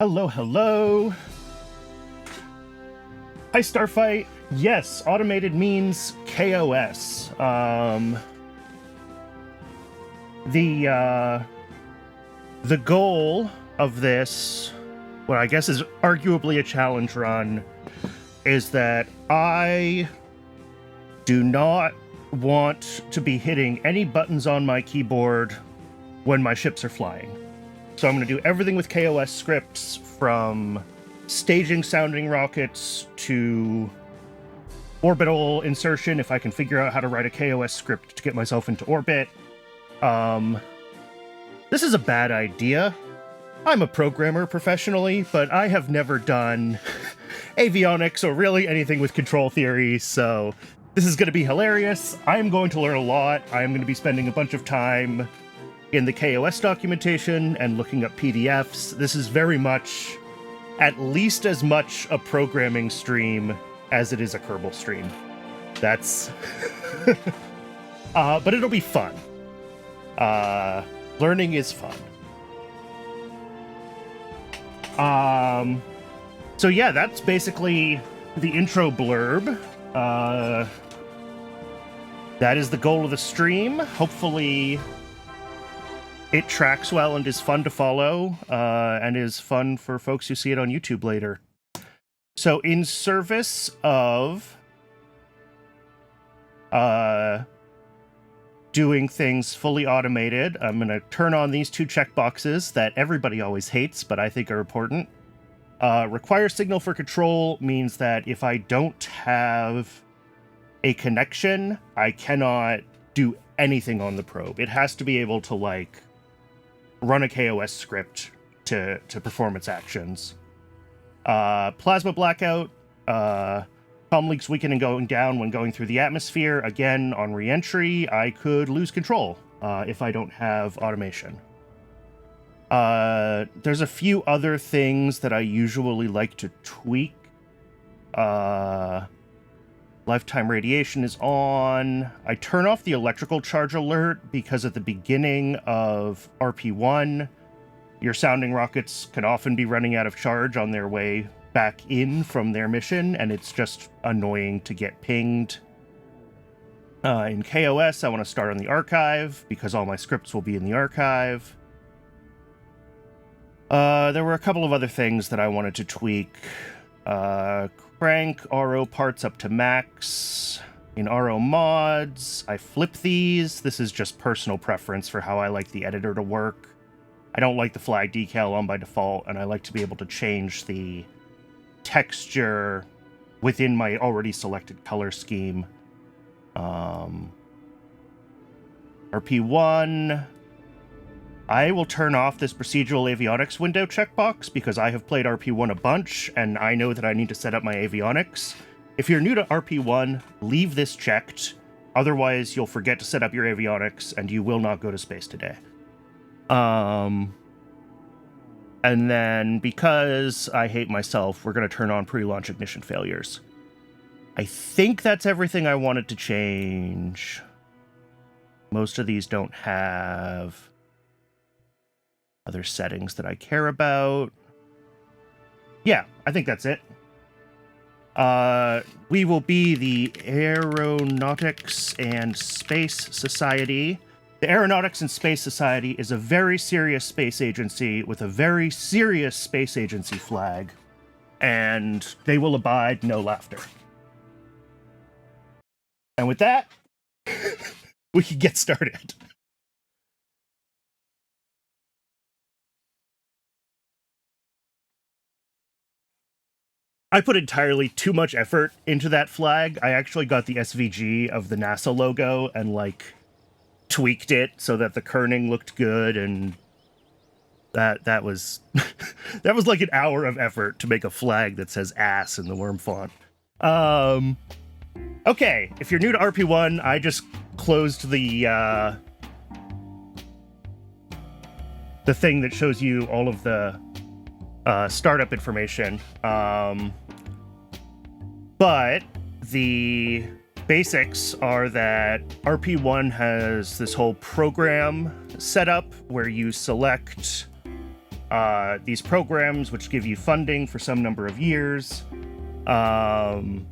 Hello, hello. Hi, Starfight. Yes, automated means KOS. The goal of this, what I guess is arguably a challenge run, is that I do not want to be hitting any buttons on my keyboard when my ships are flying. So I'm going to do everything with KOS scripts, from staging sounding rockets to orbital insertion, if I can figure out how to write a KOS script to get myself into orbit. This is a bad idea. I'm a programmer professionally, but I have never done avionics or really anything with control theory, so this is going to be hilarious. I'm going to learn a lot. I'm going to be spending a bunch of time in the KOS documentation and looking up PDFs. This is very much, at least as much a programming stream as it is a Kerbal stream. That's... but it'll be fun. Learning is fun. So yeah, that's basically the intro blurb. That is the goal of the stream. Hopefully it tracks well and is fun to follow, and is fun for folks who see it on YouTube later. So in service of doing things fully automated, I'm going to turn on these two checkboxes that everybody always hates, but I think are important. Require signal for control means that if I don't have a connection, I cannot do anything on the probe. It has to be able to, like, run a KOS script to perform its actions. Plasma blackout, comm leaks weaken and going down when going through the atmosphere. Again, on re-entry, I could lose control if I don't have automation. There's a few other things that I usually like to tweak. Lifetime radiation is on. I turn off the electrical charge alert because at the beginning of RP-1, your sounding rockets can often be running out of charge on their way back in from their mission, and it's just annoying to get pinged. In KOS, I want to start on the archive because all my scripts will be in the archive. There were a couple of other things that I wanted to tweak. Crank RO parts up to max. In RO mods, I flip these. This is just personal preference for how I like the editor to work. I don't like the flag decal on by default, and I like to be able to change the texture within my already selected color scheme. RP-1, I will turn off this procedural avionics window checkbox because I have played RP-1 a bunch, and I know that I need to set up my avionics. If you're new to RP-1, leave this checked. Otherwise, you'll forget to set up your avionics, and you will not go to space today. And then, because I hate myself, we're going to turn on pre-launch ignition failures. I think that's everything I wanted to change. Most of these don't have other settings that I care about. Yeah, I think that's it. We will be the Aeronautics and Space Society. The Aeronautics and Space Society is a very serious space agency with a very serious space agency flag, and they will abide no laughter. And with that, we can get started. I put entirely too much effort into that flag. I actually got the SVG of the NASA logo and, like, tweaked it so that the kerning looked good, and that was that was like an hour of effort to make a flag that says ass in the worm font. Okay, if you're new to RP-1, I just closed the thing that shows you all of the startup information. But the basics are that RP-1 has this whole program set up where you select these programs which give you funding for some number of years. And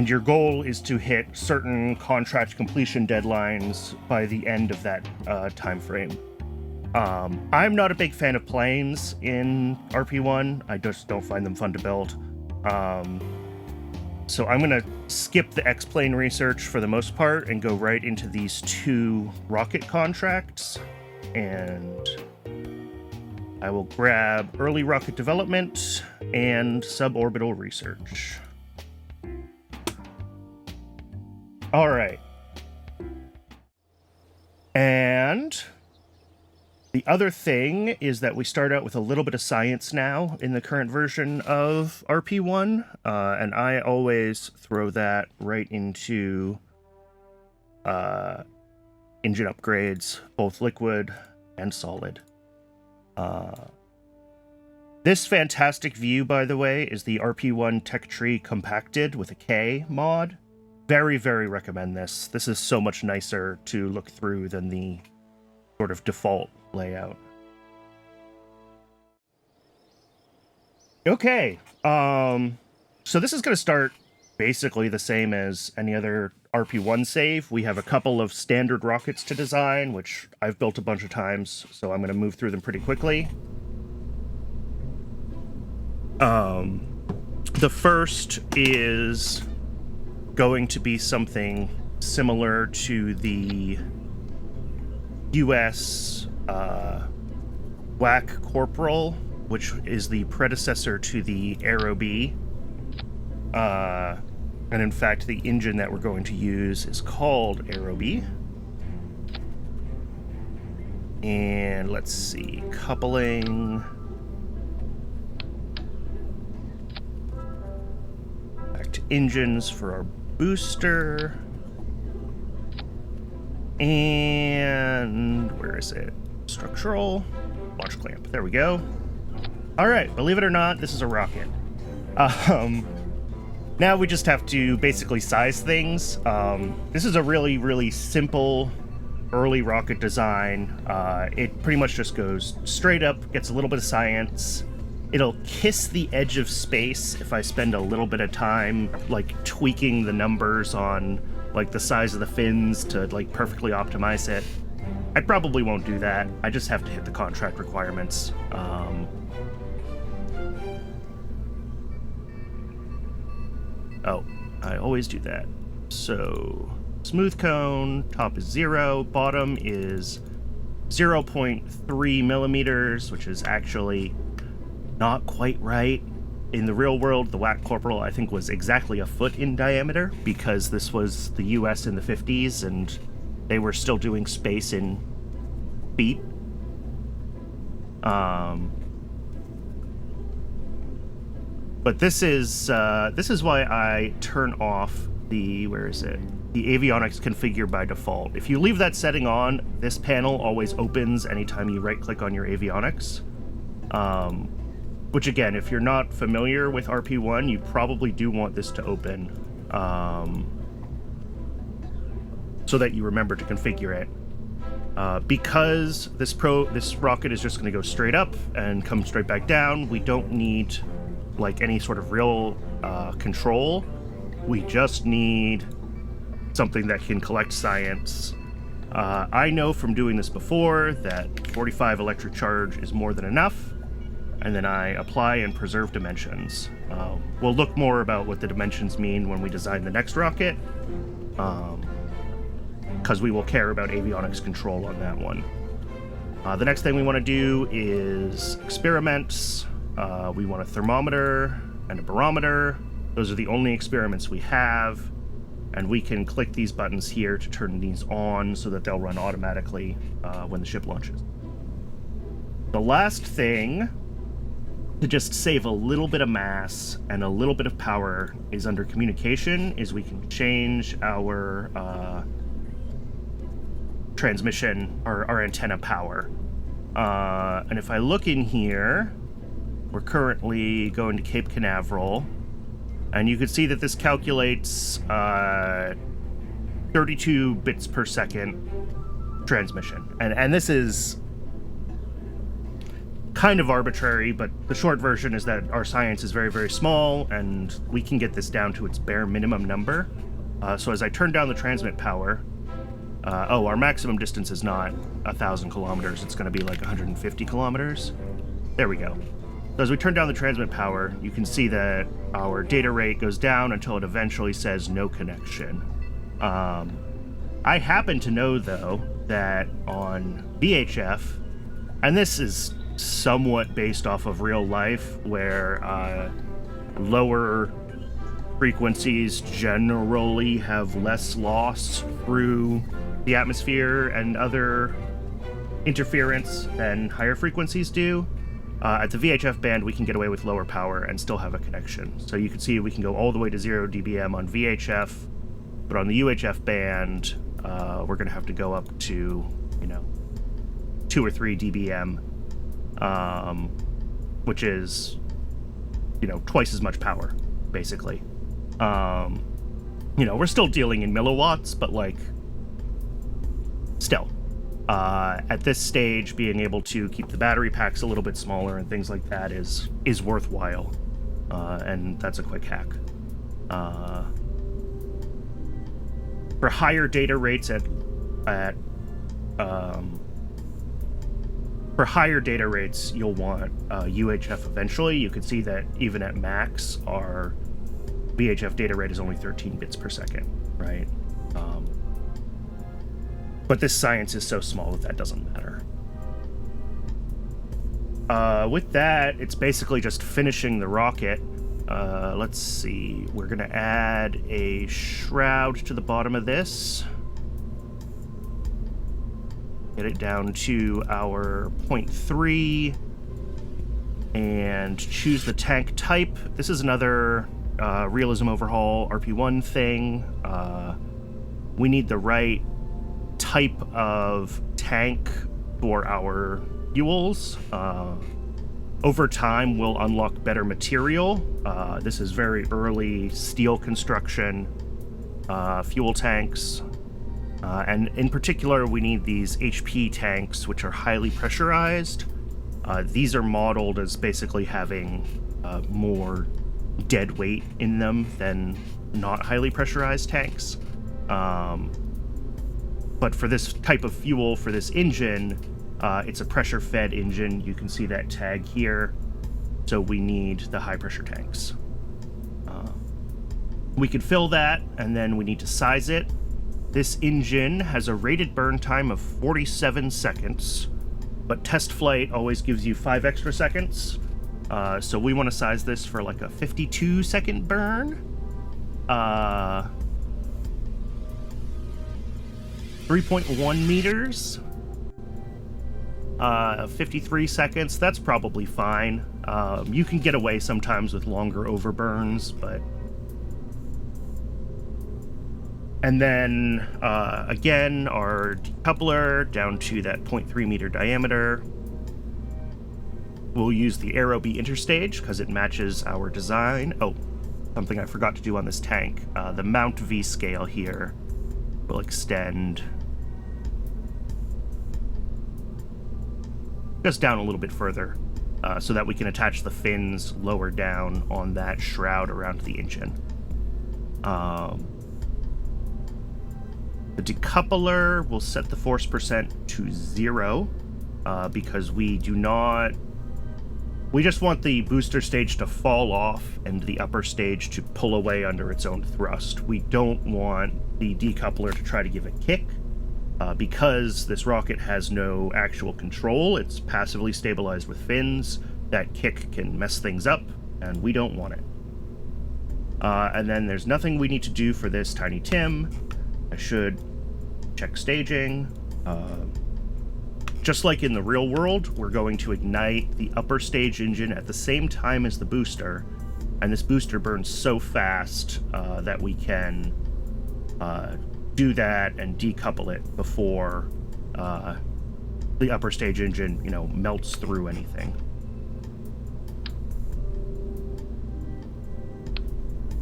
your goal is to hit certain contract completion deadlines by the end of that time frame. I'm not a big fan of planes in RP-1. I just don't find them fun to build. So I'm going to skip the X-plane research for the most part and go right into these 2 rocket contracts. And I will grab early rocket development and suborbital research. All right. And the other thing is that we start out with a little bit of science now in the current version of RP-1, and I always throw that right into engine upgrades, both liquid and solid. This fantastic view, by the way, is the RP-1 Tech Tree Compacted with a K mod. Very, very recommend this. This is so much nicer to look through than the sort of default layout. Okay, so this is going to start basically the same as any other RP-1 save. We have a couple of standard rockets to design, which I've built a bunch of times, so I'm going to move through them pretty quickly. The first is going to be something similar to the US WAC Corporal, which is the predecessor to the Aero B. And in fact, the engine that we're going to use is called Aero B. And let's see, coupling. Back to engines for our booster. And where is it? Structural launch clamp. There we go. All right, believe it or not, this is a rocket. Now we just have to basically size things. This is a really, really simple early rocket design. It pretty much just goes straight up, gets a little bit of science. It'll kiss the edge of space if I spend a little bit of time like tweaking the numbers on like the size of the fins to like perfectly optimize it. I probably won't do that. I just have to hit the contract requirements. Oh, I always do that. So, smooth cone, top is 0, bottom is 0.3 millimeters, which is actually not quite right. In the real world, the WAC Corporal, I think, was exactly a foot in diameter, because this was the US in the 50s, and they were still doing space in feet. But this is why I turn off the, where is it? The avionics configure by default. If you leave that setting on, this panel always opens anytime you right-click on your avionics. Which again, if you're not familiar with RP-1, you probably do want this to open, so that you remember to configure it. Because this rocket is just going to go straight up and come straight back down, we don't need like any sort of real control. We just need something that can collect science. I know from doing this before that 45 electric charge is more than enough, and then I apply and preserve dimensions. We'll look more about what the dimensions mean when we design the next rocket, because we will care about avionics control on that one. The next thing we want to do is experiments. We want a thermometer and a barometer. Those are the only experiments we have, and we can click these buttons here to turn these on so that they'll run automatically when the ship launches. The last thing, to just save a little bit of mass and a little bit of power, is under communication, is we can change our transmission, our antenna power. And if I look in here, we're currently going to Cape Canaveral, and you can see that this calculates 32 bits per second transmission. And this is kind of arbitrary, but the short version is that our science is very, very small, and we can get this down to its bare minimum number. So as I turn down the transmit power, our maximum distance is not 1,000 kilometers. It's going to be like 150 kilometers. There we go. So as we turn down the transmit power, you can see that our data rate goes down until it eventually says no connection. I happen to know, though, that on VHF, and this is somewhat based off of real life, where lower frequencies generally have less loss through the atmosphere and other interference than higher frequencies do. At the VHF band, we can get away with lower power and still have a connection. So you can see we can go all the way to 0 dBm on VHF, but on the UHF band, we're going to have to go up to, 2 or 3 dBm, which is, twice as much power, basically. We're still dealing in milliwatts, but still. At this stage, being able to keep the battery packs a little bit smaller and things like that is worthwhile, and that's a quick hack. For higher data rates for higher data rates, you'll want UHF eventually. You can see that even at max, our VHF data rate is only 13 bits per second, right? But this science is so small that doesn't matter. With that, it's basically just finishing the rocket. Let's see. We're going to add a shroud to the bottom of this. Get it down to our 0.3. And choose the tank type. This is another realism overhaul RP-1 thing. We need the right type of tank for our fuels. Over time, we'll unlock better material. This is very early steel construction, fuel tanks. And in particular, we need these HP tanks, which are highly pressurized. These are modeled as basically having more dead weight in them than not highly pressurized tanks. But for this type of fuel, for this engine, it's a pressure-fed engine. You can see that tag here. So we need the high-pressure tanks. We could fill that, and then we need to size it. This engine has a rated burn time of 47 seconds, but test flight always gives you 5 extra seconds. So we want to size this for like a 52-second burn. 3.1 meters. 53 seconds. That's probably fine. You can get away sometimes with longer overburns, but... And then, again, our decoupler down to that 0.3 meter diameter. We'll use the Aerobee interstage because it matches our design. Oh, something I forgot to do on this tank. The mount V scale here will extend just down a little bit further so that we can attach the fins lower down on that shroud around the engine. The decoupler will set the force percent to 0 because we just want the booster stage to fall off and the upper stage to pull away under its own thrust. We don't want the decoupler to try to give a kick because this rocket has no actual control. It's passively stabilized with fins. That kick can mess things up, and we don't want it. And then there's nothing we need to do for this Tiny Tim. I should check staging. Just like in the real world, we're going to ignite the upper stage engine at the same time as the booster, and this booster burns so fast that we can do that and decouple it before the upper stage engine, melts through anything.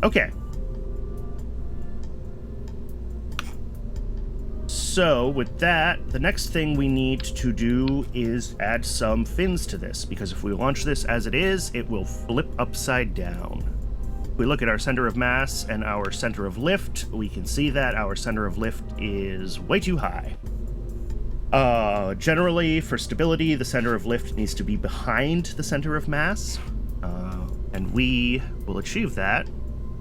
Okay. So with that, the next thing we need to do is add some fins to this, because if we launch this as it is, it will flip upside down. If we look at our center of mass and our center of lift, we can see that our center of lift is way too high. Generally, for stability, the center of lift needs to be behind the center of mass, and we will achieve that,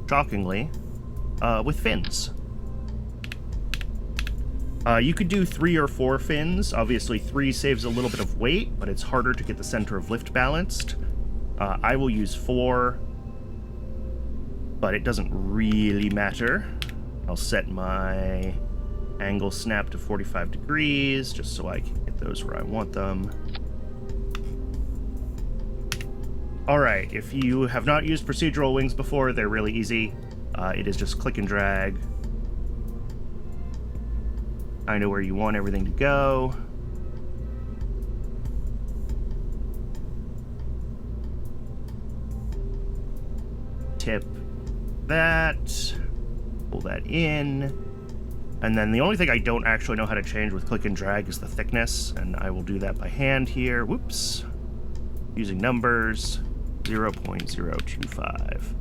shockingly, with fins. You could do 3 or 4 fins. Obviously, 3 saves a little bit of weight, but it's harder to get the center of lift balanced. I will use 4, but it doesn't really matter. I'll set my angle snap to 45 degrees, just so I can get those where I want them. Alright, if you have not used procedural wings before, they're really easy. It is just click and drag. I know where you want everything to go. Tip that, pull that in, and then the only thing I don't actually know how to change with click and drag is the thickness, and I will do that by hand here. Whoops. Using numbers, 0.025.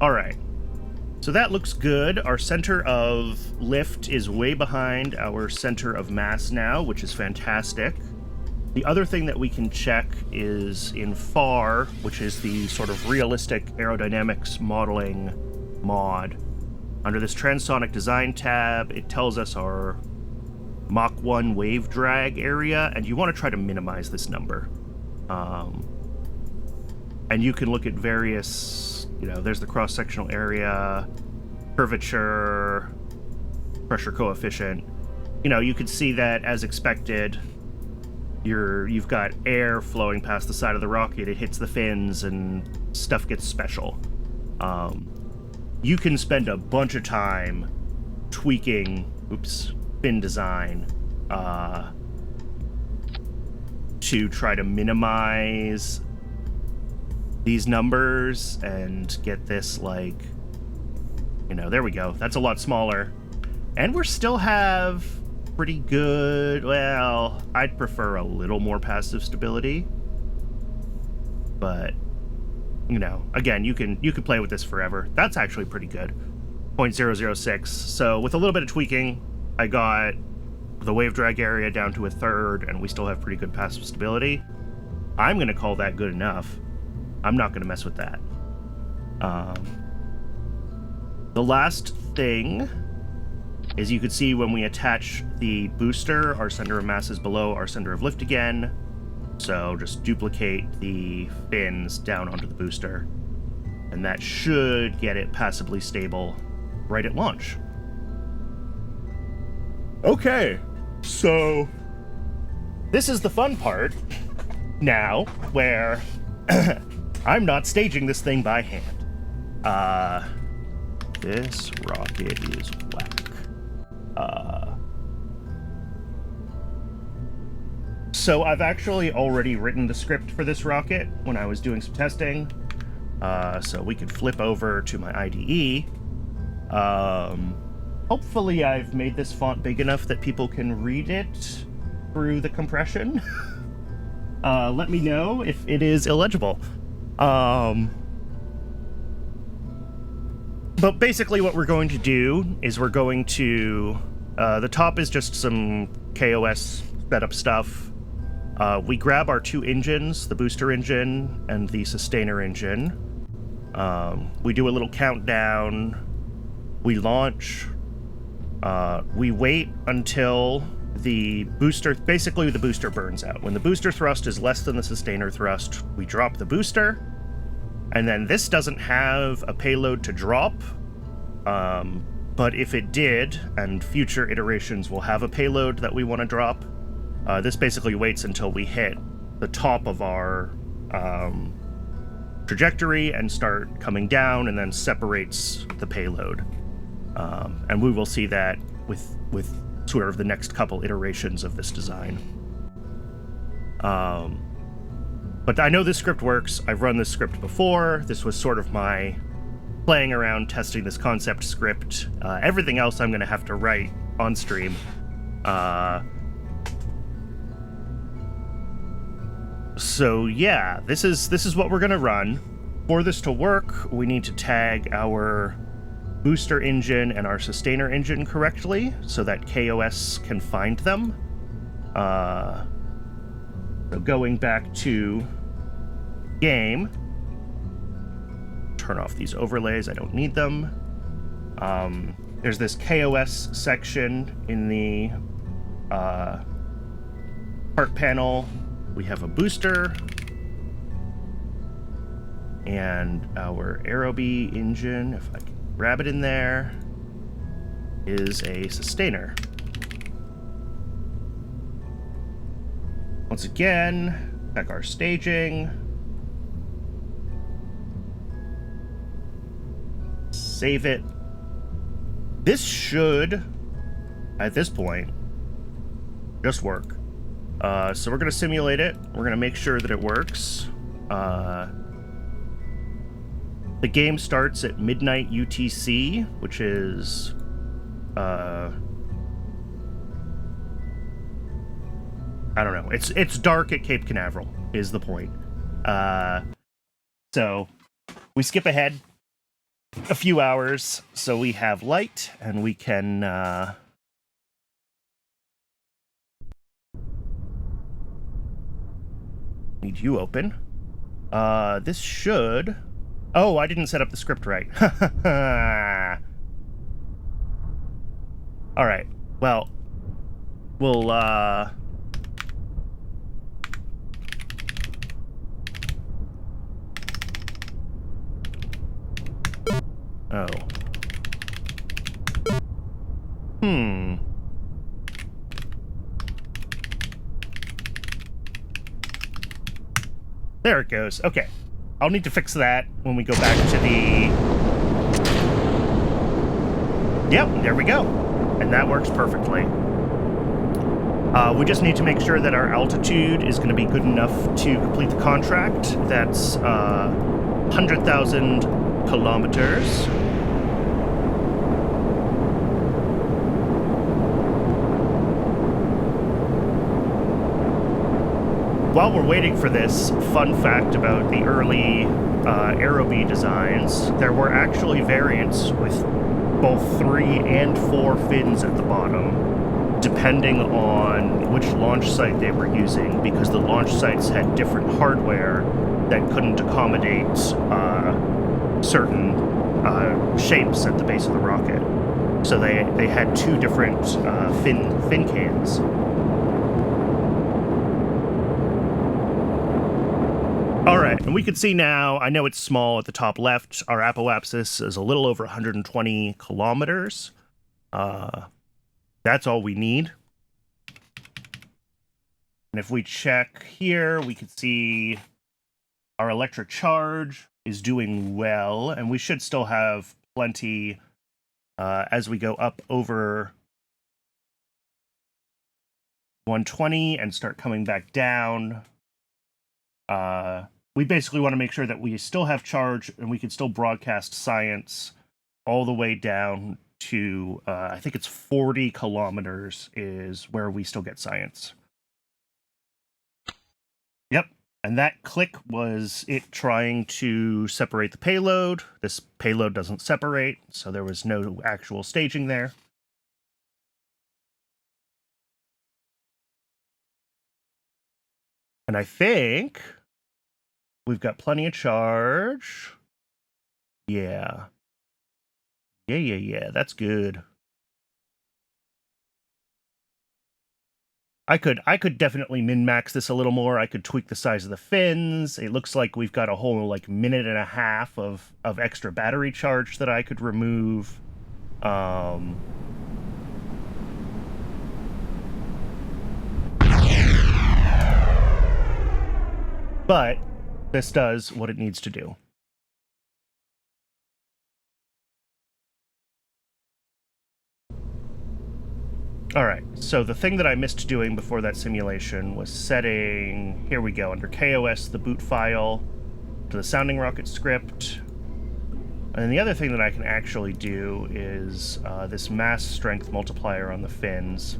All right. So that looks good. Our center of lift is way behind our center of mass now, which is fantastic. The other thing that we can check is in FAR, which is the sort of realistic aerodynamics modeling mod. Under this transonic design tab, it tells us our Mach 1 wave drag area, and you want to try to minimize this number. And you can look at various, there's the cross-sectional area, curvature, pressure coefficient. You can see that, as expected, you've got air flowing past the side of the rocket, it hits the fins, and stuff gets special. You can spend a bunch of time tweaking, fin design, to try to minimize these numbers and get this, there we go. That's a lot smaller. And we still have pretty good, well, I'd prefer a little more passive stability. But, again, you can play with this forever. That's actually pretty good. 0.006. So with a little bit of tweaking, I got the wave drag area down to 1/3, and we still have pretty good passive stability. I'm going to call that good enough. I'm not going to mess with that. The last thing is you can see when we attach the booster, our center of mass is below our center of lift again. So just duplicate the fins down onto the booster, and that should get it passively stable right at launch. Okay, so this is the fun part now, where I'm not staging this thing by hand. This rocket is whack. So I've actually already written the script for this rocket when I was doing some testing. So we could flip over to my IDE. Hopefully I've made this font big enough that people can read it through the compression. Let me know if it is illegible. But basically what we're going to do is we're going to... the top is just some KOS setup stuff. We grab our 2 engines, the booster engine and the sustainer engine. We do a little countdown. We launch. We wait until the booster... Basically, the booster burns out. When the booster thrust is less than the sustainer thrust, we drop the booster. And then this doesn't have a payload to drop. But if it did, and future iterations will have a payload that we want to drop, this basically waits until we hit the top of our trajectory and start coming down, and then separates the payload. And we will see that with sort of the next couple iterations of this design. But I know this script works. I've run this script before. This was sort of my playing around, testing this concept script. Everything else I'm going to have to write on stream. So yeah, this is what we're going to run. For this to work, we need to tag our booster engine and our sustainer engine correctly so that KOS can find them. So going back to game, turn off these overlays, I don't need them. There's this KOS section in the part panel. We have a booster, and our Aerobee engine, if I can grab it in there, is a sustainer. Once again, check our staging. Save it. This should, at this point, just work. So we're going to simulate it. We're going to make sure that it works. The game starts at midnight UTC, which is I don't know. It's dark at Cape Canaveral is the point. So we skip ahead a few hours, so we have light, and we can need you open. This should... Oh, I didn't set up the script right. Alright, well, we'll, Oh. There it goes. Okay. I'll need to fix that when we go back to the... Yep, there we go. And that works perfectly. We just need to make sure that our altitude is going to be good enough to complete the contract. That's 100,000 kilometers. While we're waiting for this, fun fact about the early Aerobee designs, there were actually variants with both 3 and 4 fins at the bottom, depending on which launch site they were using, because the launch sites had different hardware that couldn't accommodate certain shapes at the base of the rocket. So they had 2 different fin cans. All right, and we can see now, I know it's small at the top left, our apoapsis is a little over 120 kilometers. That's all we need. And if we check here, we can see our electric charge is doing well, and we should still have plenty as we go up over 120 and start coming back down. We basically want to make sure that we still have charge and we can still broadcast science all the way down to, I think it's 40 kilometers is where we still get science. Yep, and that click was it trying to separate the payload. This payload doesn't separate, so there was no actual staging there. And I think we've got plenty of charge. Yeah. Yeah, that's good. I could definitely min-max this a little more. I could tweak the size of the fins. It looks like we've got a whole, like, minute and a half of extra battery charge that I could remove. But this does what it needs to do. Alright, so the thing that I missed doing before that simulation was setting, here we go, under KOS, the boot file, to the sounding rocket script. And the other thing that I can actually do is this mass strength multiplier on the fins.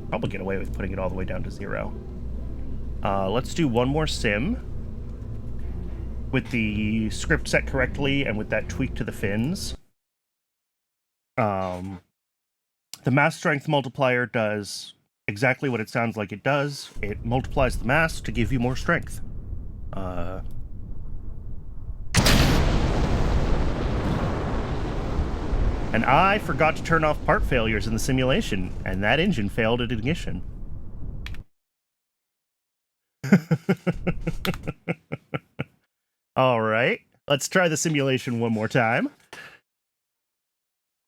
Probably get away with putting it all the way down to 0. Let's do one more sim with the script set correctly and with that tweak to the fins. The mass strength multiplier does exactly what it sounds like it does. It multiplies the mass to give you more strength. And I forgot to turn off part failures in the simulation, and that engine failed at ignition. All right, let's try the simulation one more time.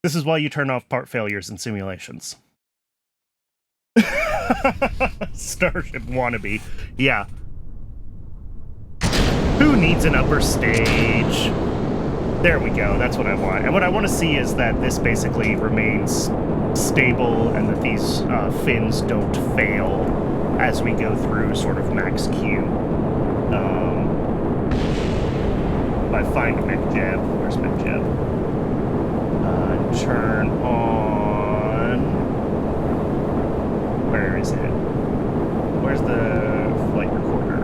This is why you turn off part failures in simulations. Starship wannabe. Yeah. Who needs an upper stage? There we go, that's what I want. And what I want to see is that this basically remains stable and that these fins don't fail as we go through sort of max Q. If I find MacJeb, where's MacJeb? Turn on... Where is it? Where's the flight recorder?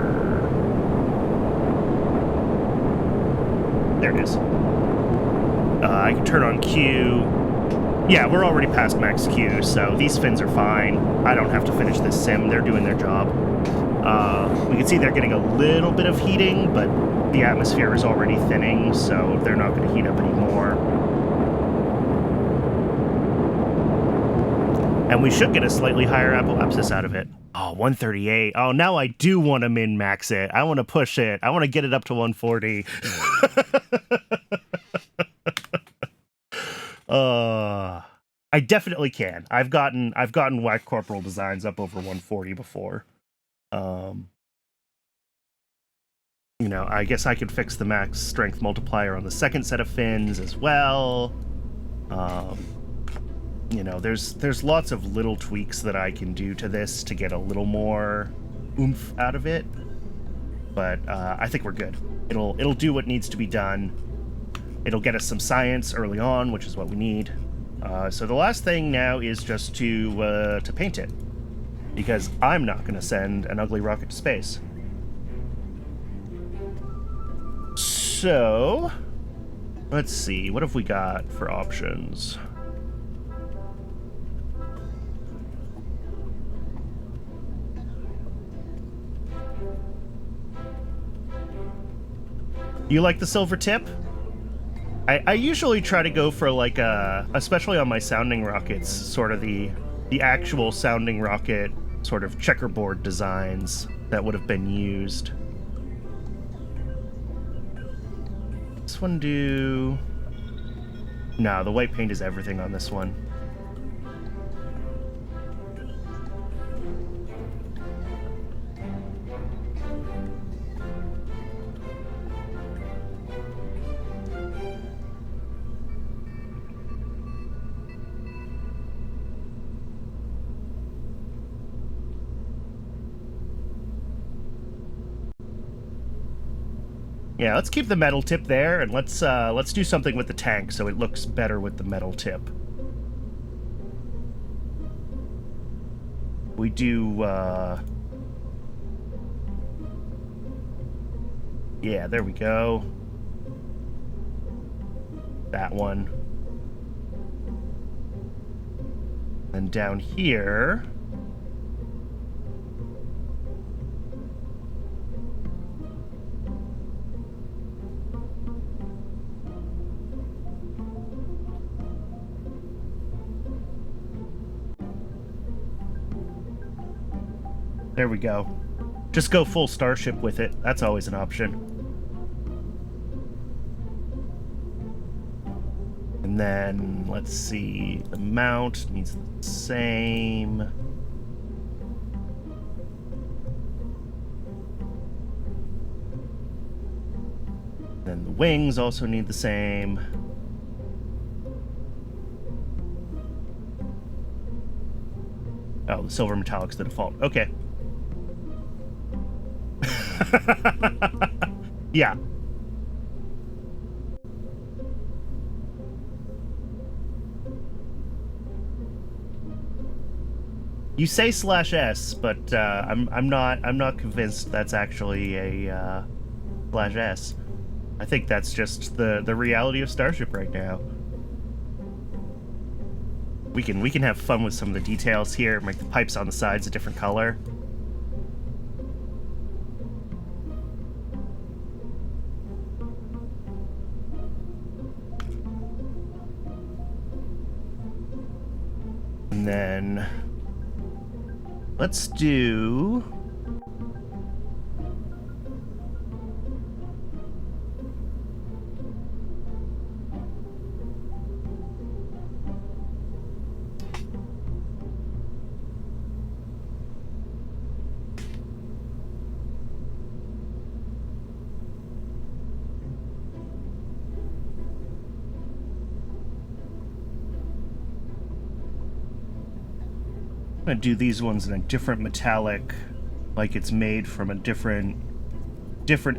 There it is. I can turn on Q. Yeah, we're already past max Q, so these fins are fine. I don't have to finish this sim. They're doing their job. We can see they're getting a little bit of heating, but the atmosphere is already thinning, so they're not going to heat up anymore. And we should get a slightly higher apoapsis out of it. Oh, 138. Oh, now I do want to min-max it. I want to push it. I want to get it up to 140. I definitely can. I've gotten whack corporal designs up over 140 before. You know, I guess I could fix the max strength multiplier on the second set of fins as well. You know, there's lots of little tweaks that I can do to this to get a little more oomph out of it. But I think we're good. It'll do what needs to be done. It'll get us some science early on, which is what we need. So the last thing now is just to paint it, because I'm not going to send an ugly rocket to space. So let's see, what have we got for options? You like the silver tip? I usually try to go for like especially on my sounding rockets, sort of the actual sounding rocket sort of checkerboard designs that would have been used. This one do... No, the white paint is everything on this one. Yeah, let's keep the metal tip there, and let's do something with the tank so it looks better with the metal tip. We do, yeah, there we go. That one. And down here... There we go. Just go full Starship with it. That's always an option. And then, let's see, the mount needs the same. Then the wings also need the same. Oh, the silver metallic's the default. Okay. Yeah. You say /S, but I'm not convinced that's actually a /S. I think that's just the reality of Starship right now. We can have fun with some of the details here, make the pipes on the sides a different color. And then let's do I'm gonna do these ones in a different metallic, like it's made from a different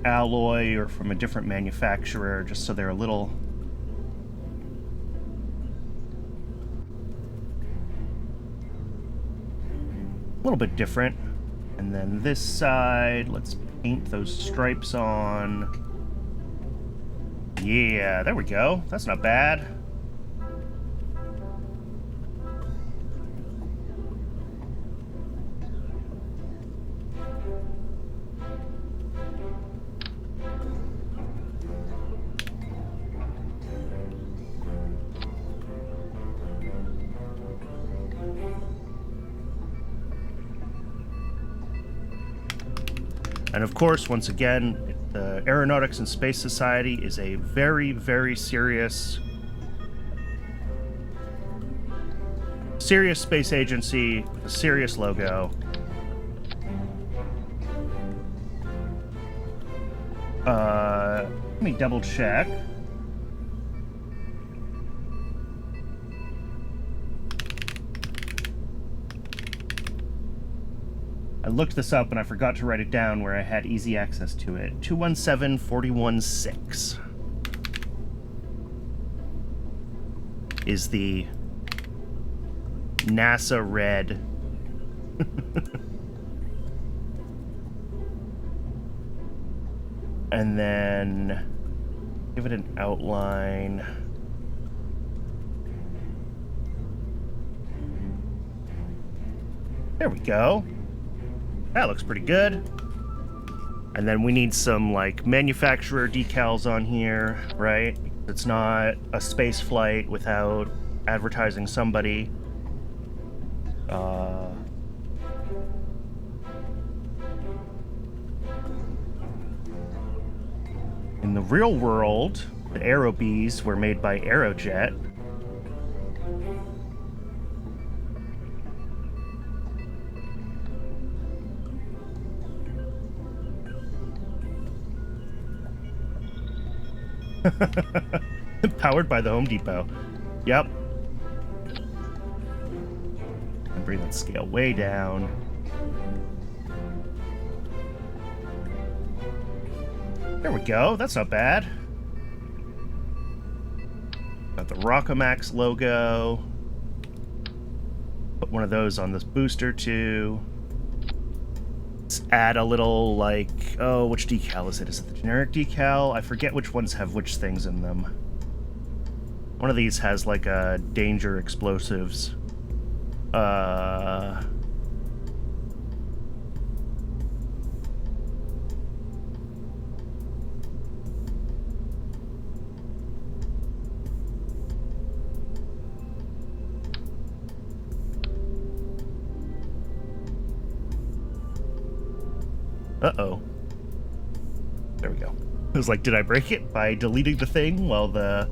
alloy or from a different manufacturer, just so they're a little bit different. And then this side, let's paint those stripes on. Yeah, there we go. That's not bad. And of course, once again, the Aeronautics and Space Society is a very, very serious space agency, a serious logo. Let me double check. I looked this up and I forgot to write it down where I had easy access to it. 217-416 is the NASA red. And then give it an outline. There we go. That looks pretty good. And then we need some, like, manufacturer decals on here, right? It's not a space flight without advertising somebody. In the real world, the Aerobees were made by Aerojet. Powered by the Home Depot. Yep. And bring that scale way down. There we go. That's not bad. Got the Rockomax logo. Put one of those on this booster too. Let's add a little, like, oh, which decal is it? Is it the generic decal? I forget which ones have which things in them. One of these has, like, a danger explosives. Uh-oh. There we go. I was like, did I break it by deleting the thing while the...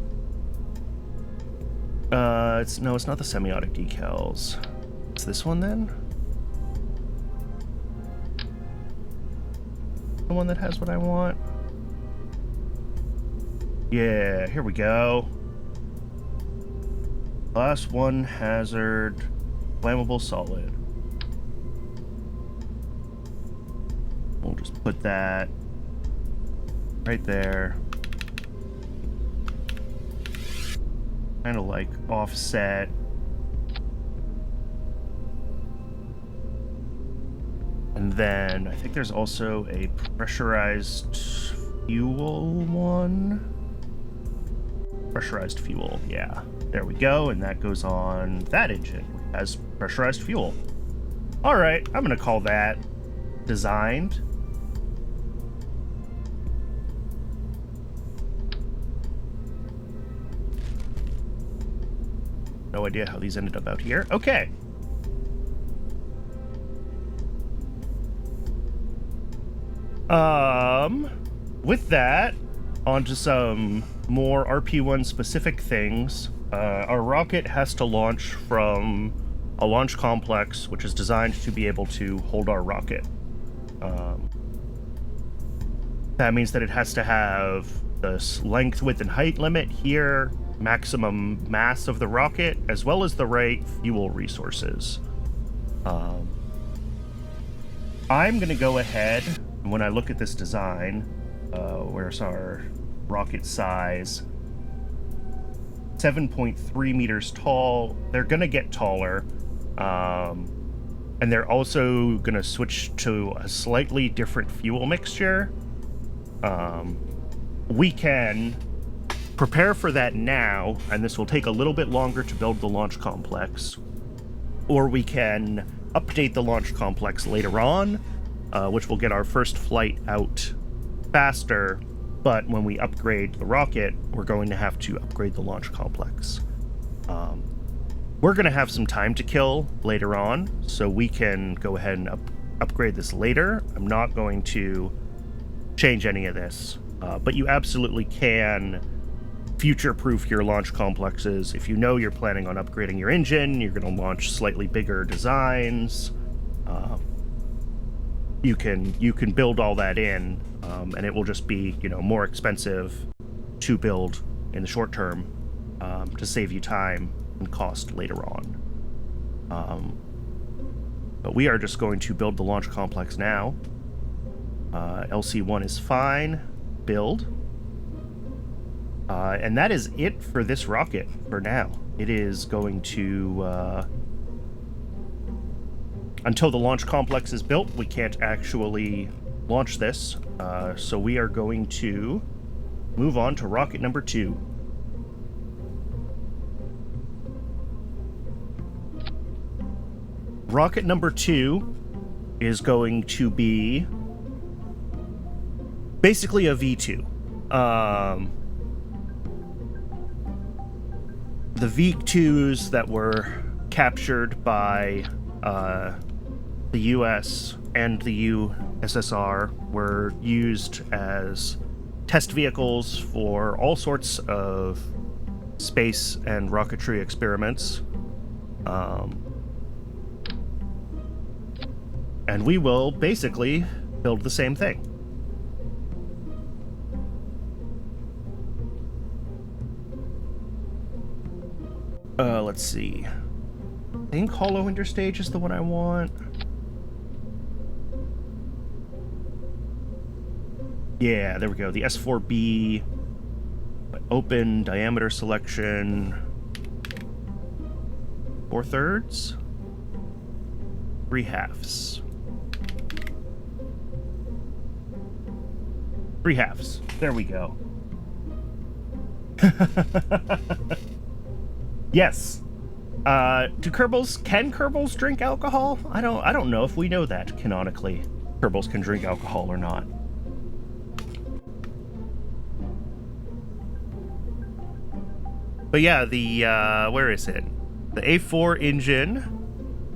No, it's not the semiotic decals. It's this one, then? The one that has what I want? Yeah, here we go. Class 1 hazard, flammable solid. We'll just put that right there. Kind of like offset. And then I think there's also a pressurized fuel one. Pressurized fuel, yeah. There we go, and that goes on that engine as pressurized fuel. All right, I'm gonna call that designed. No idea how these ended up out here. Okay. With that, onto some more RP-1 specific things. Our rocket has to launch from a launch complex, which is designed to be able to hold our rocket. That means that it has to have the length, width, and height limit here, maximum mass of the rocket, as well as the right fuel resources. I'm going to go ahead, and when I look at this design, where's our rocket size? 7.3 meters tall. They're going to get taller. And they're also going to switch to a slightly different fuel mixture. We can prepare for that now, and this will take a little bit longer to build the launch complex. Or we can update the launch complex later on, which will get our first flight out faster. But when we upgrade the rocket, we're going to have to upgrade the launch complex. We're going to have some time to kill later on, so we can go ahead and upgrade this later. I'm not going to change any of this, but you absolutely can future-proof your launch complexes. If you know you're planning on upgrading your engine, you're going to launch slightly bigger designs. You can build all that in, and it will just be, more expensive to build in the short term to save you time and cost later on. But we are just going to build the launch complex now. LC1 is fine. Build. And that is it for this rocket for now. It is going to... until the launch complex is built, we can't actually launch this. So we are going to move on to rocket number 2. Rocket number 2 is going to be basically a V2. The V2s that were captured by the US and the USSR were used as test vehicles for all sorts of space and rocketry experiments. And we will basically build the same thing. Let's see. I think Hollow Interstage is the one I want. Yeah, there we go. The S4B, open diameter selection, 4/3, 3/2. 3/2. There we go. Yes. Can Kerbals drink alcohol? I don't know if we know that canonically. Kerbals can drink alcohol or not. But yeah, the where is it? The A4 engine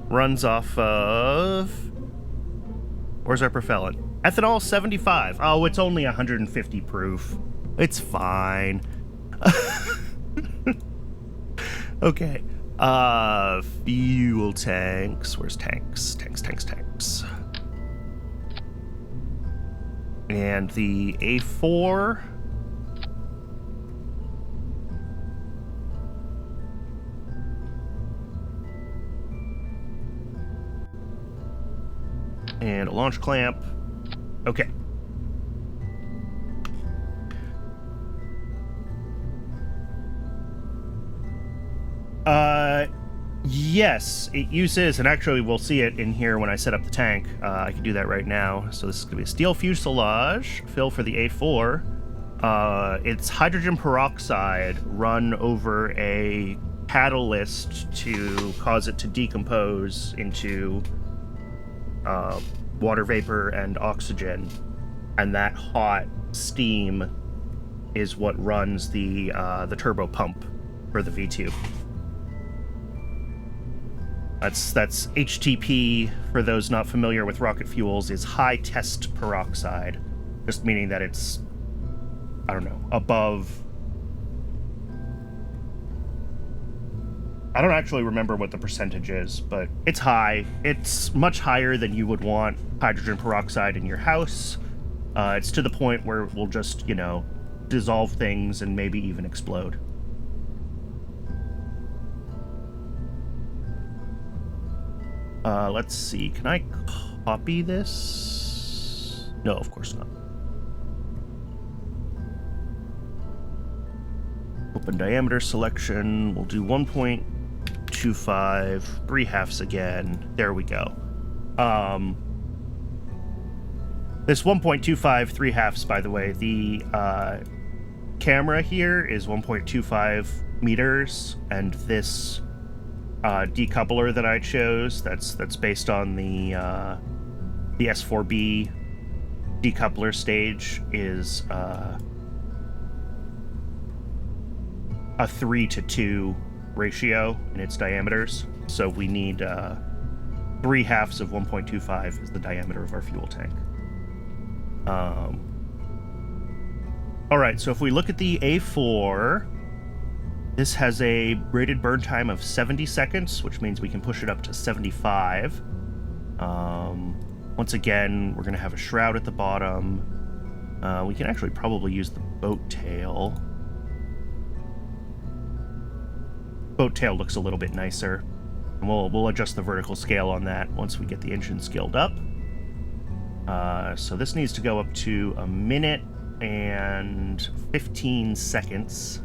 runs off of... Where's our propellant? Ethanol 75. Oh, it's only 150 proof. It's fine. Okay. Fuel tanks. Where's tanks? Tanks. And the A4. And a launch clamp. Okay. Yes, it uses, and actually we'll see it in here when I set up the tank. I can do that right now. So this is going to be a steel fuselage, fill for the A4. It's hydrogen peroxide run over a catalyst to cause it to decompose into water vapor and oxygen. And that hot steam is what runs the turbo pump for the V2. That's HTP, for those not familiar with rocket fuels, is high test peroxide. Just meaning that it's, I don't know, above... I don't actually remember what the percentage is, but it's high. It's much higher than you would want hydrogen peroxide in your house. It's to the point where it will just, you know, dissolve things and maybe even explode. Let's see. Can I copy this? No, of course not. Open diameter selection. We'll do 1.25, 3/2 again. There we go. This 1.25, 3/2, by the way, the camera here is 1.25 meters, and this decoupler that I chose, that's based on the S4B decoupler stage, is a 3:2 ratio in its diameters. So we need 3/2 of 1.25 is the diameter of our fuel tank. All right, so if we look at the A4, this has a rated burn time of 70 seconds, which means we can push it up to 75. Once again, we're going to have a shroud at the bottom. We can actually probably use the boat tail. Boat tail looks a little bit nicer. And we'll adjust the vertical scale on that once we get the engine skilled up. So this needs to go up to 1 minute and 15 seconds.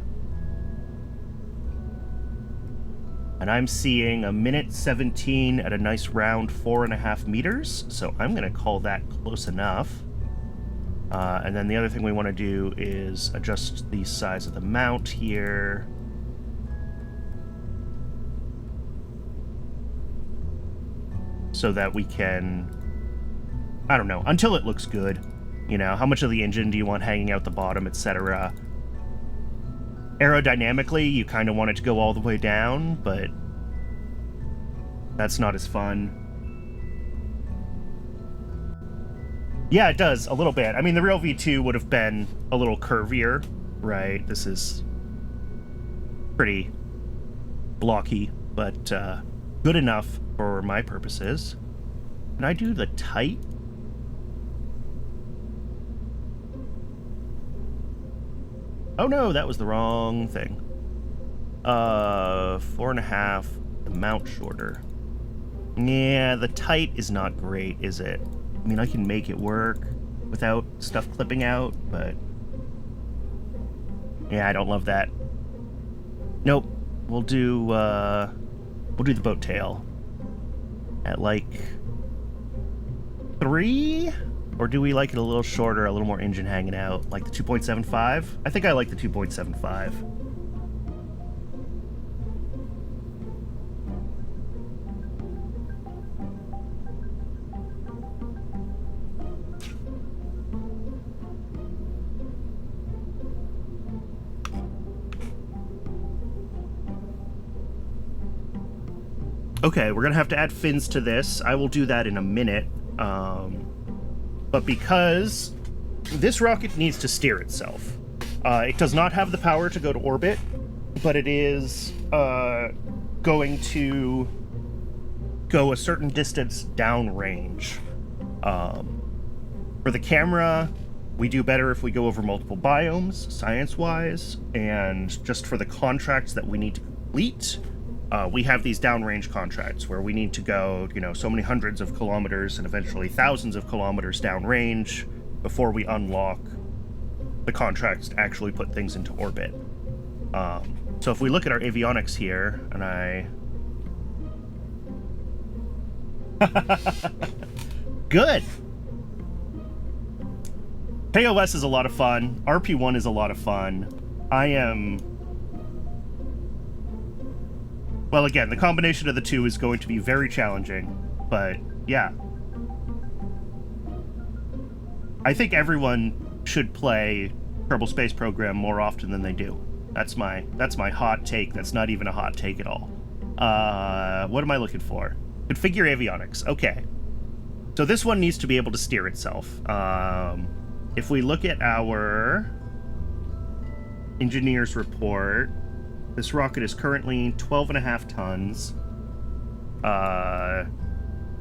And I'm seeing 1 minute 17 at a nice round 4.5 meters. So I'm going to call that close enough. And then the other thing we want to do is adjust the size of the mount here. So that we can, I don't know, until it looks good. You know, how much of the engine do you want hanging out the bottom, etc. Aerodynamically, you kind of want it to go all the way down, but that's not as fun. Yeah, it does, a little bit. I mean, the real V2 would have been a little curvier, right? This is pretty blocky, but good enough for my purposes. Can I do the tight? Oh no, that was the wrong thing. 4.5, the mount shorter. Yeah, the tight is not great, is it? I mean, I can make it work without stuff clipping out, but yeah, I don't love that. Nope. We'll do the boat tail at like 3, or do we like it a little shorter, a little more engine hanging out, like the 2.75? I think I like the 2.75. Okay, we're gonna have to add fins to this. I will do that in a minute. But because this rocket needs to steer itself, it does not have the power to go to orbit, but it is going to go a certain distance downrange. For the camera, we do better if we go over multiple biomes, science-wise, and just for the contracts that we need to complete, we have these downrange contracts where we need to go, you know, so many hundreds of kilometers and eventually thousands of kilometers downrange before we unlock the contracts to actually put things into orbit. So if we look at our avionics here, and I Good. KOS is a lot of fun. RP-1 is a lot of fun. Well, again, the combination of the two is going to be very challenging, but yeah. I think everyone should play Kerbal Space Program more often than they do. That's my hot take. That's not even a hot take at all. What am I looking for? Configure avionics. Okay. So this one needs to be able to steer itself. If we look at our engineer's report, this rocket is currently 12.5 tons.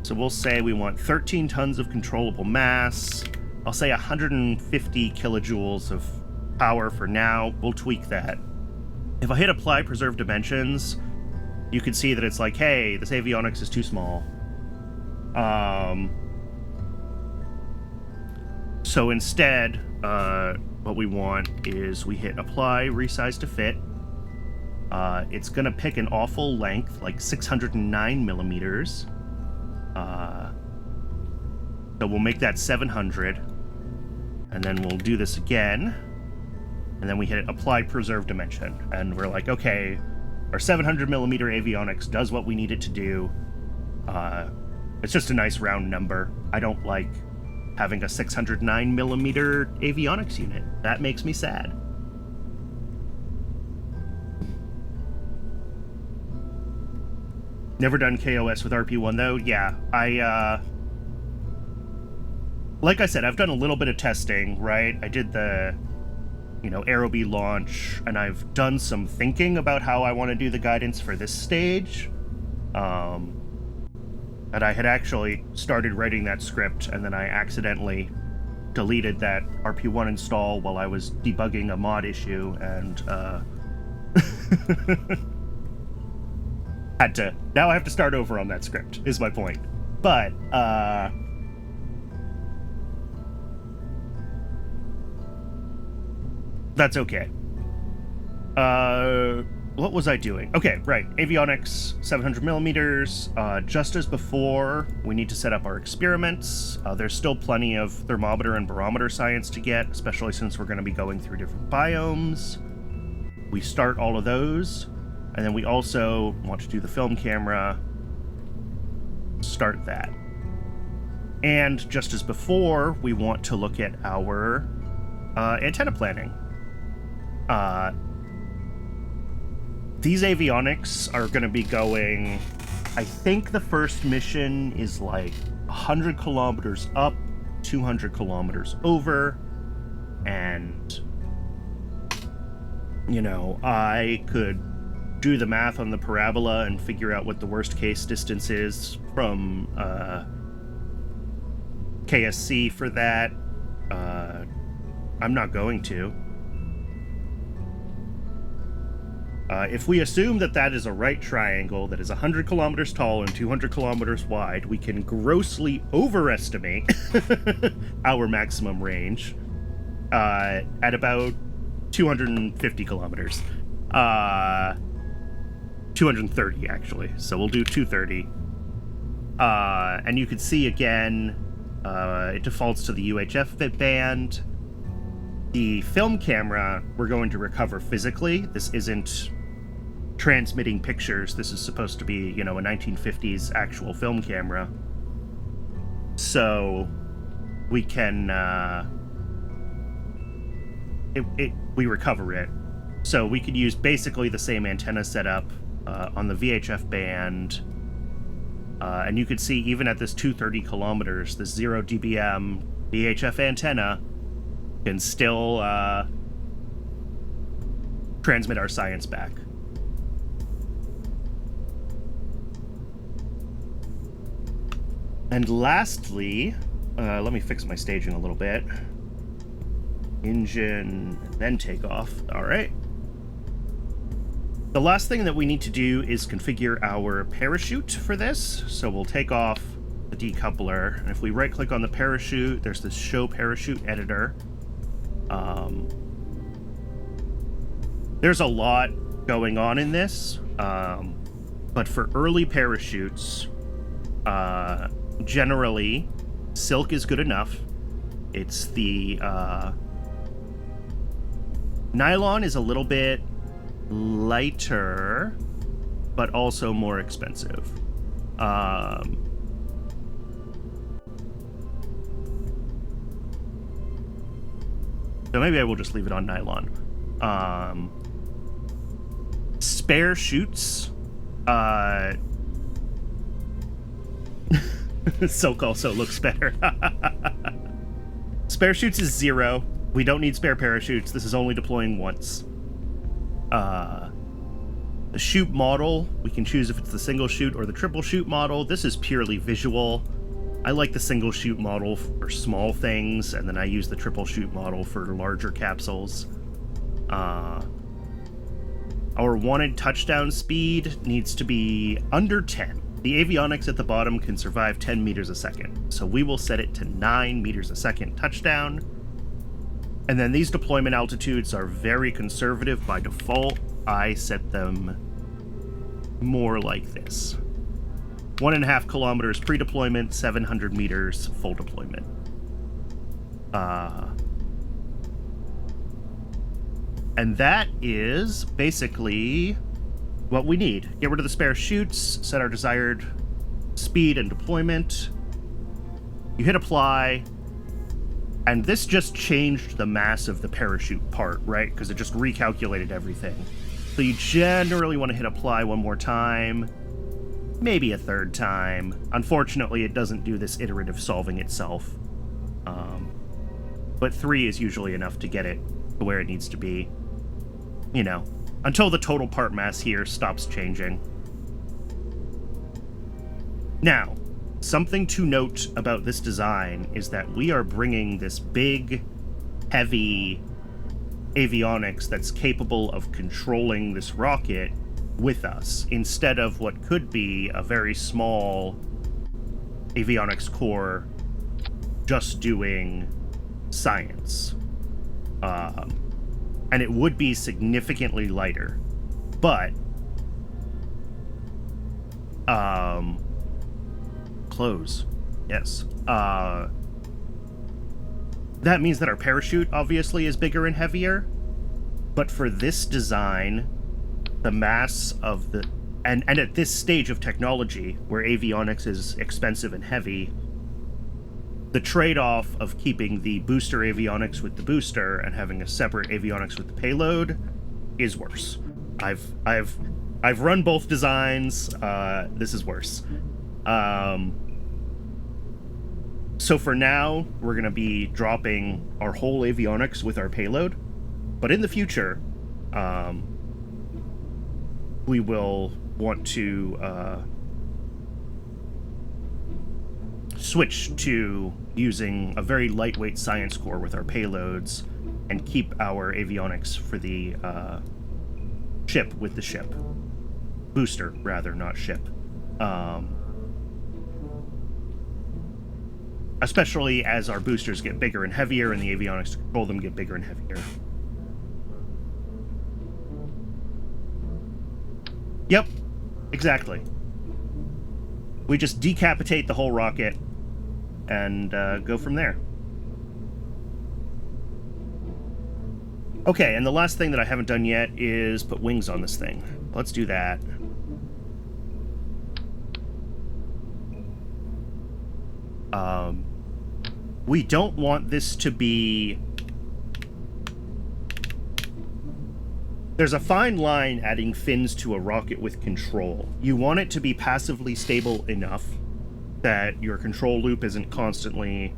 So we'll say we want 13 tons of controllable mass. I'll say 150 kilojoules of power for now. We'll tweak that. If I hit apply preserve dimensions, you can see that it's like, hey, this avionics is too small. So instead, what we want is we hit apply resize to fit. It's gonna pick an awful length, like 609 millimeters. So we'll make that 700, and then we'll do this again, and then we hit apply preserve dimension, and we're like, okay, our 700 millimeter avionics does what we need it to do. It's just a nice round number. I don't like having a 609 millimeter avionics unit. That makes me sad. Never done KOS with RP-1 though. Yeah, like I said, I've done a little bit of testing, right? I did the, Aerobee launch, and I've done some thinking about how I want to do the guidance for this stage. And I had actually started writing that script, and then I accidentally deleted that RP-1 install while I was debugging a mod issue, and now I have to start over on that script, is my point. But, that's okay. What was I doing? Okay, right. Avionics, 700 millimeters. Just as before, we need to set up our experiments. There's still plenty of thermometer and barometer science to get, especially since we're going to be going through different biomes. We start all of those, and then we also want to do the film camera. Start that. And just as before, we want to look at our antenna planning. These avionics are going to be going, I think the first mission is like 100 kilometers up, 200 kilometers over, and, I could do the math on the parabola and figure out what the worst case distance is from KSC for that. I'm not going to. If we assume that that is a right triangle that is 100 kilometers tall and 200 kilometers wide, we can grossly overestimate our maximum range at about 250 kilometers. 230, actually. So we'll do 230. And you can see, again, it defaults to the UHF band. The film camera, we're going to recover physically. This isn't transmitting pictures. This is supposed to be, a 1950s actual film camera. So we can, we recover it. So we could use basically the same antenna setup on the VHF band. And you could see even at this 230 kilometers, this 0 dBm VHF antenna can still transmit our science back. And lastly, let me fix my staging a little bit. Engine, and then takeoff. All right. The last thing that we need to do is configure our parachute for this. So we'll take off the decoupler, and if we right-click on the parachute, there's this Show Parachute Editor. There's a lot going on in this, but for early parachutes, Generally, silk is good enough. It's the nylon is a little bit lighter, but also more expensive. So maybe I will just leave it on nylon. Spare chutes. Silk also looks better. Spare chutes is 0. We don't need spare parachutes. This is only deploying once. The chute model, we can choose if it's the single chute or the triple chute model. This is purely visual. I like the single chute model for small things, and then I use the triple chute model for larger capsules. Our wanted touchdown speed needs to be under 10. The avionics at the bottom can survive 10 meters a second, so we will set it to 9 meters a second touchdown. And then these deployment altitudes are very conservative by default. I set them more like this. 1.5 kilometers pre-deployment, 700 meters full deployment. And that is basically what we need. Get rid of the spare chutes, set our desired speed and deployment. You hit apply, and this just changed the mass of the parachute part, right? Because it just recalculated everything. So you generally want to hit apply one more time, maybe a third time. Unfortunately, it doesn't do this iterative solving itself. But 3 is usually enough to get it to where it needs to be. You know, until the total part mass here stops changing. Now, something to note about this design is that we are bringing this big, heavy avionics that's capable of controlling this rocket with us, instead of what could be a very small avionics core just doing science. And it would be significantly lighter, but close, yes. That means that our parachute obviously is bigger and heavier, but for this design, the mass of the and at this stage of technology where avionics is expensive and heavy, the trade-off of keeping the booster avionics with the booster and having a separate avionics with the payload is worse. I've run both designs. This is worse. So for now, we're going to be dropping our whole avionics with our payload, but in the future, we will want to switch to using a very lightweight science core with our payloads and keep our avionics for the ship with the ship. Booster, rather, not ship. Especially as our boosters get bigger and heavier and the avionics to control them get bigger and heavier. Yep, exactly. We just decapitate the whole rocket and go from there. Okay, and the last thing that I haven't done yet is put wings on this thing. Let's do that. We don't want this to be... There's a fine line adding fins to a rocket with control. You want it to be passively stable enough that your control loop isn't constantly,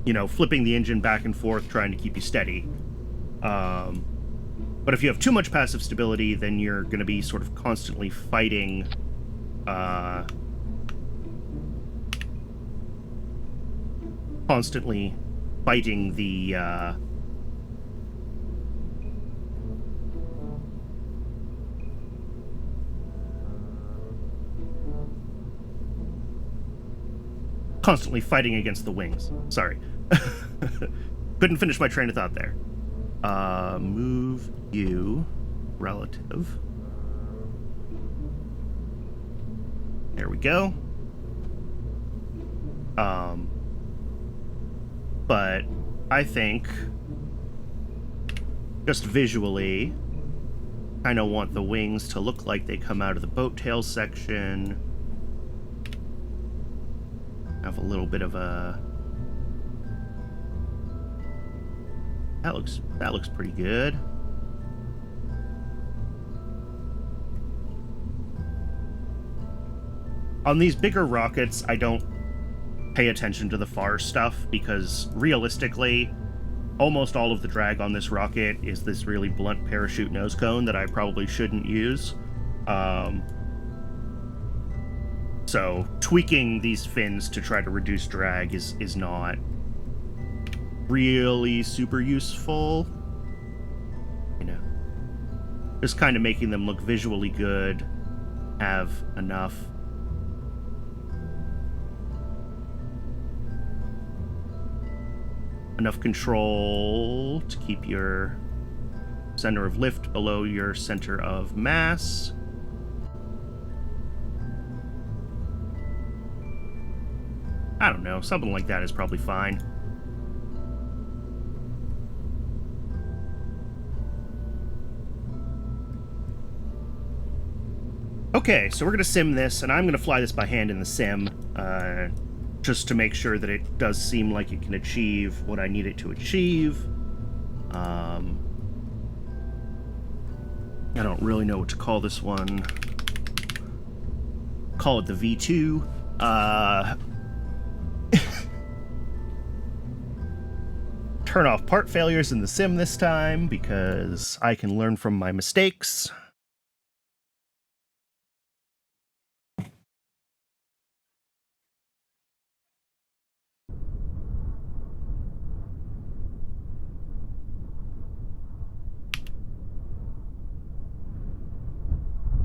you know, flipping the engine back and forth trying to keep you steady. But if you have too much passive stability, then you're going to be sort of constantly fighting the constantly fighting against the wings. Sorry. Couldn't finish my train of thought there. Move you relative. There we go. But I think just visually, kind of want the wings to look like they come out of the boat tail section. Have a little bit of a... That looks pretty good. On these bigger rockets, I don't pay attention to the far stuff because realistically, almost all of the drag on this rocket is this really blunt parachute nose cone that I probably shouldn't use. So tweaking these fins to try to reduce drag is not really super useful. You know, just kind of making them look visually good, have enough control to keep your center of lift below your center of mass. I don't know, something like that is probably fine. Okay, so we're going to sim this, and I'm going to fly this by hand in the sim, just to make sure that it does seem like it can achieve what I need it to achieve. I don't really know what to call this one. Call it the V2. Turn off part failures in the sim this time, because I can learn from my mistakes.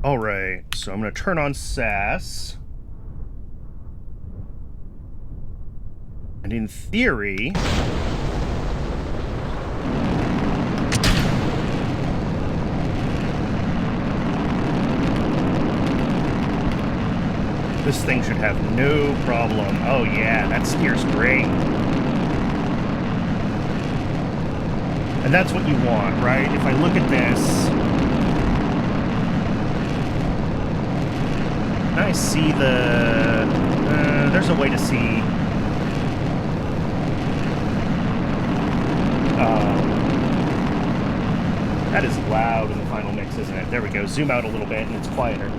Alright, so I'm going to turn on SAS. And in theory... this thing should have no problem. Oh yeah, that steers great. And that's what you want, right? If I look at this... I see the... there's a way to see... that is loud in the final mix, isn't it? There we go. Zoom out a little bit and it's quieter.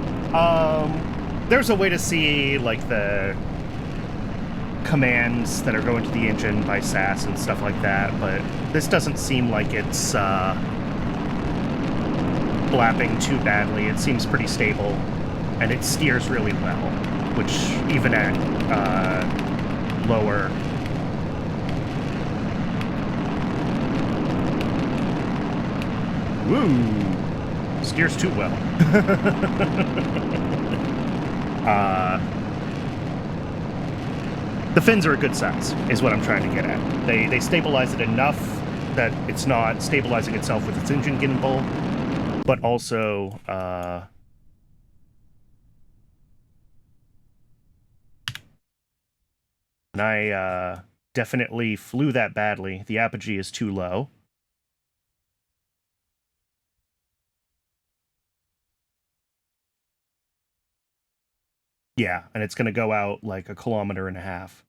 There's a way to see, like, the commands that are going to the engine by SAS and stuff like that, but this doesn't seem like it's flapping too badly. It seems pretty stable. And it steers really well, which even at lower... Woo! Steers too well. The fins are a good size, is what I'm trying to get at. They stabilize it enough that it's not stabilizing itself with its engine gimbal, but also... and I definitely flew that badly. The apogee is too low. Yeah, and it's going to go out like 1.5 kilometers.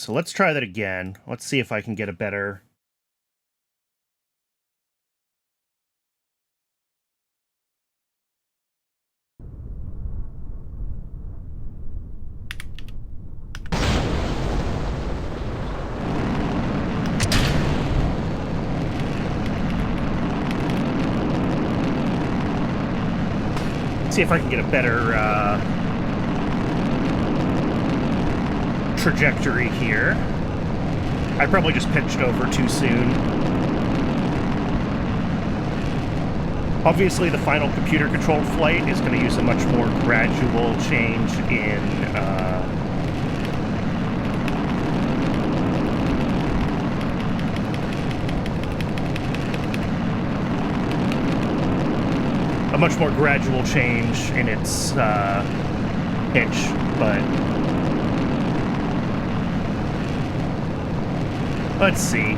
So let's try that again. Let's see if I can get a better... see if I can get a better trajectory here. I probably just pitched over too soon. Obviously, the final computer-controlled flight is going to use a much more gradual change in a much more gradual change in its pitch, but let's see.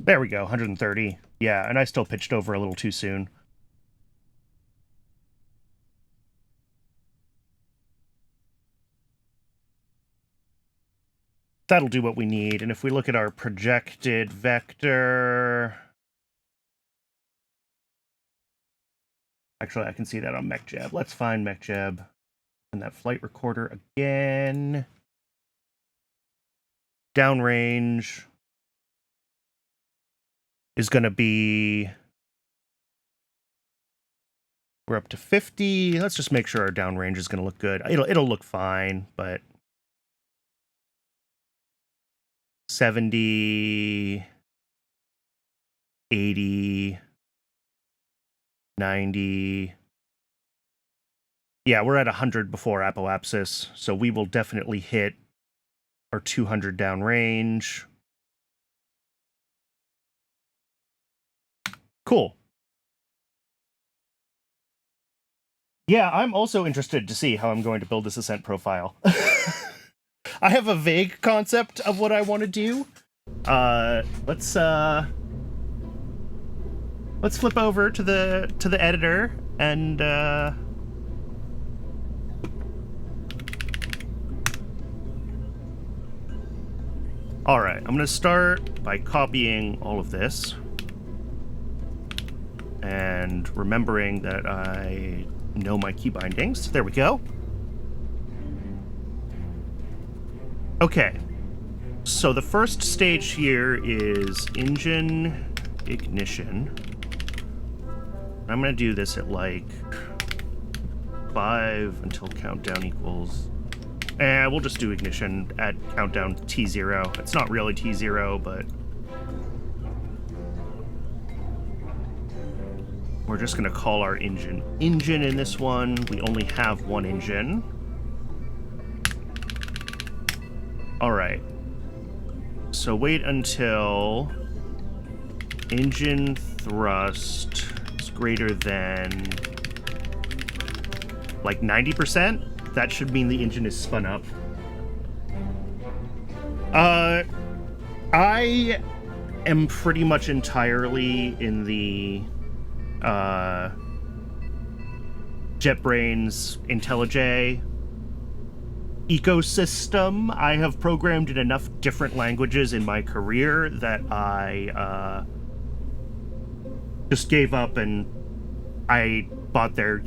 There we go, 130. Yeah, and I still pitched over a little too soon. That'll do what we need. And if we look at our projected vector... Actually, I can see that on MechJeb. Let's find MechJeb. And that flight recorder again. Downrange is going to be... We're up to 50. Let's just make sure our downrange is going to look good. It'll look fine, but... 70, 80, 90. Yeah, we're at 100 before apoapsis, so we will definitely hit our 200 downrange. Cool. Yeah, I'm also interested to see how I'm going to build this ascent profile. I have a vague concept of what I want to do. Let's flip over to the editor and all right, I'm gonna start by copying all of this and remembering that I know my key bindings. There we go. Okay, so the first stage here is engine ignition. I'm gonna do this at like 5 until countdown equals... we'll just do ignition at countdown T0. It's not really T0, but... We're just gonna call our engine in this one. We only have one engine. Alright, so wait until engine thrust is greater than like 90%. That should mean the engine is spun up. I am pretty much entirely in the JetBrains IntelliJ ecosystem. I have programmed in enough different languages in my career that I just gave up, and I bought their,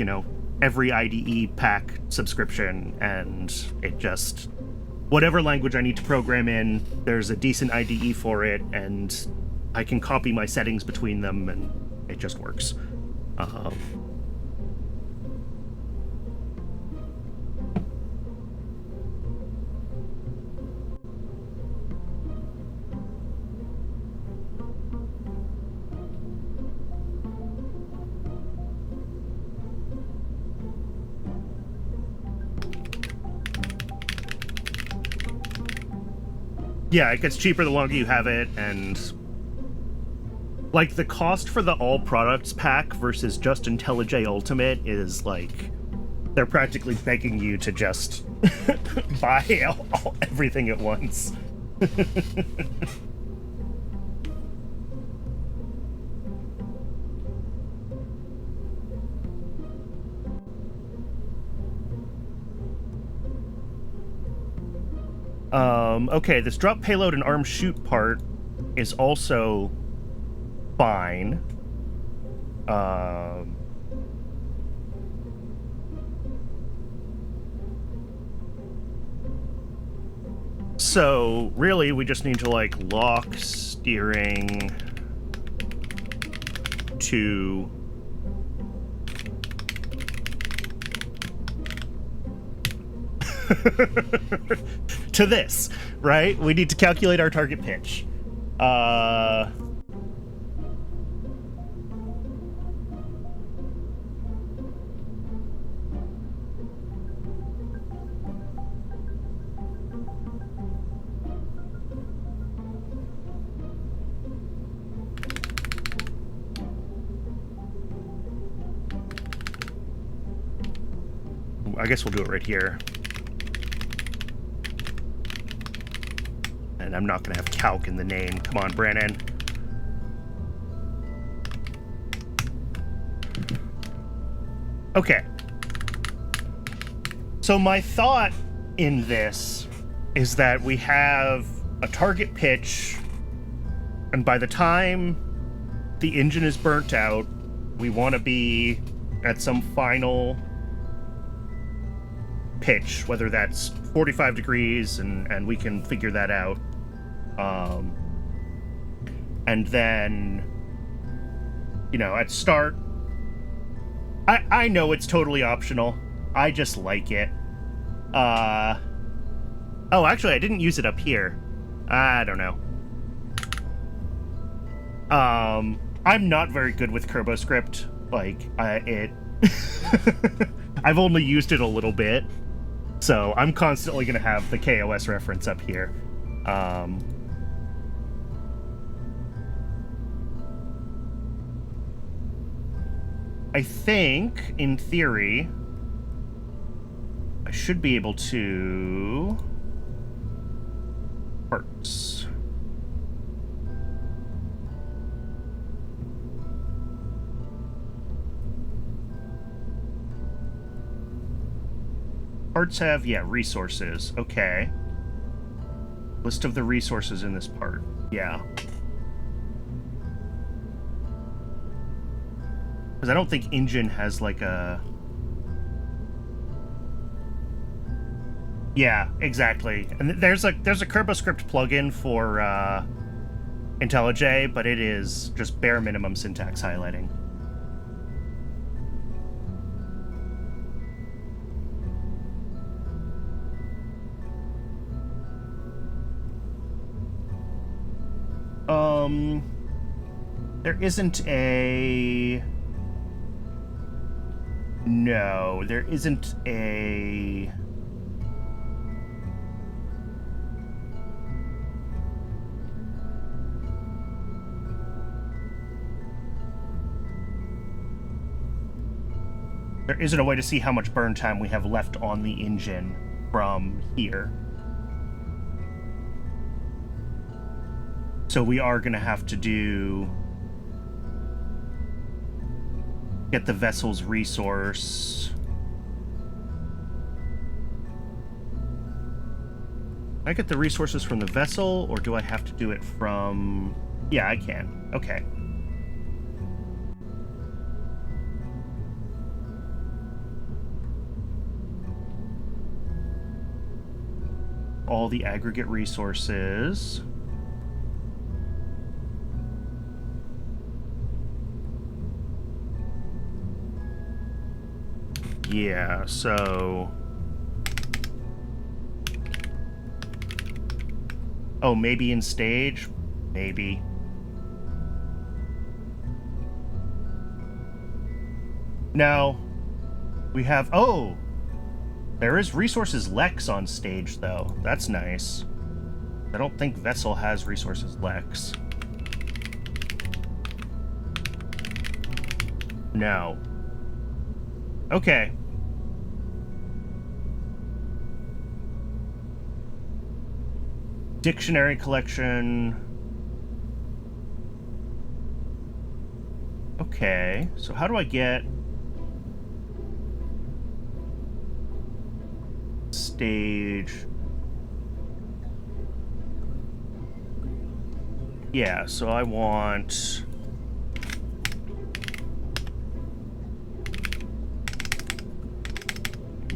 every IDE pack subscription, and it just... Whatever language I need to program in, there's a decent IDE for it, and I can copy my settings between them, and it just works. Yeah, it gets cheaper the longer you have it, and like the cost for the all products pack versus just IntelliJ Ultimate is like they're practically begging you to just buy everything at once. Okay, this drop payload and arm shoot part is also fine. So really we just need to like lock steering to to this, right? We need to calculate our target pitch. I guess we'll do it right here. And I'm not going to have calc in the name. Come on, Brandon. Okay. So my thought in this is that we have a target pitch, and by the time the engine is burnt out, we want to be at some final pitch, whether that's 45 degrees, and we can figure that out. And then, you know, at start, I know it's totally optional. I just like it. Oh, actually, I didn't use it up here. I don't know. I'm not very good with CurboScript. Like, I've only used it a little bit. So I'm constantly going to have the KOS reference up here. I think, in theory, I should be able to... Parts. Parts have, yeah, resources. Okay. List of the resources in this part. Yeah. Because I don't think engine has like a... Yeah, exactly. And there's a CurboScript plugin for IntelliJ, but it is just bare minimum syntax highlighting. There isn't a... No, there isn't a... There isn't a way to see how much burn time we have left on the engine from here. So we are going to have to get the vessel's resource. Can I get the resources from the vessel, or do I have to do it from... Yeah, I can. Okay. All the aggregate resources. Yeah, so... Oh, maybe in stage? Maybe. No. We have... Oh! There is resources Lex on stage, though. That's nice. I don't think Vessel has resources Lex. No. Okay. Dictionary collection. Okay, so how do I get... Stage... Yeah, so I want...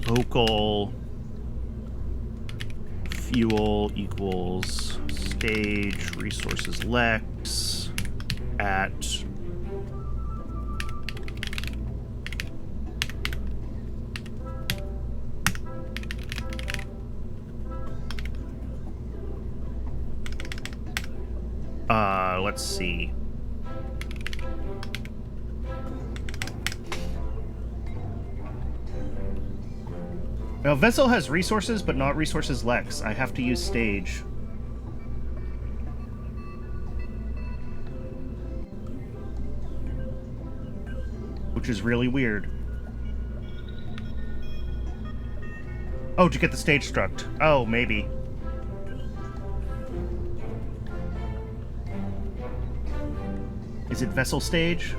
Local fuel equals stage resources Lex at Let's see. Now, Vessel has resources, but not resources Lex. I have to use stage. Which is really weird. Oh, to get the stage struct. Oh, maybe. Is it Vessel stage?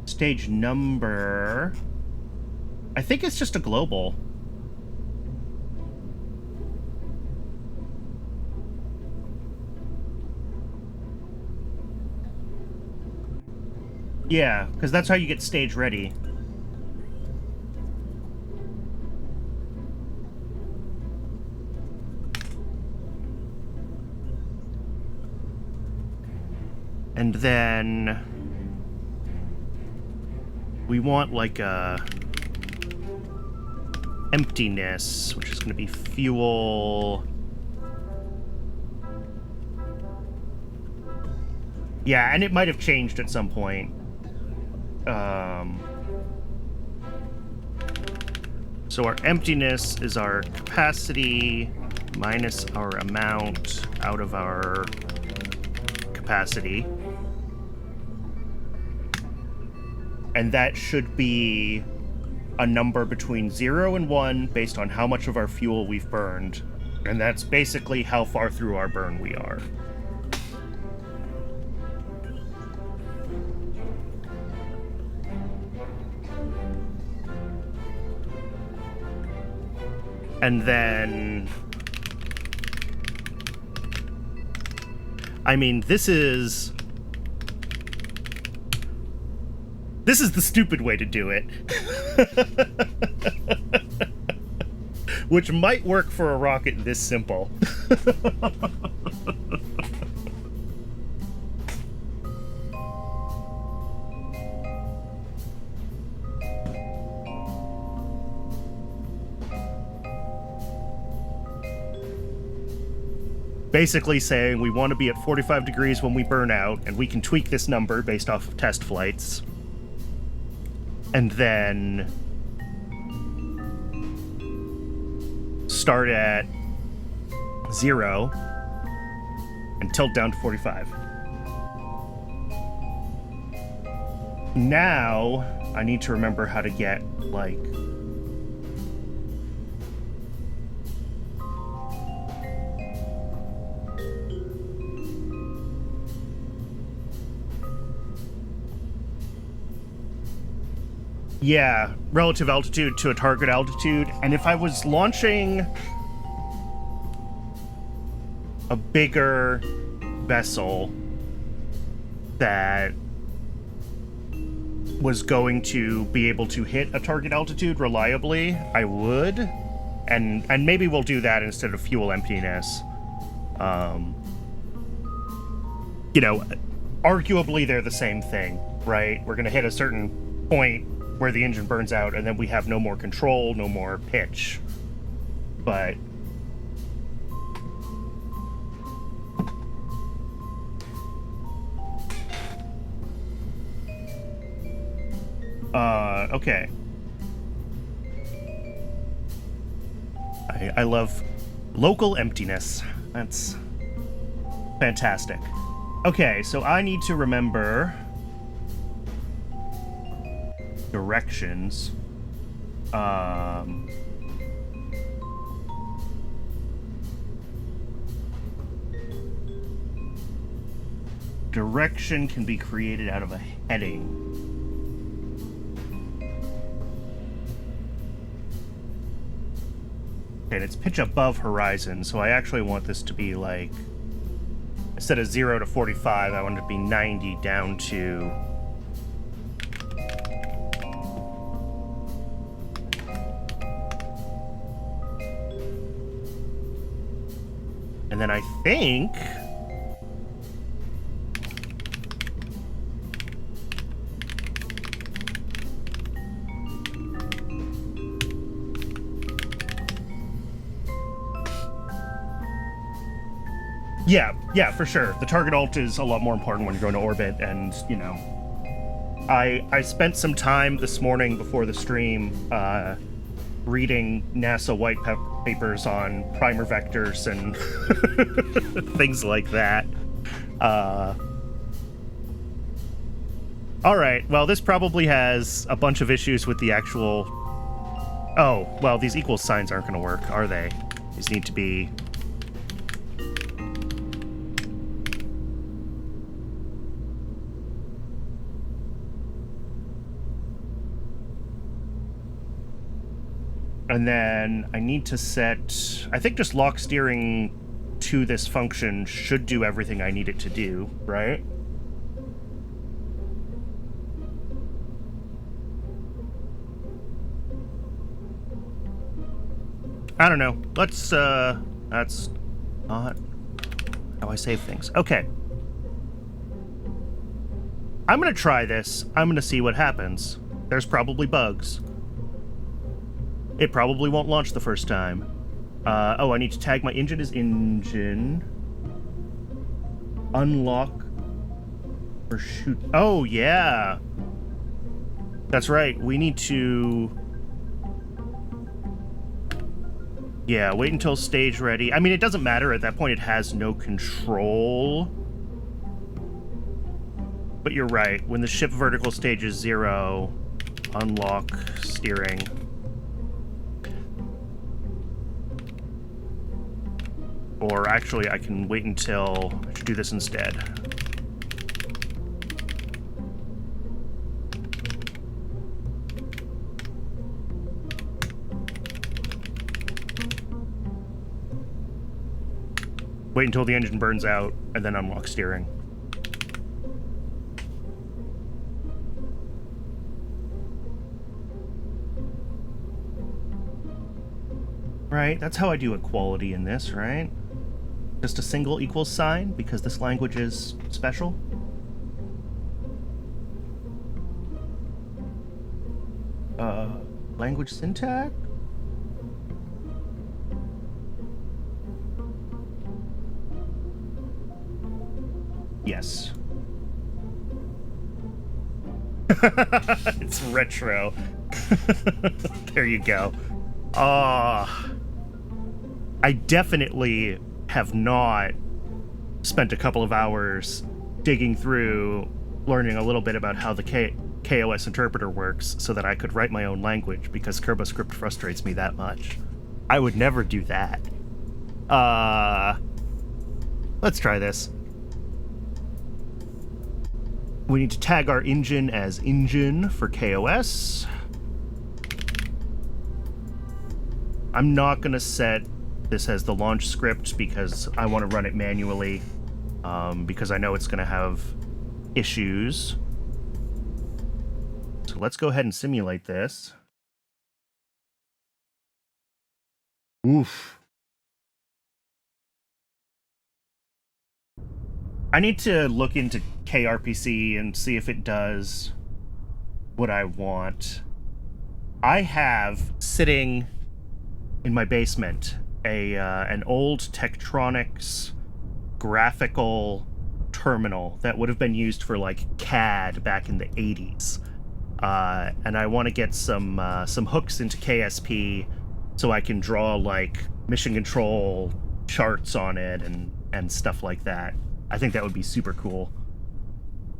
Stage number... I think it's just a global. Yeah, because that's how you get stage ready. And then we want like a emptiness, which is going to be fuel. Yeah, and it might have changed at some point. So our emptiness is our capacity minus our amount out of our capacity. And that should be a number between 0 and 1 based on how much of our fuel we've burned. And that's basically how far through our burn we are. And then... I mean, this is the stupid way to do it. Which might work for a rocket this simple. Basically saying we want to be at 45 degrees when we burn out, and we can tweak this number based off of test flights. And then start at 0 and tilt down to 45. Now I need to remember how to get, like... Yeah, relative altitude to a target altitude. And if I was launching a bigger vessel that was going to be able to hit a target altitude reliably, I would. And maybe we'll do that instead of fuel emptiness. You know, arguably they're the same thing, right? We're going to hit a certain point where the engine burns out, and then we have no more control, no more pitch. But... okay. I love local emptiness. That's fantastic. Okay, so I need to remember... directions. Direction can be created out of a heading. Okay, and it's pitch above horizon, so I actually want this to be like, instead of 0 to 45, I want it to be 90 down to... And then I think... Yeah, for sure. The target alt is a lot more important when you're going to orbit, and, you know... I spent some time this morning before the stream reading NASA white papers on primer vectors and things like that. Alright, well, this probably has a bunch of issues with the actual... Oh, well, these equal signs aren't going to work, are they? These need to be... And then I need to set... I think just lock steering to this function should do everything I need it to do, right? I don't know. Let's, that's not how I save things. Okay. I'm gonna try this. I'm gonna see what happens. There's probably bugs. It probably won't launch the first time. Oh, I need to tag my engine as engine. Unlock or shoot. Oh, yeah. That's right. We need to... Yeah, wait until stage ready. I mean, it doesn't matter. At that point, it has no control. But you're right. When the ship vertical stage is 0, unlock steering. Or actually, I can wait until... I should do this instead. Wait until the engine burns out, and then unlock steering. Right, that's how I do equality in this, right? Just a single equals sign, because this language is special. Language syntax? Yes. It's retro. There you go. I definitely have not spent a couple of hours digging through, learning a little bit about how the KOS interpreter works so that I could write my own language, because KerbaScript frustrates me that much. I would never do that. Let's try this. We need to tag our engine as engine for KOS. I'm not going to set this as the launch script because I want to run it manually, because I know it's going to have issues. So let's go ahead and simulate this. Oof. I need to look into KRPC and see if it does what I want. I have sitting in my basement an old Tektronix graphical terminal that would have been used for like CAD back in the 80s. And I want to get some hooks into KSP so I can draw like mission control charts on it and stuff like that. I think that would be super cool.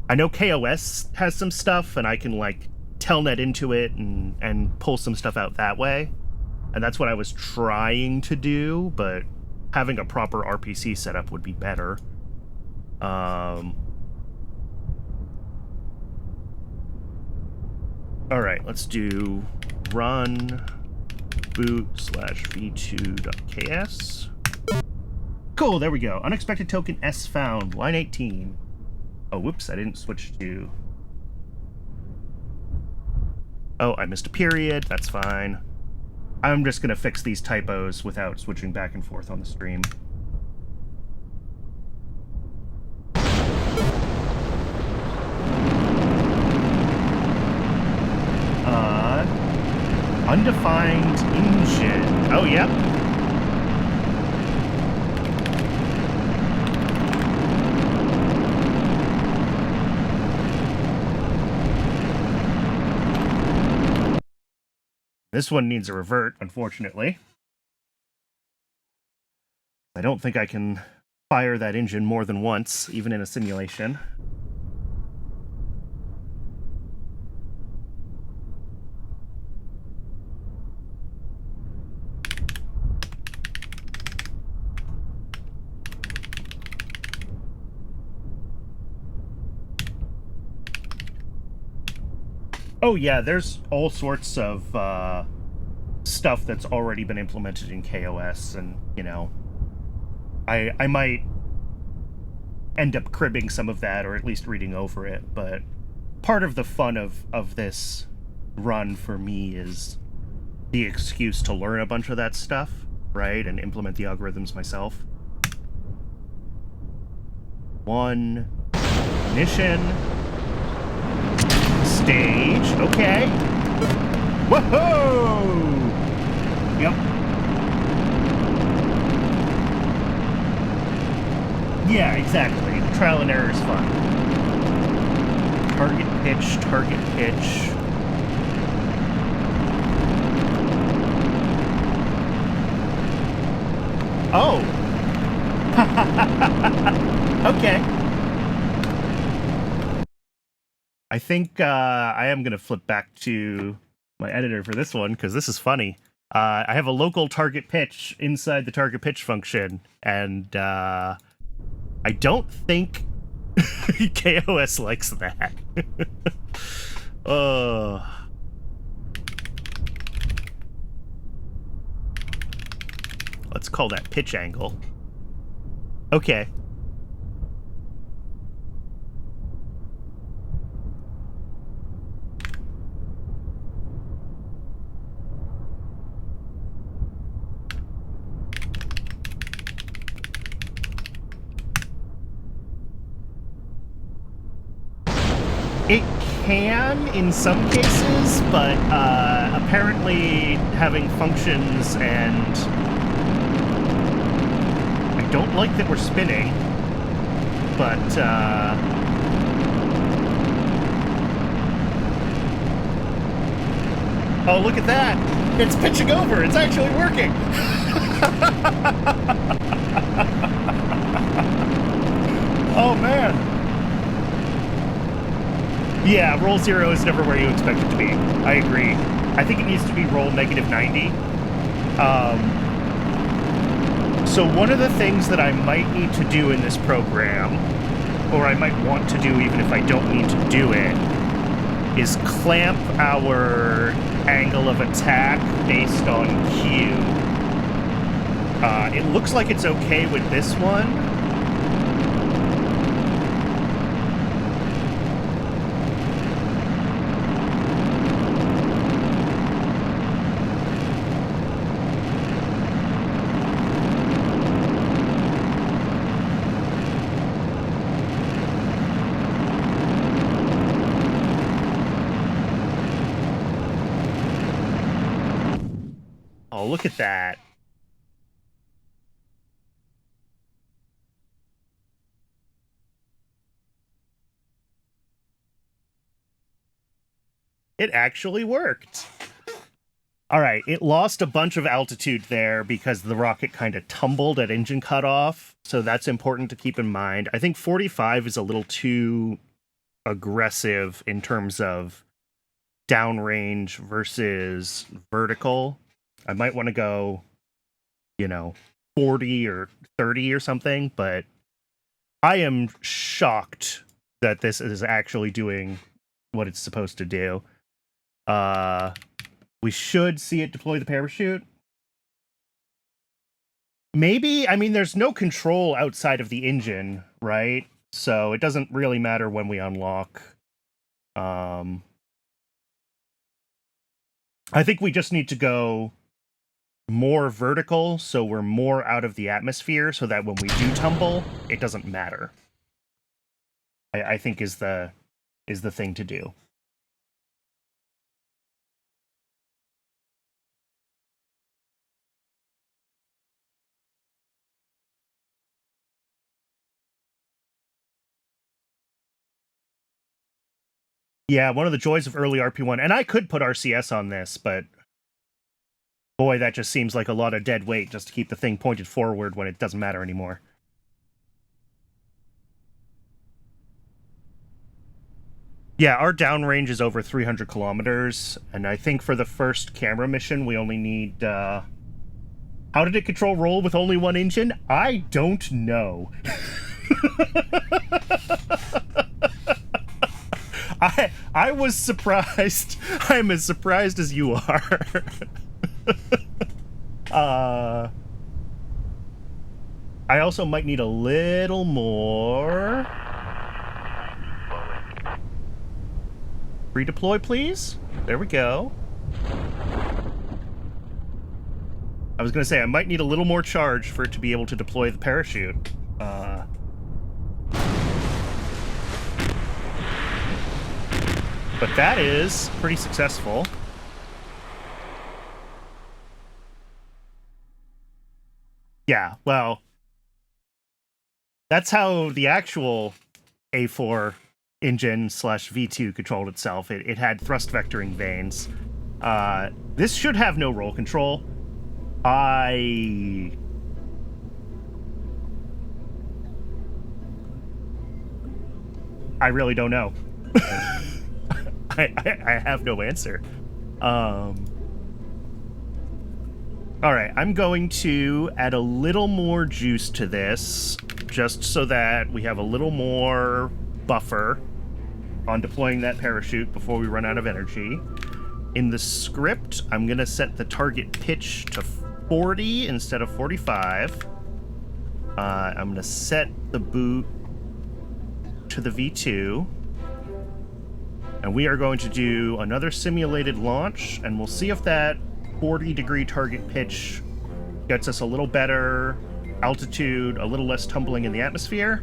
I know KOS has some stuff, and I can like telnet into it and pull some stuff out that way. And that's what I was trying to do, but having a proper RPC setup would be better. Alright, let's do run boot /v2.ks. Cool, there we go. Unexpected token S found, line 18. Oh, whoops, I didn't switch to... Oh, I missed a period, that's fine. I'm just gonna fix these typos without switching back and forth on the stream. Undefined engine. Oh, yep. This one needs a revert, unfortunately. I don't think I can fire that engine more than once, even in a simulation. Oh yeah, there's all sorts of stuff that's already been implemented in KOS, and, you know, I might end up cribbing some of that, or at least reading over it, but part of the fun of this run for me is the excuse to learn a bunch of that stuff, right, and implement the algorithms myself. One, ignition, stage, okay. Whoa! Yep. Yeah, exactly. The trial and error is fun. Target pitch, target pitch. Oh! Okay. I think I am going to flip back to my editor for this one, because this is funny. I have a local target pitch inside the target pitch function, and I don't think KOS likes that. Let's call that pitch angle. Okay. It can in some cases, but apparently having functions, and I don't like that we're spinning, but oh, look at that! It's pitching over! It's actually working! Oh, man! Yeah, roll 0 is never where you expect it to be. I agree. I think it needs to be roll -90. So one of the things that I might need to do in this program, or I might want to do even if I don't need to do it, is clamp our angle of attack based on Q. It looks like it's okay with this one. Oh, look at that. It actually worked. All right, it lost a bunch of altitude there because the rocket kind of tumbled at engine cutoff, so that's important to keep in mind. I think 45 is a little too aggressive in terms of downrange versus vertical. I might want to go, you know, 40 or 30 or something, but I am shocked that this is actually doing what it's supposed to do. We should see it deploy the parachute. Maybe, I mean, there's no control outside of the engine, right? So it doesn't really matter when we unlock. I think we just need to go more vertical, so we're more out of the atmosphere, so that when we do tumble, it doesn't matter. I think is the thing to do. Yeah, one of the joys of early RP-1, and I could put RCS on this, but Boy, that just seems like a lot of dead weight just to keep the thing pointed forward when it doesn't matter anymore. Yeah, our downrange is over 300 kilometers, and I think for the first camera mission, we only need, how did it control roll with only one engine? I don't know. I was surprised. I'm as surprised as you are. I also might need a little more. Redeploy, please. There we go. I was going to say, I might need a little more charge for it to be able to deploy the parachute. But that is pretty successful. Yeah, well, that's how the actual A4 engine / V2 controlled itself. It had thrust vectoring vanes. This should have no roll control. I really don't know. I have no answer. All right, I'm going to add a little more juice to this, just so that we have a little more buffer on deploying that parachute before we run out of energy. In the script, I'm going to set the target pitch to 40 instead of 45. I'm going to set the boot to the V2. And we are going to do another simulated launch, and we'll see if that 40-degree target pitch gets us a little better altitude, a little less tumbling in the atmosphere,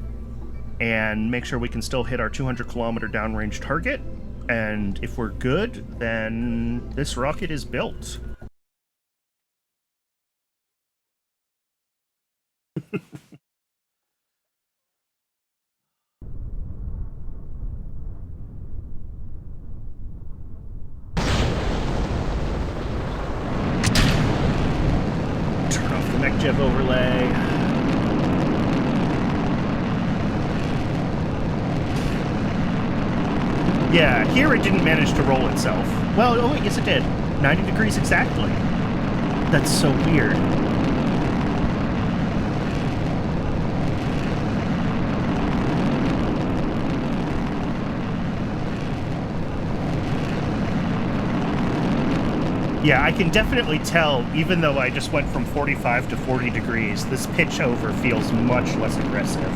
and make sure we can still hit our 200-kilometer downrange target. And if we're good, then this rocket is built. Turn off the MacJev overlay. Yeah, here it didn't manage to roll itself. Well, oh wait, yes it did. 90 degrees exactly. That's so weird. Yeah, I can definitely tell, even though I just went from 45 to 40 degrees, this pitch over feels much less aggressive.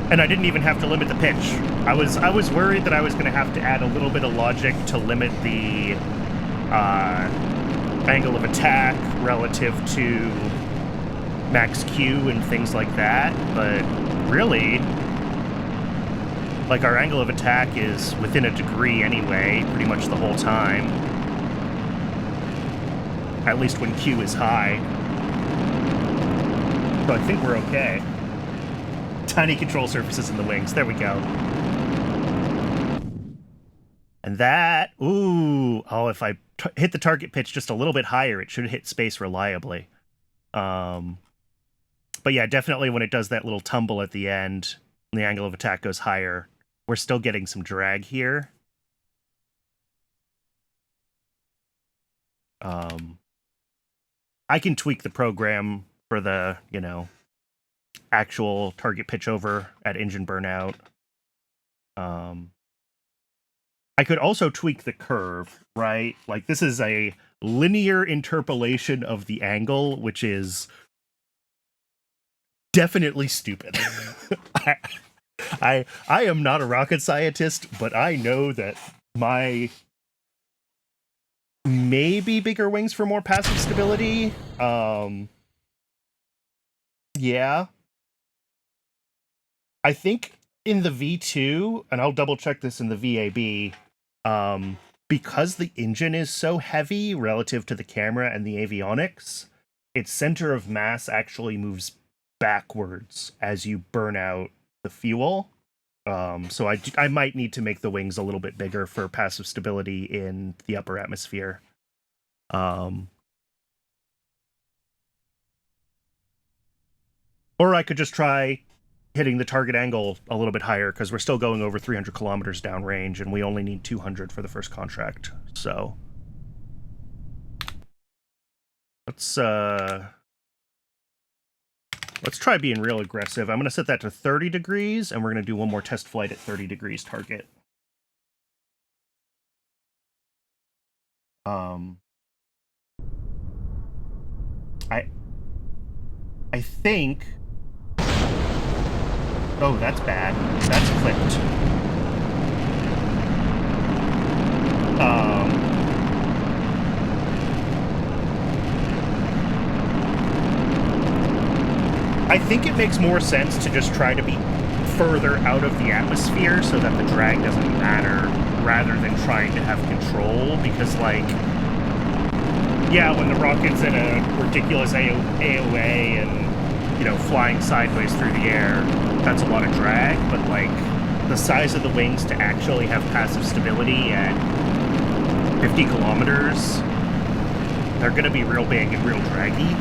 And I didn't even have to limit the pitch. I was worried that I was going to have to add a little bit of logic to limit the angle of attack relative to max Q and things like that, but really, like, our angle of attack is within a degree anyway, pretty much the whole time. At least when Q is high. So I think we're okay. Tiny control surfaces in the wings. There we go. And that... Ooh! Oh, if I hit the target pitch just a little bit higher, it should hit space reliably. But yeah, definitely when it does that little tumble at the end, the angle of attack goes higher. We're still getting some drag here. I can tweak the program for the, you know, actual target pitch over at engine burnout. I could also tweak the curve, right? Like, this is a linear interpolation of the angle, which is definitely stupid. I am not a rocket scientist, but I know that my maybe bigger wings for more passive stability. Yeah. I think in the V2, and I'll double check this in the VAB, because the engine is so heavy relative to the camera and the avionics, its center of mass actually moves backwards as you burn out the fuel. So I might need to make the wings a little bit bigger for passive stability in the upper atmosphere. Or I could just try hitting the target angle a little bit higher, because we're still going over 300 kilometers downrange, and we only need 200 for the first contract. So let's try being real aggressive. I'm going to set that to 30 degrees, and we're going to do one more test flight at 30 degrees target. I think... Oh, that's bad. That's clipped. I think it makes more sense to just try to be further out of the atmosphere so that the drag doesn't matter, rather than trying to have control, because, like, yeah, when the rocket's in a ridiculous AOA and, you know, flying sideways through the air, that's a lot of drag, but, like, the size of the wings to actually have passive stability at 50 kilometers, they're going to be real big and real draggy.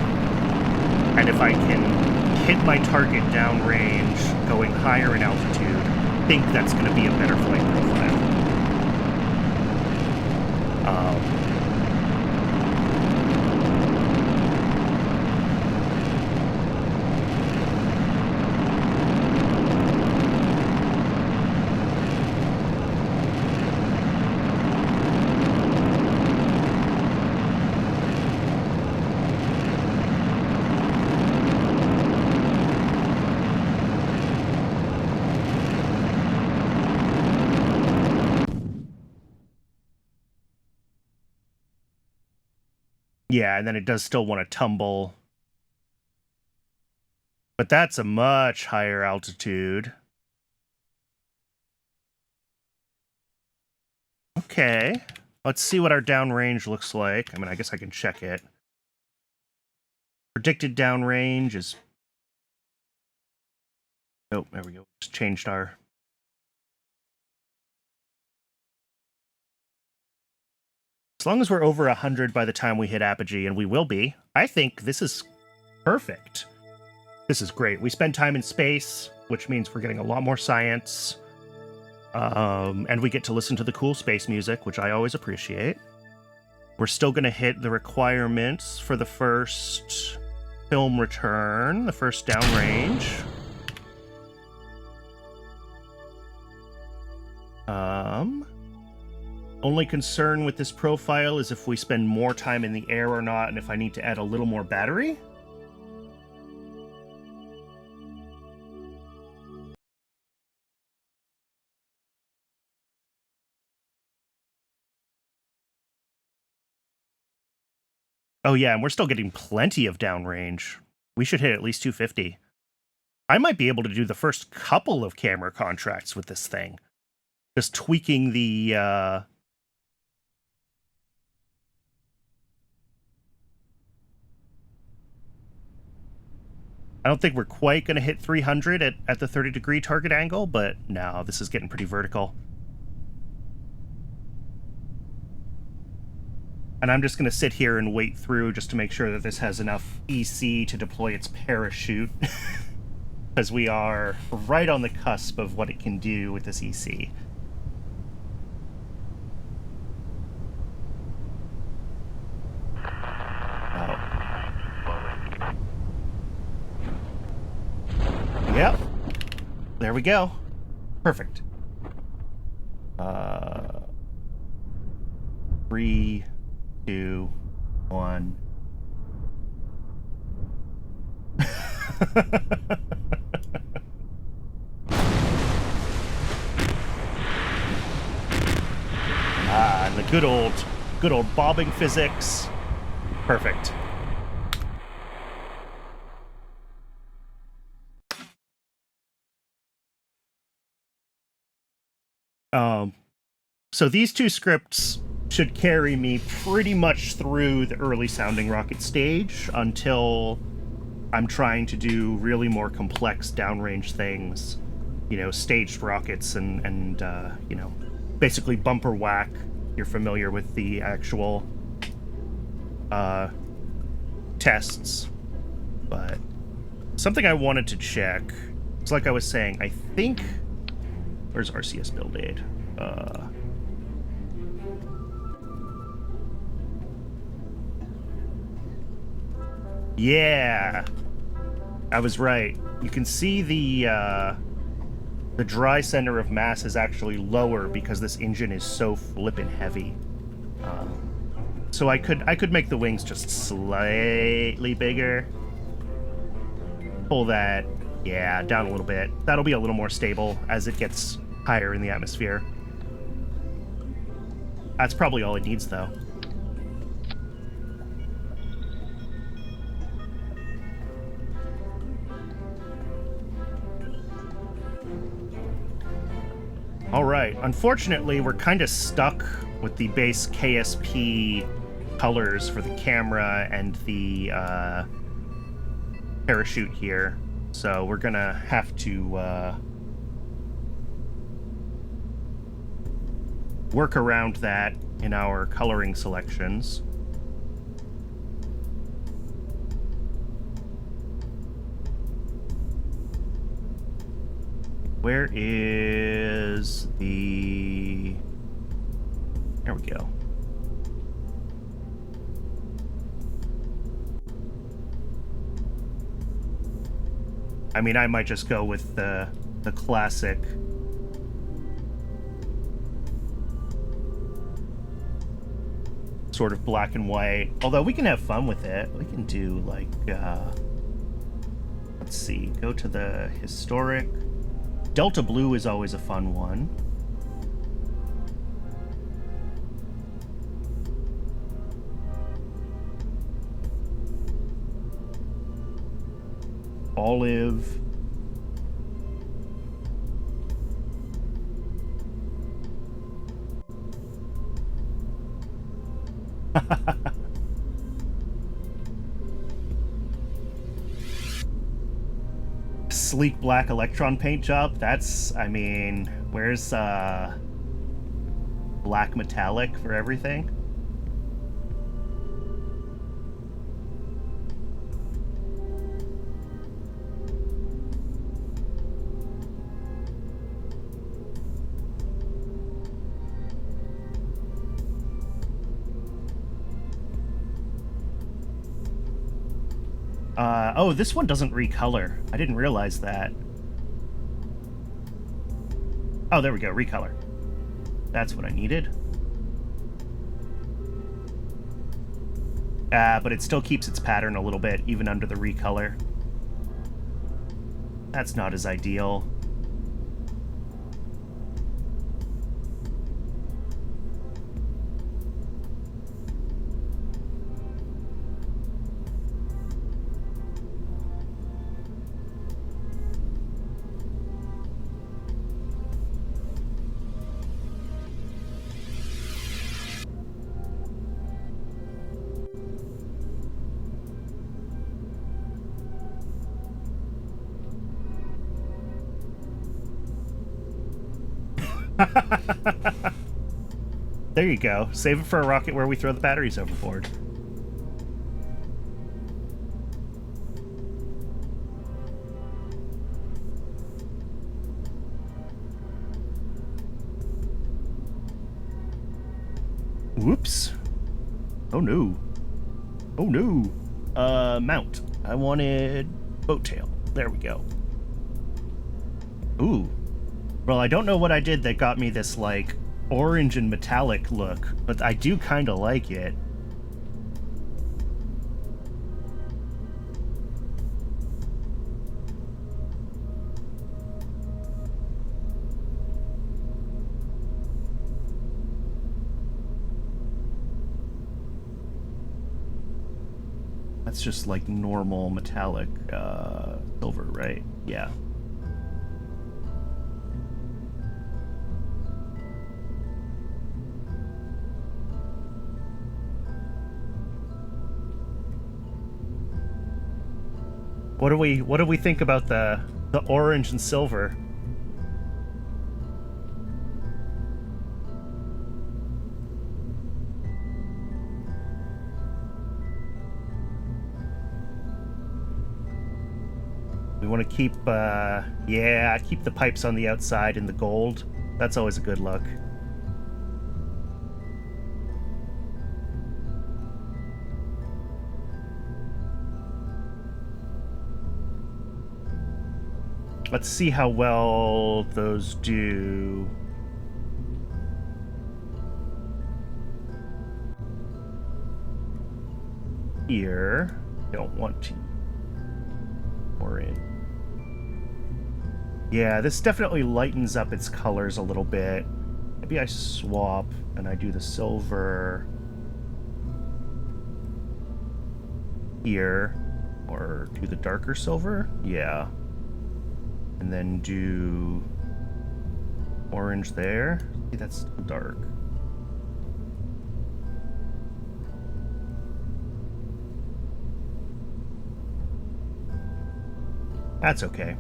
And if I can hit my target downrange going higher in altitude, I think that's going to be a better flight profile. Yeah, and then it does still want to tumble. But that's a much higher altitude. Okay. Let's see what our downrange looks like. I mean, I guess I can check it. Predicted downrange is... Oh, there we go. Just changed our... As long as we're over 100 by the time we hit apogee, and we will be, I think this is perfect. This is great. We spend time in space, which means we're getting a lot more science. And we get to listen to the cool space music, which I always appreciate. We're still going to hit the requirements for the first film return, the first downrange. Only concern with this profile is if we spend more time in the air or not, and if I need to add a little more battery. Oh yeah, and we're still getting plenty of downrange. We should hit at least 250. I might be able to do the first couple of camera contracts with this thing. Just tweaking the... I don't think we're quite going to hit 300 at the 30-degree target angle, but no, this is getting pretty vertical. And I'm just going to sit here and wait through just to make sure that this has enough EC to deploy its parachute. Because we are right on the cusp of what it can do with this EC. Yep. There we go. Perfect. 3, 2, 1. And the good old bobbing physics. Perfect. So these two scripts should carry me pretty much through the early sounding rocket stage until I'm trying to do really more complex downrange things. you know, staged rockets and you know, basically bumper whack. You're familiar with the actual tests. But something I wanted to check, it's like I was saying, I think... Where's RCS build aid? Yeah! I was right. You can see the dry center of mass is actually lower because this engine is so flippin' heavy. So I could make the wings just slightly bigger. Pull that, yeah, down a little bit. That'll be a little more stable as it gets higher in the atmosphere. That's probably all it needs, though. Alright, unfortunately, we're kind of stuck with the base KSP colors for the camera and the parachute here. So we're gonna have to work around that in our coloring selections. Where is the... There we go. I mean, I might just go with the classic sort of black and white. Although we can have fun with it. We can do like, let's see, go to the historic. Delta blue is always a fun one. Olive. Sleek black electron paint job. That's, I mean, where's black metallic for everything? Oh, this one doesn't recolor. I didn't realize that. Oh, there we go, recolor. That's what I needed. But it still keeps its pattern a little bit, even under the recolor. That's not as ideal. There you go. Save it for a rocket where we throw the batteries overboard. Whoops. Oh no. Oh no. Mount. I wanted boat tail. There we go. Ooh. Well, I don't know what I did that got me this, like, orange and metallic look, but I do kind of like it. That's just like normal metallic silver, right? Yeah. What do we think about the orange and silver? We want to keep, keep the pipes on the outside in the gold. That's always a good look. Let's see how well those do. Here, don't want to. Orange. Yeah, this definitely lightens up its colors a little bit. Maybe I swap and I do the silver here, or do the darker silver. Yeah. And then do orange there. See, that's still dark. That's okay.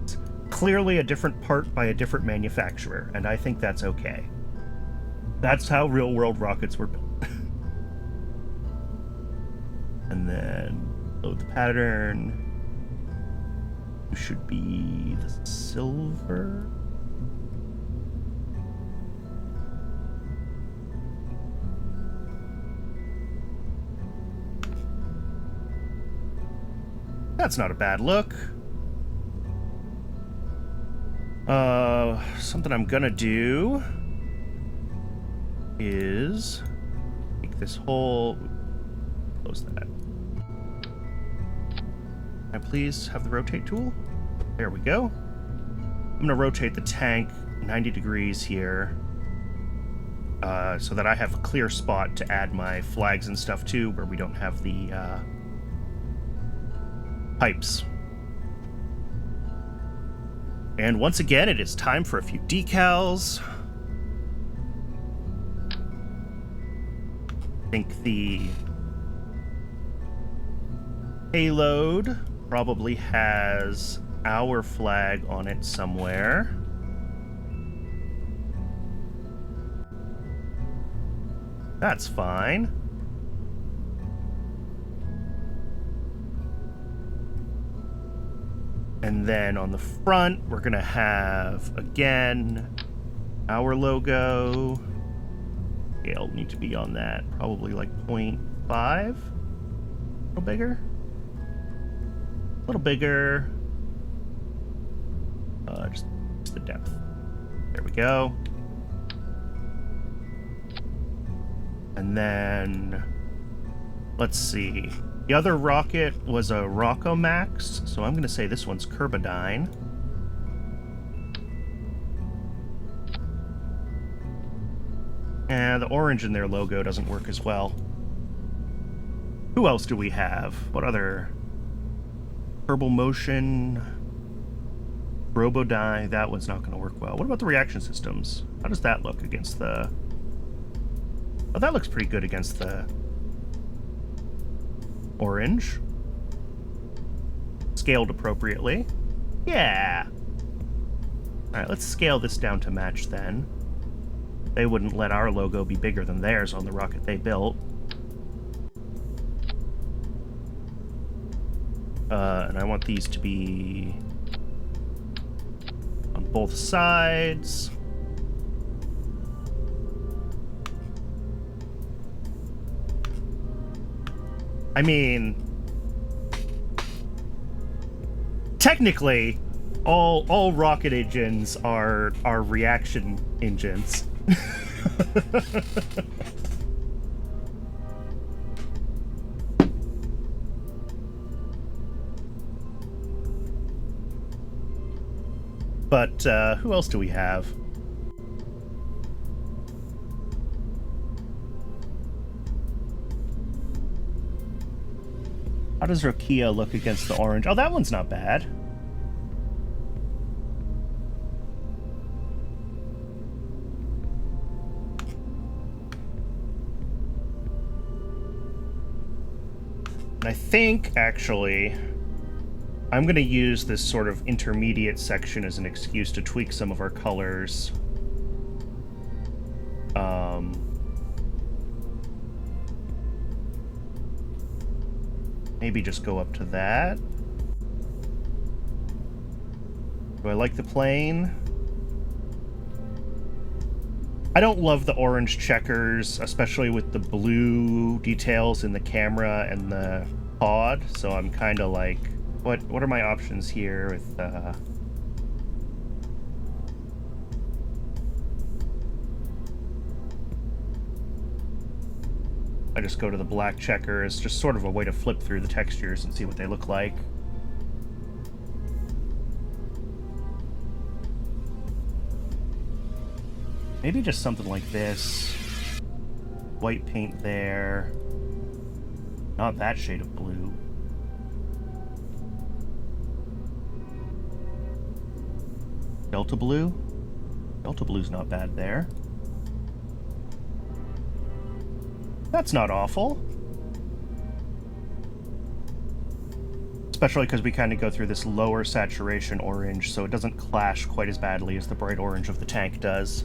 It's clearly a different part by a different manufacturer, and I think that's okay. That's how real-world rockets were built. And then load the pattern. Should be the silver. That's not a bad look. Something I'm gonna do is take this whole... Close that. Can I please have the rotate tool? There we go. I'm going to rotate the tank 90 degrees here so that I have a clear spot to add my flags and stuff to where we don't have the pipes. And once again, it is time for a few decals. I think the payload probably has our flag on it somewhere. That's fine. And then on the front, we're gonna have, again, our logo. It'll need to be on that, probably like 0.5. A little bigger. A little bigger. Just the depth. There we go. And then, let's see. The other rocket was a Rockomax, so I'm going to say this one's Curbadyne. And the orange in their logo doesn't work as well. Who else do we have? What other? Herbal Motion, Robodyne, that one's not going to work well. What about the reaction systems? How does that look against the... Oh, that looks pretty good against the orange. Scaled appropriately. Yeah! Alright, let's scale this down to match then. They wouldn't let our logo be bigger than theirs on the rocket they built. And I want these to be on both sides. I mean, technically, all rocket engines are reaction engines. But who else do we have? How does Rokia look against the orange? Oh, that one's not bad. And I think, actually, I'm going to use this sort of intermediate section as an excuse to tweak some of our colors. Maybe just go up to that. Do I like the plane? I don't love the orange checkers, especially with the blue details in the camera and the pod, so I'm kind of like, what are my options here with, I just go to the black checkers, just sort of a way to flip through the textures and see what they look like. Maybe just something like this. White paint there. Not that shade of blue. Delta blue? Delta blue's not bad there. That's not awful. Especially because we kind of go through this lower saturation orange, so it doesn't clash quite as badly as the bright orange of the tank does.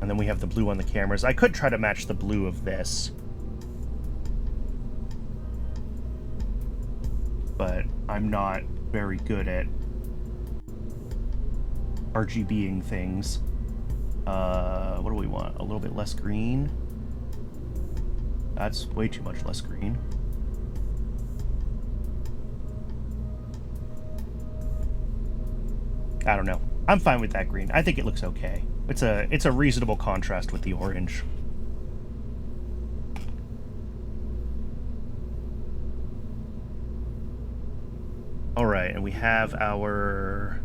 And then we have the blue on the cameras. I could try to match the blue of this, but I'm not very good at RGBing things. What do we want? A little bit less green? That's way too much less green. I don't know. I'm fine with that green. I think it looks okay. It's a reasonable contrast with the orange. All right, and we have our...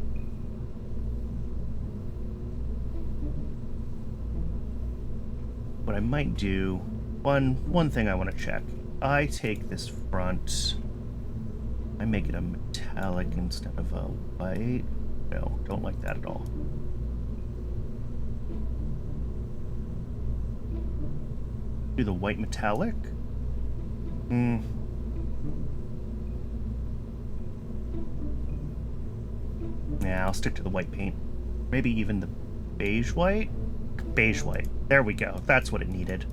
What I might do, one thing I want to check. I take this front, I make it a metallic instead of a white. No, don't like that at all. Do the white metallic? Yeah, I'll stick to the white paint. Maybe even the beige white? Beige white. There we go. That's what it needed.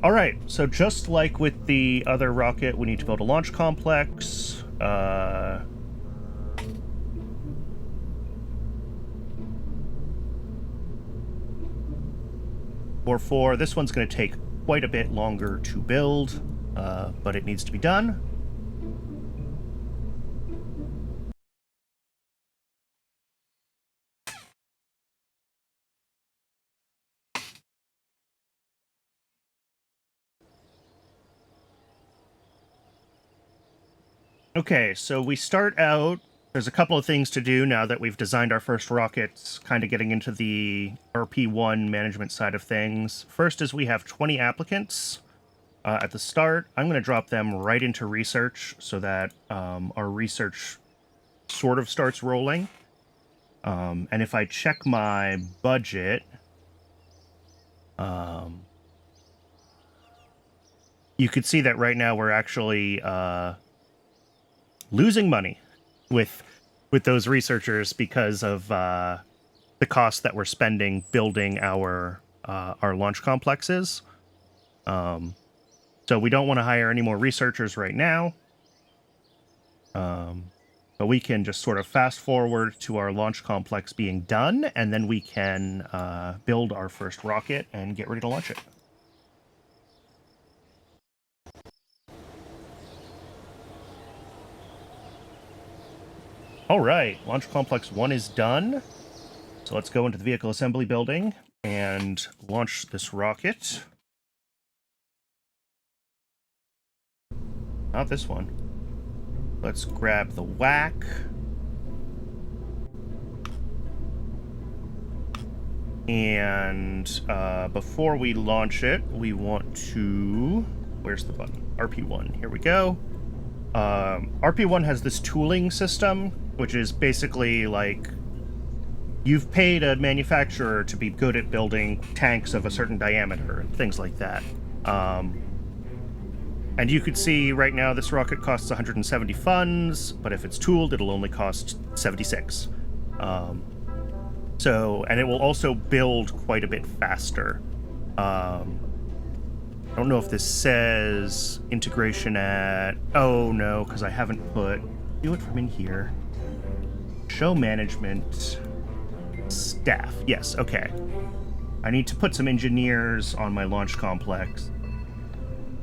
All right, so just like with the other rocket, we need to build a launch complex. For this one's going to take quite a bit longer to build, but it needs to be done. Okay, so we start out, there's a couple of things to do now that we've designed our first rockets, kind of getting into the RP-1 management side of things. First is we have 20 applicants at the start. I'm going to drop them right into research so that our research sort of starts rolling. And if I check my budget, you could see that right now we're actually... losing money with those researchers because of the cost that we're spending building our launch complexes. So we don't want to hire any more researchers right now. But we can just sort of fast forward to our launch complex being done, and then we can build our first rocket and get ready to launch it. All right, Launch Complex 1 is done. So let's go into the vehicle assembly building and launch this rocket. Not this one. Let's grab the whack. And before we launch it, we want to... Where's the button? RP-1. Here we go. RP-1 has this tooling system, which is basically like you've paid a manufacturer to be good at building tanks of a certain diameter and things like that. And you could see right now this rocket costs 170 funds, but if it's tooled, it'll only cost 76. And it will also build quite a bit faster. I don't know if this says integration at... Oh, no, because I haven't put... Do it from in here. Show management. Staff. Yes, okay. I need to put some engineers on my launch complex.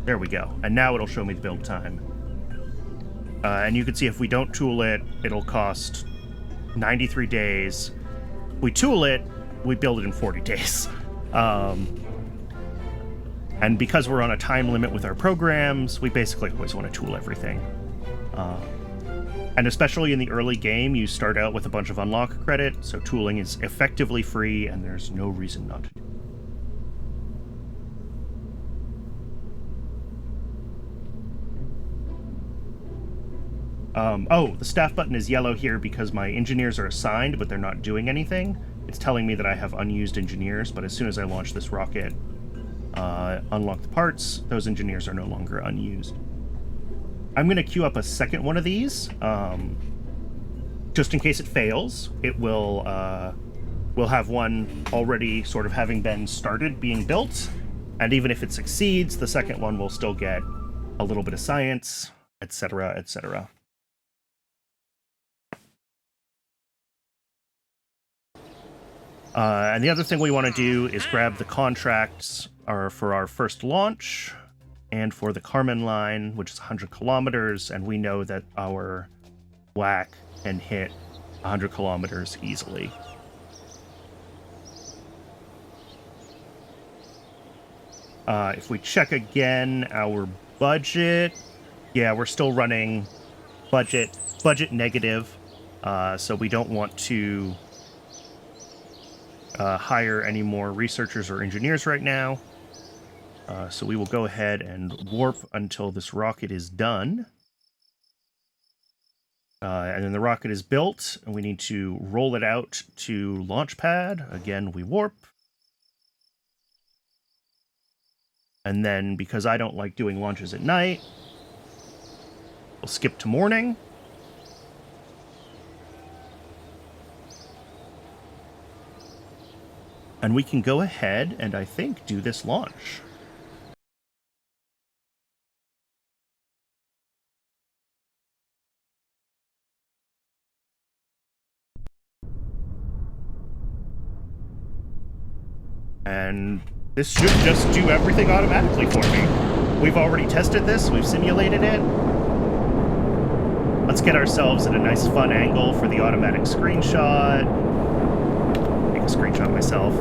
There we go. And now it'll show me the build time. And you can see if we don't tool it, it'll cost 93 days. If we tool it, we build it in 40 days. And because we're on a time limit with our programs, we basically always want to tool everything. And especially in the early game, you start out with a bunch of unlock credit, so tooling is effectively free, and there's no reason not to do it. Oh, the staff button is yellow here because my engineers are assigned, but they're not doing anything. It's telling me that I have unused engineers, but as soon as I launch this rocket, unlock the parts, those engineers are no longer unused. I'm going to queue up a second one of these, just in case it fails. It will, we'll have one already sort of having been started being built, and even if it succeeds, the second one will still get a little bit of science, etc., etc. And the other thing we want to do is grab the contracts for our first launch and for the Carmen line, which is 100 kilometers, and we know that our WAC can hit 100 kilometers easily. If we check again our budget, yeah, we're still running budget negative, so we don't want to hire any more researchers or engineers right now. So we will go ahead and warp until this rocket is done. And then the rocket is built, and we need to roll it out to launch pad. Again, we warp. And then, because I don't like doing launches at night, we'll skip to morning. And we can go ahead and, I think, do this launch. And this should just do everything automatically for me. We've already tested this, we've simulated it. Let's get ourselves at a nice fun angle for the automatic screenshot. Take a screenshot myself.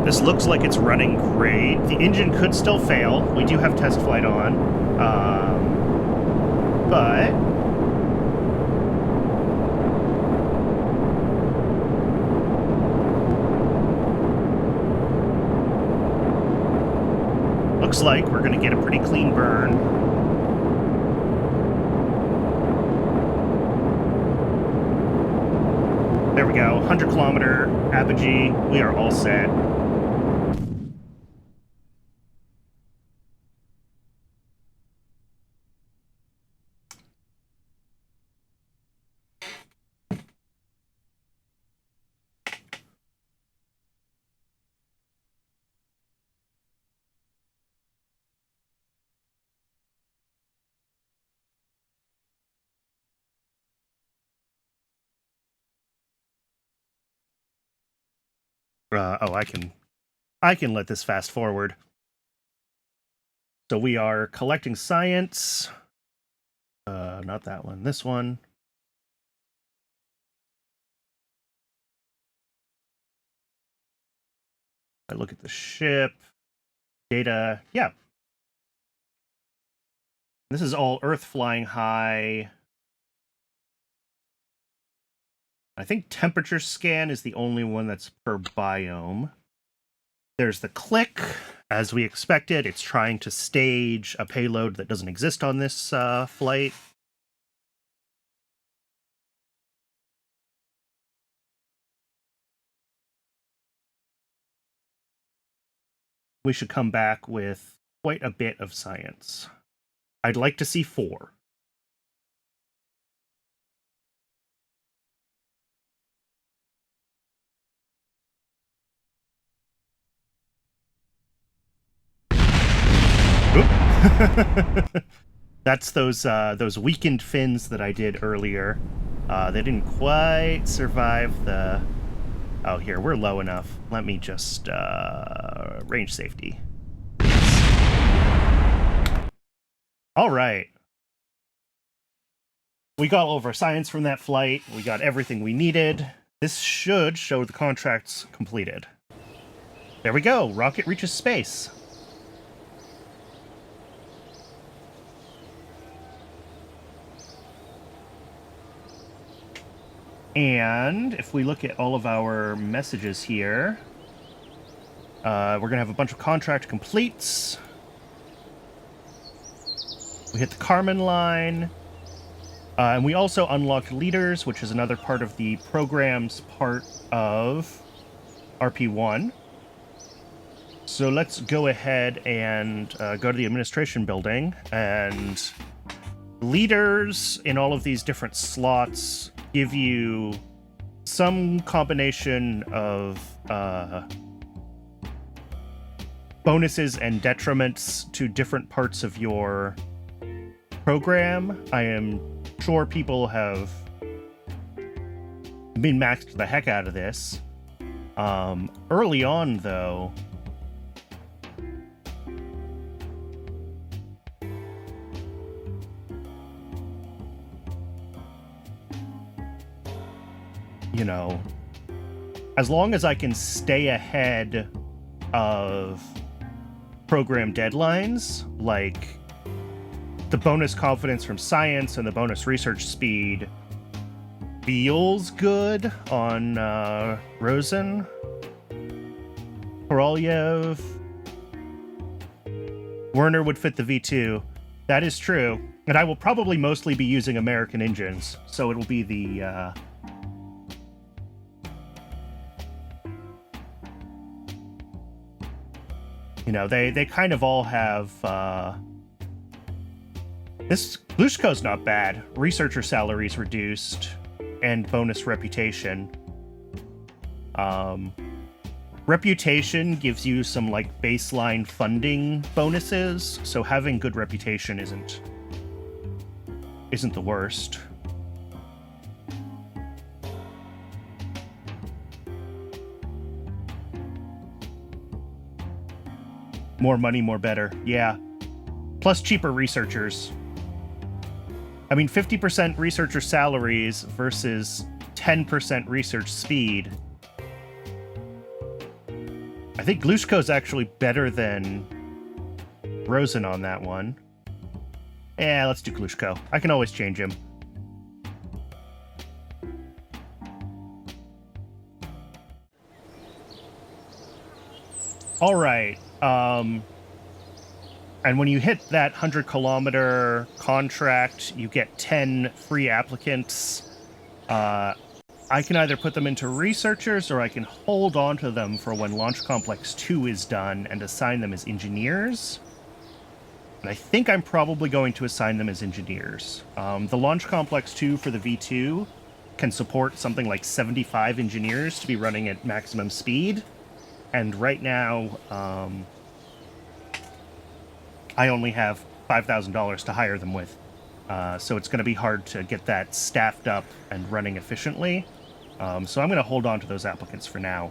This looks like it's running great. The engine could still fail. We do have test flight on. But looks like we're going to get a pretty clean burn. There we go. 100 kilometer apogee. We are all set. Oh, I can let this fast forward. So we are collecting science. Not that one, this one. I look at the ship. Data, yeah. This is all Earth flying high. I think temperature scan is the only one that's per biome. There's the click. As we expected, it's trying to stage a payload that doesn't exist on this flight. We should come back with quite a bit of science. I'd like to see 4. That's those weakened fins that I did earlier. They didn't quite survive the... Oh, here, we're low enough. Let me just... range safety. All right. We got all of our science from that flight. We got everything we needed. This should show the contracts completed. There we go. Rocket reaches space. And if we look at all of our messages here, we're going to have a bunch of contract completes. We hit the Carmen line. And we also unlocked leaders, which is another part of the program's part of RP-1. So let's go ahead and go to the administration building. And leaders in all of these different slots give you some combination of bonuses and detriments to different parts of your program. I am sure people have been maxed the heck out of this. Early on, though, you know, as long as I can stay ahead of program deadlines, like the bonus confidence from science and the bonus research speed feels good on Rosen, Korolyev. Werner would fit the V2. That is true. And I will probably mostly be using American engines, so it'll be the... you know, they kind of all have... This Glushko's not bad. Researcher salaries reduced, and bonus reputation. Reputation gives you some, like, baseline funding bonuses, so having good reputation isn't the worst. More money, more better. Yeah. Plus cheaper researchers. I mean, 50% researcher salaries versus 10% research speed. I think Glushko's actually better than Rosen on that one. Yeah, let's do Glushko. I can always change him. All right. And when you hit that 100-kilometer contract, you get 10 free applicants. I can either put them into researchers, or I can hold on to them for when Launch Complex 2 is done and assign them as engineers. And I think I'm probably going to assign them as engineers. The Launch Complex 2 for the V2 can support something like 75 engineers to be running at maximum speed. And right now, I only have $5,000 to hire them with. So it's going to be hard to get that staffed up and running efficiently. So I'm going to hold on to those applicants for now.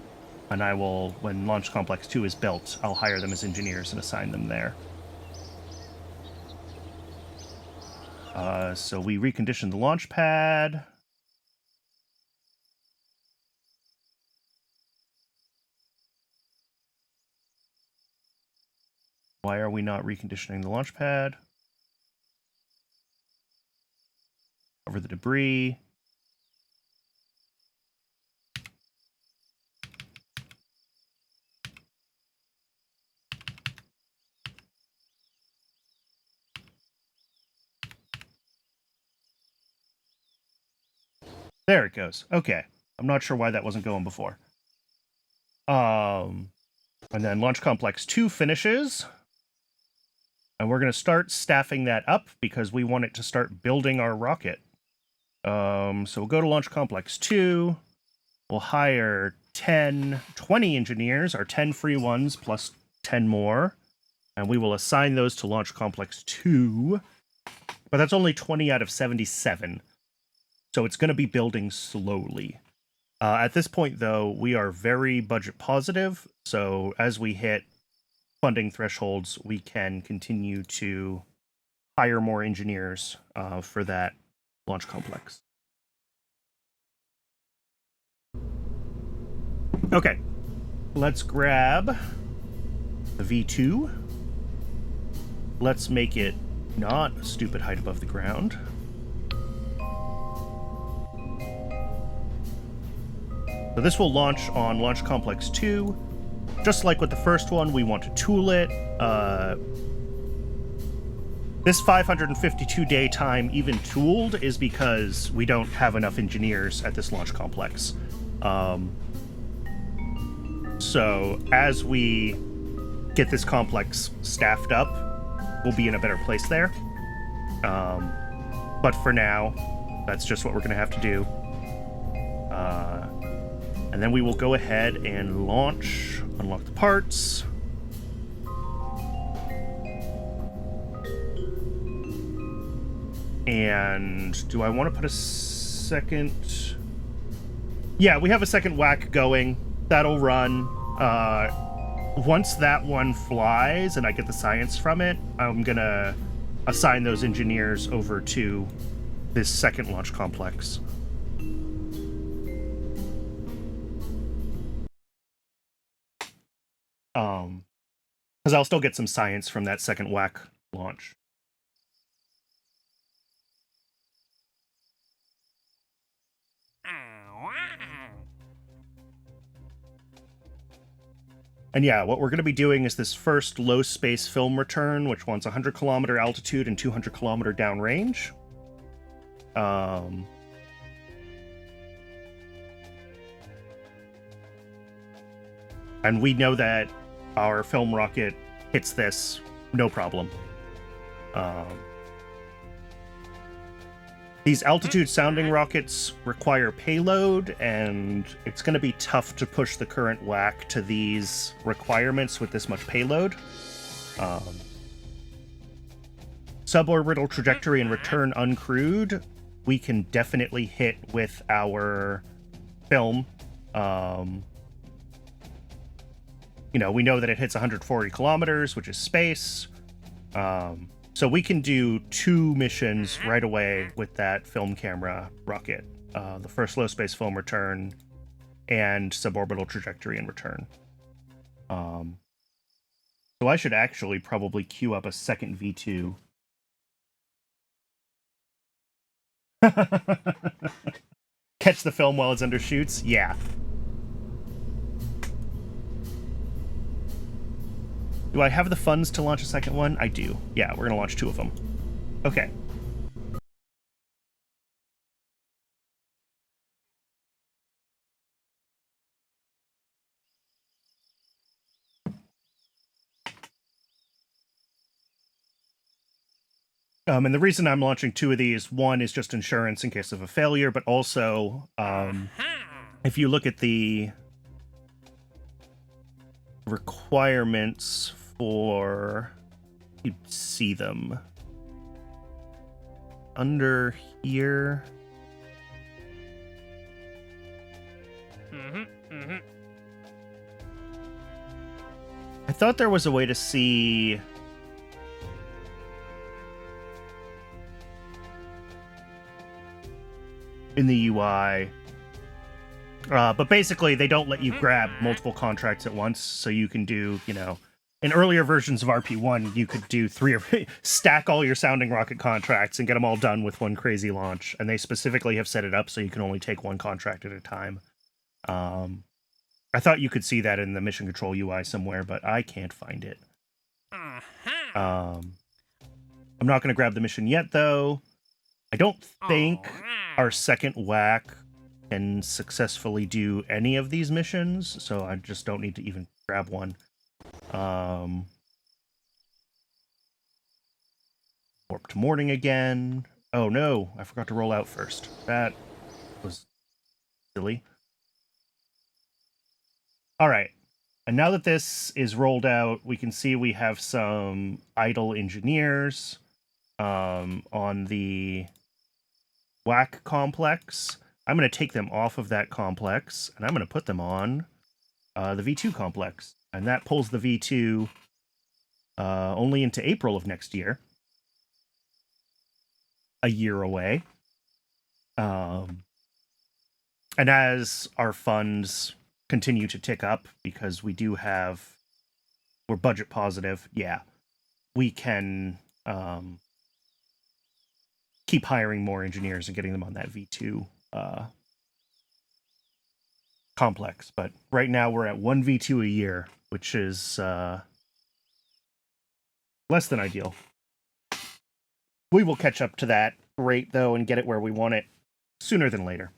And I will, when Launch Complex 2 is built, I'll hire them as engineers and assign them there. So we reconditioned the launch pad. Why are we not reconditioning the launch pad? Cover the debris. There it goes. Okay. I'm not sure why that wasn't going before. And then Launch Complex 2 finishes. And we're going to start staffing that up because we want it to start building our rocket. So we'll go to Launch Complex 2. We'll hire 20 engineers, our 10 free ones plus 10 more. And we will assign those to Launch Complex 2. But that's only 20 out of 77. So it's going to be building slowly. At this point, though, we are very budget positive. So as we hit funding thresholds, we can continue to hire more engineers for that launch complex. Okay, let's grab the V2. Let's make it not a stupid height above the ground. So this will launch on Launch Complex 2. Just like with the first one, we want to tool it. This 552-day time even tooled is because we don't have enough engineers at this launch complex. So as we get this complex staffed up, we'll be in a better place there. But for now, that's just what we're going to have to do. And then we will go ahead and launch, unlock the parts. And do I want to put a second? Yeah, we have a second whack going. That'll run. Once that one flies and I get the science from it, I'm going to assign those engineers over to this second launch complex. Because I'll still get some science from that second whack launch. And yeah, what we're going to be doing is this first low space film return, which wants 100 kilometer altitude and 200 kilometer downrange. And we know that our film rocket hits this no problem. These altitude sounding rockets require payload, and it's going to be tough to push the current whack to these requirements with this much payload. Suborbital trajectory and return uncrewed, we can definitely hit with our film. You know, we know that it hits 140 kilometers, which is space. So we can do 2 missions right away with that film camera rocket. The first low space film return and suborbital trajectory and return. So I should actually probably queue up a second V2. Catch the film while it's undershoots? Yeah. Do I have the funds to launch a second one? I do. Yeah, we're going to launch 2 of them. Okay. And the reason I'm launching 2 of these, one is just insurance in case of a failure, but also, if you look at the requirements for, you see them under here. I thought there was a way to see in the UI, but basically they don't let you grab multiple contracts at once, so you can do, you know, in earlier versions of RP-1, you could do 3 or stack all your sounding rocket contracts and get them all done with one crazy launch, and they specifically have set it up so you can only take 1 contract at a time. I thought you could see that in the mission control UI somewhere, but I can't find it. I'm not going to grab the mission yet, though. I don't think our second whack can successfully do any of these missions, so I just don't need to even grab one. to morning again. Oh no, I forgot to roll out first. That was silly. All right. And now that this is rolled out, we can see we have some idle engineers on the WAC complex. I'm going to take them off of that complex, and I'm going to put them on the V2 complex. And that pulls the V2 only into April of next year. A year away. And as our funds continue to tick up, because we do have... We're budget positive, yeah. We can keep hiring more engineers and getting them on that V2 complex. But right now we're at 1 V2 a year, which is less than ideal. We will catch up to that rate, though, and get it where we want it sooner than later.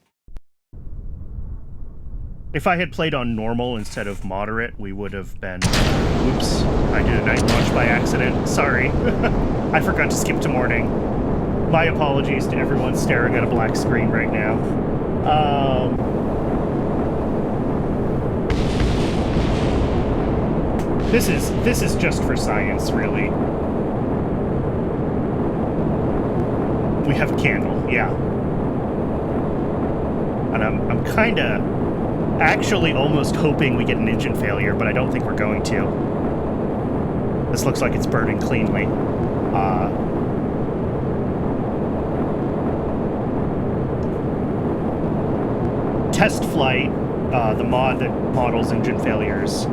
If I had played on normal instead of moderate, we would have been... Oops, I did a night launch by accident. Sorry. I forgot to skip to morning. My apologies to everyone staring at a black screen right now. This is just for science, really. We have Candle, yeah. And I'm kind of actually almost hoping we get an engine failure, but I don't think we're going to. This looks like it's burning cleanly. Test flight, the mod that models engine failures,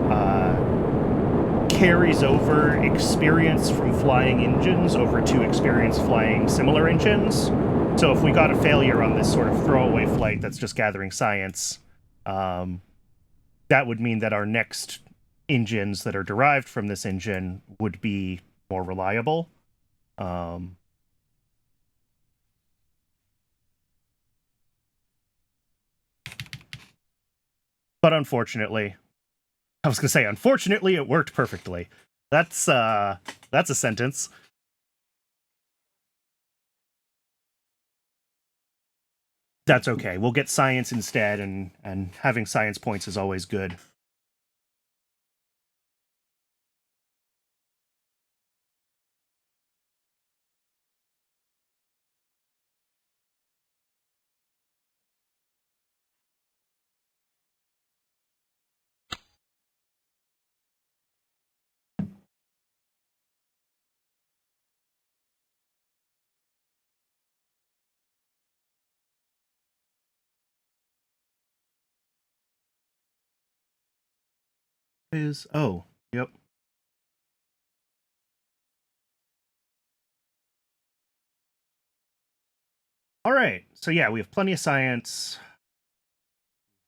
carries over experience from flying engines over to experience flying similar engines. So if we got a failure on this sort of throwaway flight that's just gathering science, that would mean that our next engines that are derived from this engine would be more reliable. But unfortunately, I was going to say, unfortunately, it worked perfectly. That's a sentence. That's okay. We'll get science instead, and having science points is always good. Oh, yep. All right. So yeah, we have plenty of science.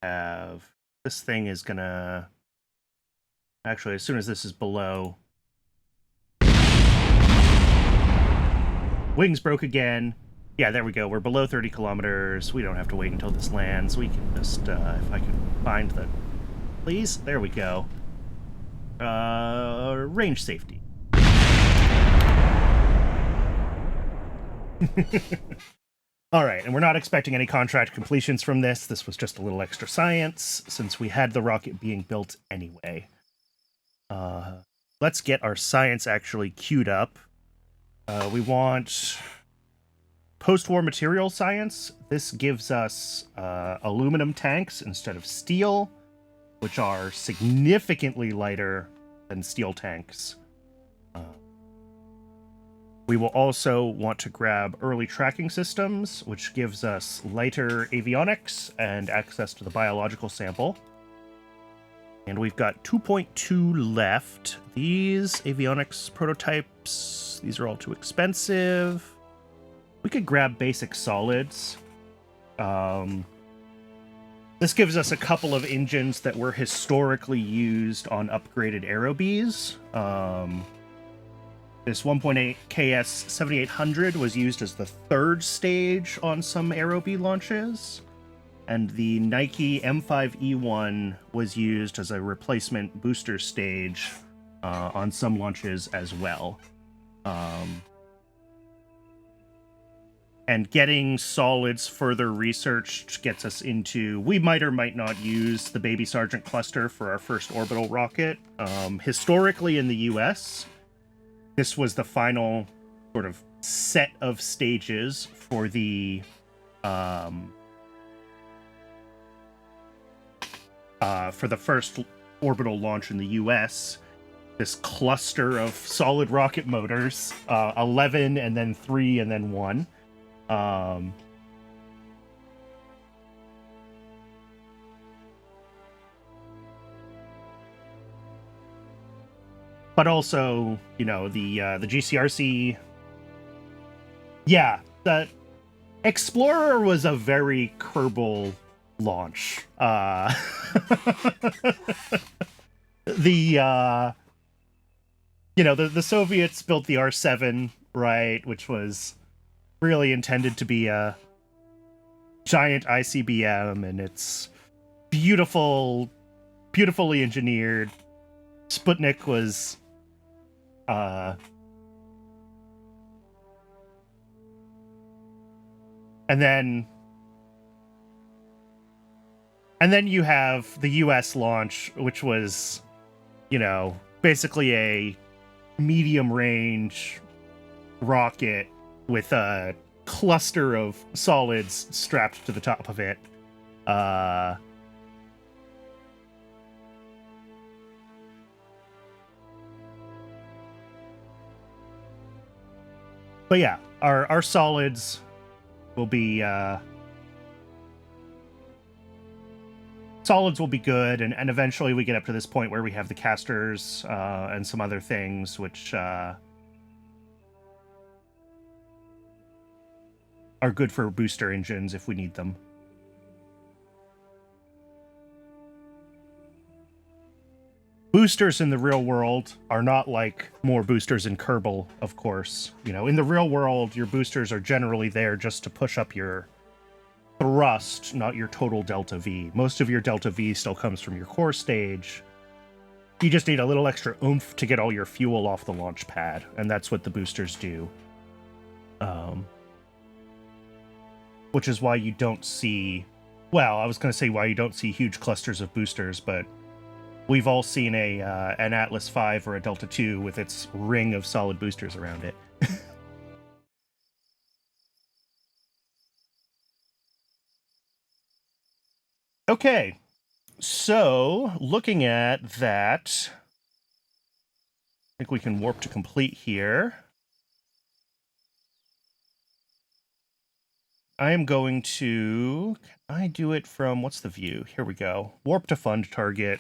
This thing is gonna... Actually, as soon as this is below... Wings broke again. Yeah, there we go. We're below 30 kilometers. We don't have to wait until this lands. We can just, if I can find the... Please? There we go. Range safety. All right, and we're not expecting any contract completions from this. This was just a little extra science, since we had the rocket being built anyway. Let's get our science actually queued up. We want post-war material science. This gives us aluminum tanks instead of steel, which are significantly lighter than steel tanks. We will also want to grab early tracking systems, which gives us lighter avionics and access to the biological sample. And we've got 2.2 left. These avionics prototypes, these are all too expensive. We could grab basic solids. This gives us a couple of engines that were historically used on upgraded Aerobees. This 1.8 KS 7800 was used as the third stage on some Aerobee launches. And the Nike M5E1 was used as a replacement booster stage on some launches as well. And getting solids further researched gets us into... We might or might not use the Baby Sergeant cluster for our first orbital rocket. Historically in the US, this was the final sort of set of stages for the... for the first orbital launch in the US. This cluster of solid rocket motors, 11 and then 3 and then 1. But also, you know, the GCRC. Yeah, the Explorer was a very Kerbal launch. You know, the Soviets built the R7, right, which was really intended to be a giant ICBM, and it's beautifully engineered. Sputnik was and then you have the US launch, which was, you know, basically a medium range rocket with a cluster of solids strapped to the top of it. But yeah, our solids will be good, and eventually we get up to this point where we have the casters and some other things which are good for booster engines if we need them. Boosters in the real world are not like more boosters in Kerbal, of course. You know, in the real world, your boosters are generally there just to push up your thrust, not your total delta V. Most of your delta V still comes from your core stage. You just need a little extra oomph to get all your fuel off the launch pad, and that's what the boosters do. Which is why you don't see... Well, I was going to say why you don't see huge clusters of boosters, but we've all seen an Atlas V or a Delta II with its ring of solid boosters around it. Okay, so looking at that, I think we can warp to complete here. I am going to... Can I do it from... What's the view? Here we go. Warp to fund target.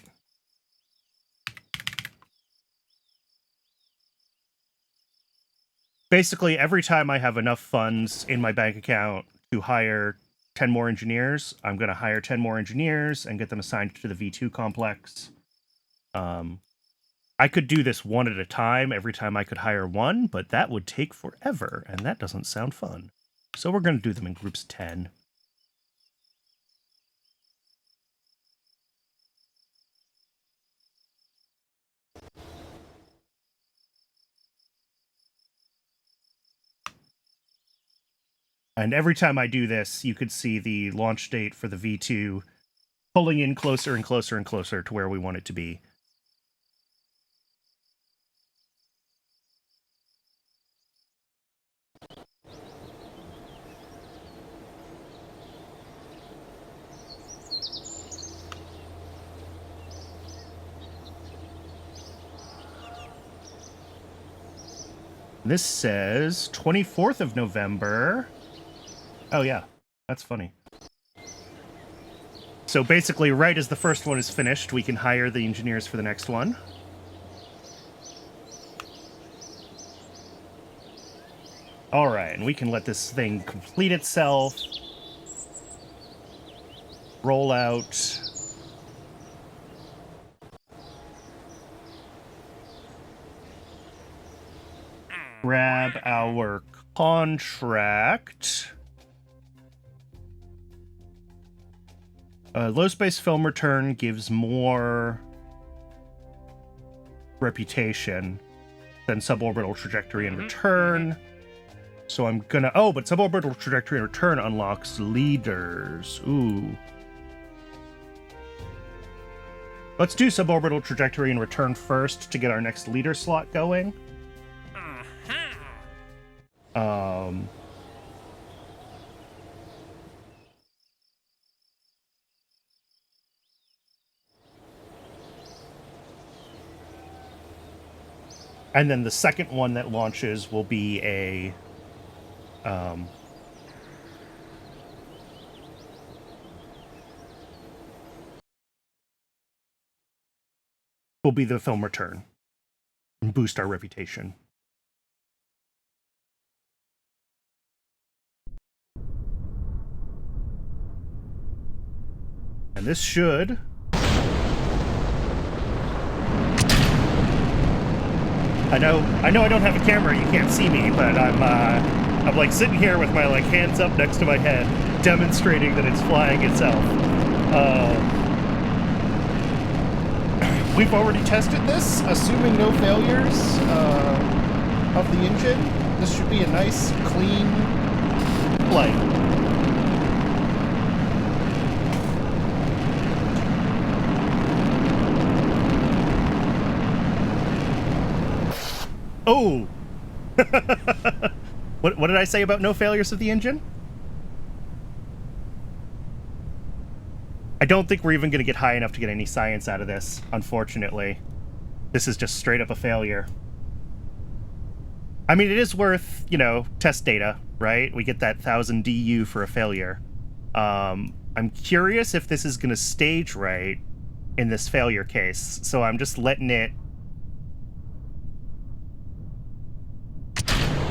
Basically, every time I have enough funds in my bank account to hire 10 more engineers, I'm going to hire 10 more engineers and get them assigned to the V2 complex. I could do this one at a time every time I could hire one, but that would take forever, and that doesn't sound fun. So we're going to do them in groups of 10. And every time I do this, you could see the launch date for the V2 pulling in closer and closer and closer to where we want it to be. This says 24th of November. Oh, yeah. That's funny. So basically, right as the first one is finished, we can hire the engineers for the next one. All right, and we can let this thing complete itself. Roll out. Grab our contract. Low space film return gives more reputation than suborbital trajectory and return. So I'm gonna... Oh, but suborbital trajectory and return unlocks leaders. Ooh. Let's do suborbital trajectory and return first to get our next leader slot going. And then the second one that launches will be a... will be the film return and boost our reputation. And this should... I know I don't have a camera, you can't see me, but I'm like sitting here with my like hands up next to my head, demonstrating that it's flying itself. We've already tested this, assuming no failures of the engine. This should be a nice, clean flight. Oh! What did I say about no failures of the engine? I don't think we're even going to get high enough to get any science out of this, unfortunately. This is just straight up a failure. I mean, it is worth, you know, test data, right? We get that 1000 DU for a failure. I'm curious if this is going to stage right in this failure case, so I'm just letting it...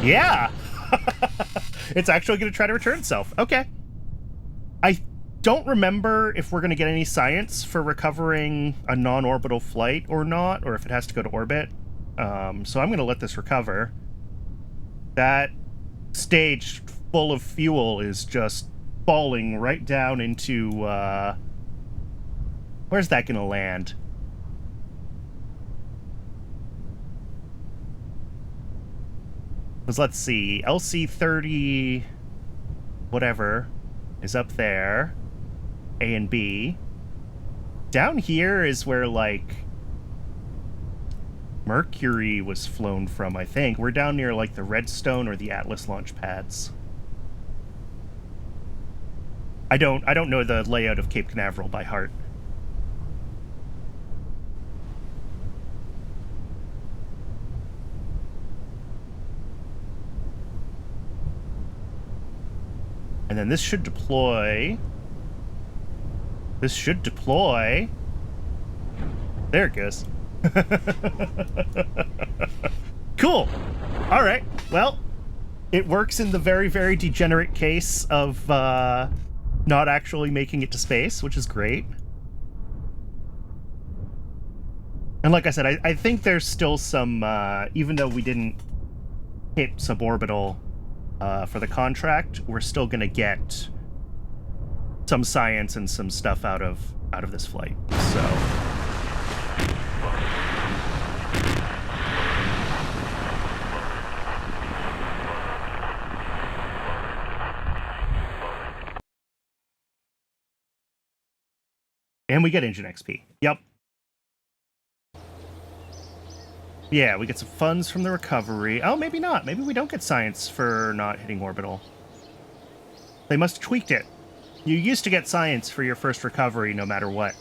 Yeah! It's actually going to try to return itself. Okay. I don't remember if we're going to get any science for recovering a non-orbital flight or not, or if it has to go to orbit. So I'm going to let this recover. That stage full of fuel is just falling right down into... where's that going to land? Because let's see, LC-30 whatever is up there, A and B. Down here is where, like, Mercury was flown from, I think. We're down near, like, the Redstone or the Atlas launch pads. I don't know the layout of Cape Canaveral by heart. And then this should deploy. This should deploy. There it goes. Cool. All right. Well, it works in the very, very degenerate case of not actually making it to space, which is great. And like I said, I think there's still some, even though we didn't hit suborbital for the contract, we're still going to get some science and some stuff out of this flight. So and we get engine XP. Yep. Yeah, we get some funds from the recovery. Oh, maybe not. Maybe we don't get science for not hitting orbital. They must have tweaked it. You used to get science for your first recovery no matter what.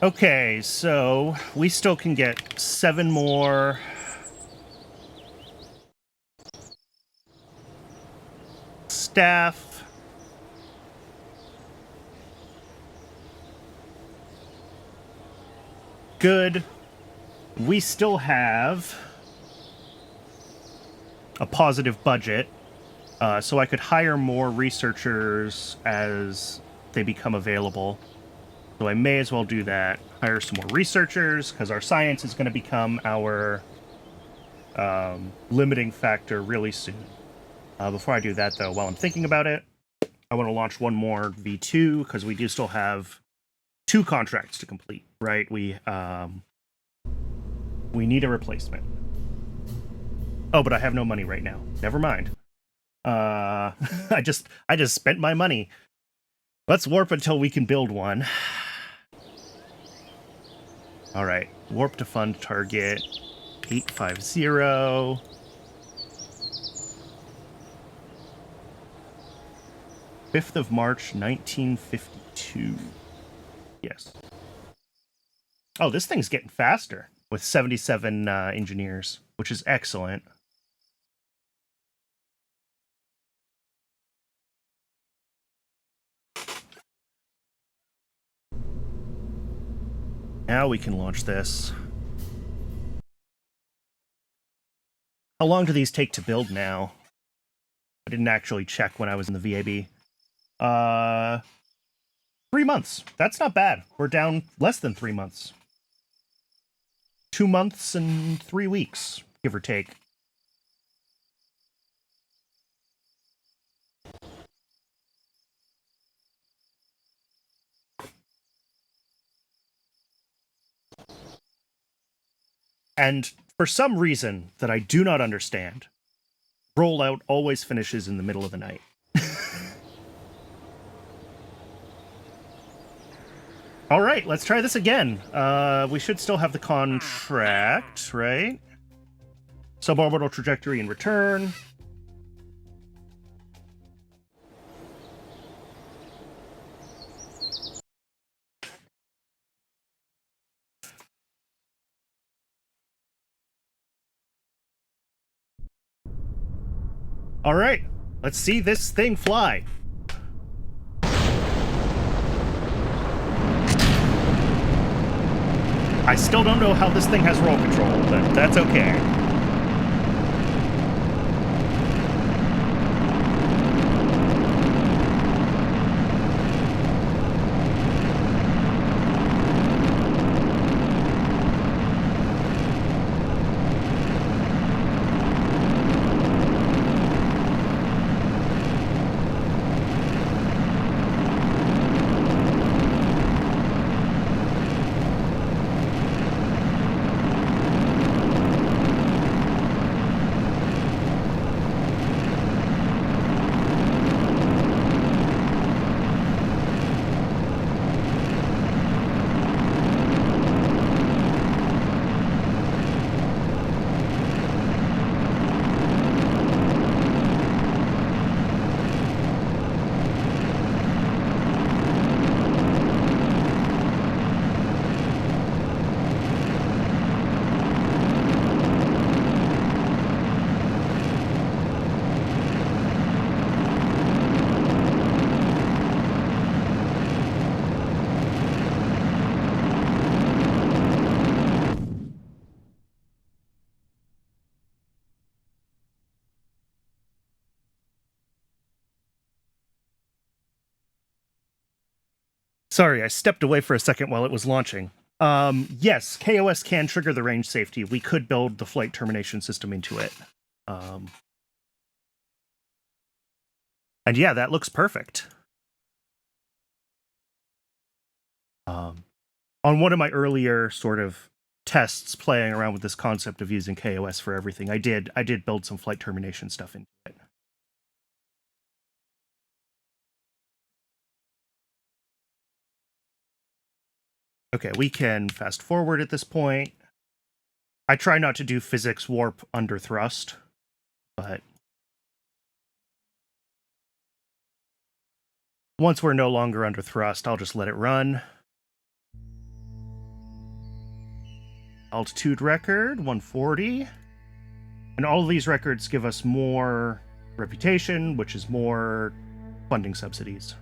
Okay, so we still can get 7 more... staff. Good. We still have a positive budget, so I could hire more researchers as they become available. So I may as well do that. Hire some more researchers, because our science is going to become our limiting factor really soon. Before I do that, though, while I'm thinking about it, I want to launch one more V2, because we do still have 2 contracts to complete, right? We need a replacement. Oh, but I have no money right now. Never mind. I just spent my money. Let's warp until we can build one. All right, warp to fund target 850. Fifth of March, 1952. Yes. Oh, this thing's getting faster with 77 engineers, which is excellent. Now we can launch this. How long do these take to build now? I didn't actually check when I was in the VAB. 3 months. That's not bad. We're down less than 3 months. 2 months and 3 weeks, give or take. And for some reason that I do not understand, rollout always finishes in the middle of the night. All right, let's try this again. We should still have the contract, right? Suborbital trajectory in return. All right, let's see this thing fly. I still don't know how this thing has roll control, but that's okay. Sorry, I stepped away for a second while it was launching. Yes, KOS can trigger the range safety. We could build the flight termination system into it. And yeah, that looks perfect. On one of my earlier sort of tests playing around with this concept of using KOS for everything, I did build some flight termination stuff into it. Okay, we can fast forward at this point. I try not to do physics warp under thrust, but once we're no longer under thrust, I'll just let it run. Altitude record, 140. And all of these records give us more reputation, which is more funding subsidies.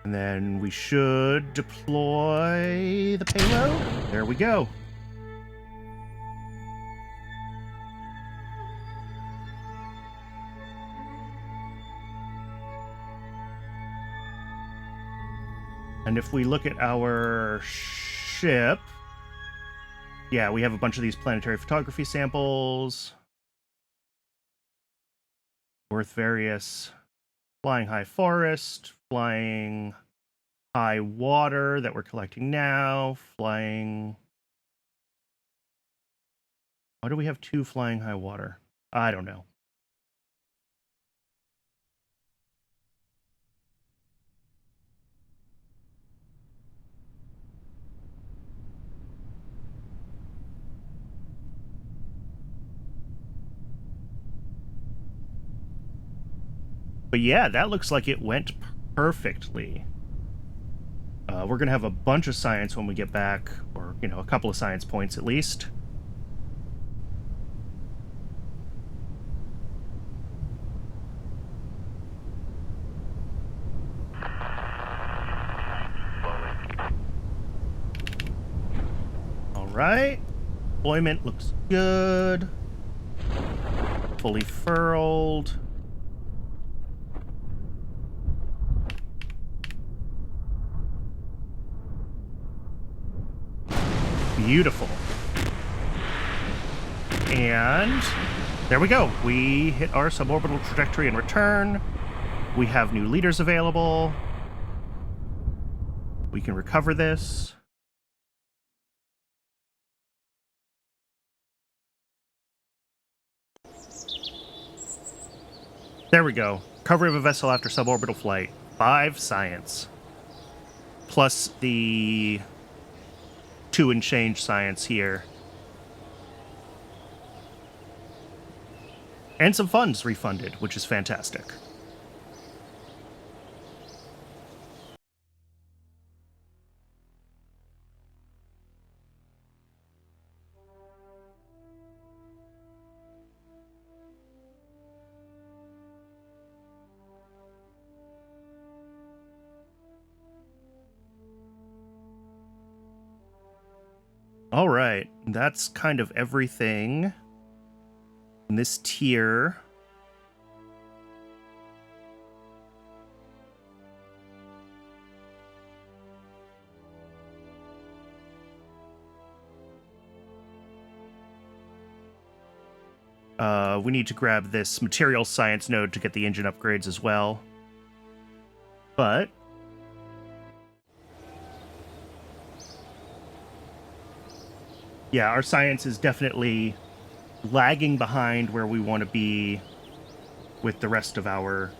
And then we should deploy the payload. There we go. And if we look at our ship, yeah, we have a bunch of these planetary photography samples. Worth various. Flying high forest, flying high water that we're collecting now. Flying. Why do we have 2 flying high water? I don't know. But yeah, that looks like it went perfectly. We're going to have a bunch of science when we get back, or, you know, a couple of science points at least. All right. Deployment looks good. Fully furled. Beautiful. And there we go. We hit our suborbital trajectory in return. We have new leaders available. We can recover this. There we go. Recovery of a vessel after suborbital flight. 5 science. Plus the 2 and change science here. And some funds refunded, which is fantastic. All right, that's kind of everything in this tier. We need to grab this material science node to get the engine upgrades as well. But yeah, our science is definitely lagging behind where we want to be with the rest of our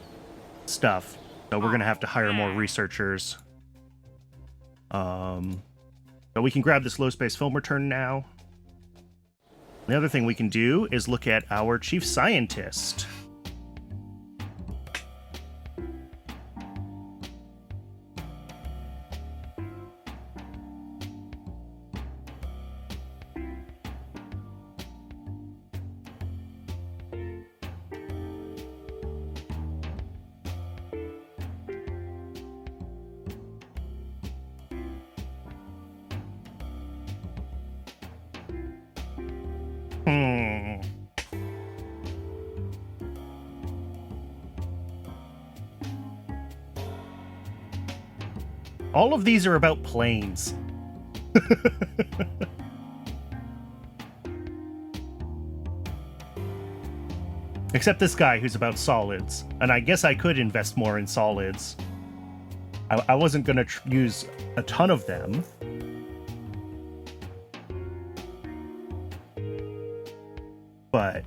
stuff. So we're going to have to hire more researchers. But we can grab this low space film return now. The other thing we can do is look at our chief scientist. All of these are about planes. Except this guy who's about solids. And I guess I could invest more in solids. I wasn't going to use a ton of them. But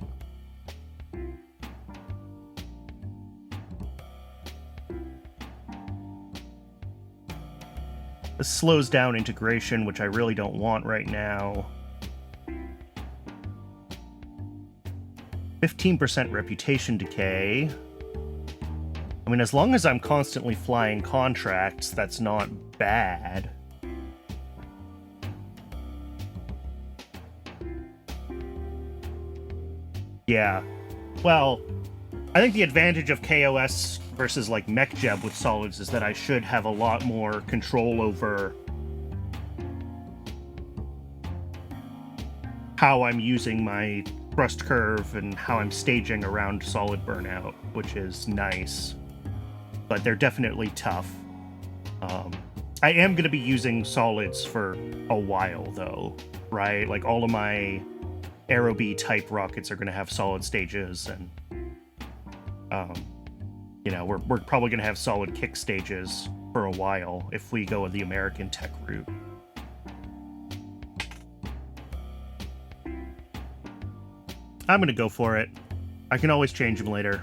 this slows down integration, which I really don't want right now. 15% reputation decay. I mean, as long as I'm constantly flying contracts, that's not bad. Yeah. Well, I think the advantage of KOS versus like MechJeb with solids is that I should have a lot more control over how I'm using my thrust curve and how I'm staging around solid burnout, which is nice. But they're definitely tough. I am going to be using solids for a while, though, right? Like, all of my Aero-B type rockets are going to have solid stages, and, you know, we're probably going to have solid kick stages for a while if we go with the American tech route. I'm going to go for it. I can always change them later.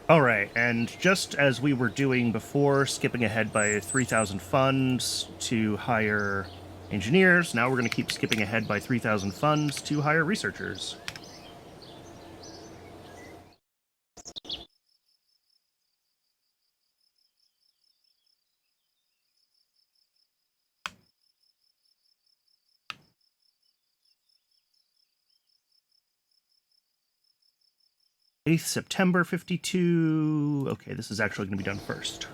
All right, and just as we were doing before, skipping ahead by 3,000 funds to hire engineers, now we're going to keep skipping ahead by 3,000 funds to hire researchers. September 52. Okay, this is actually going to be done first.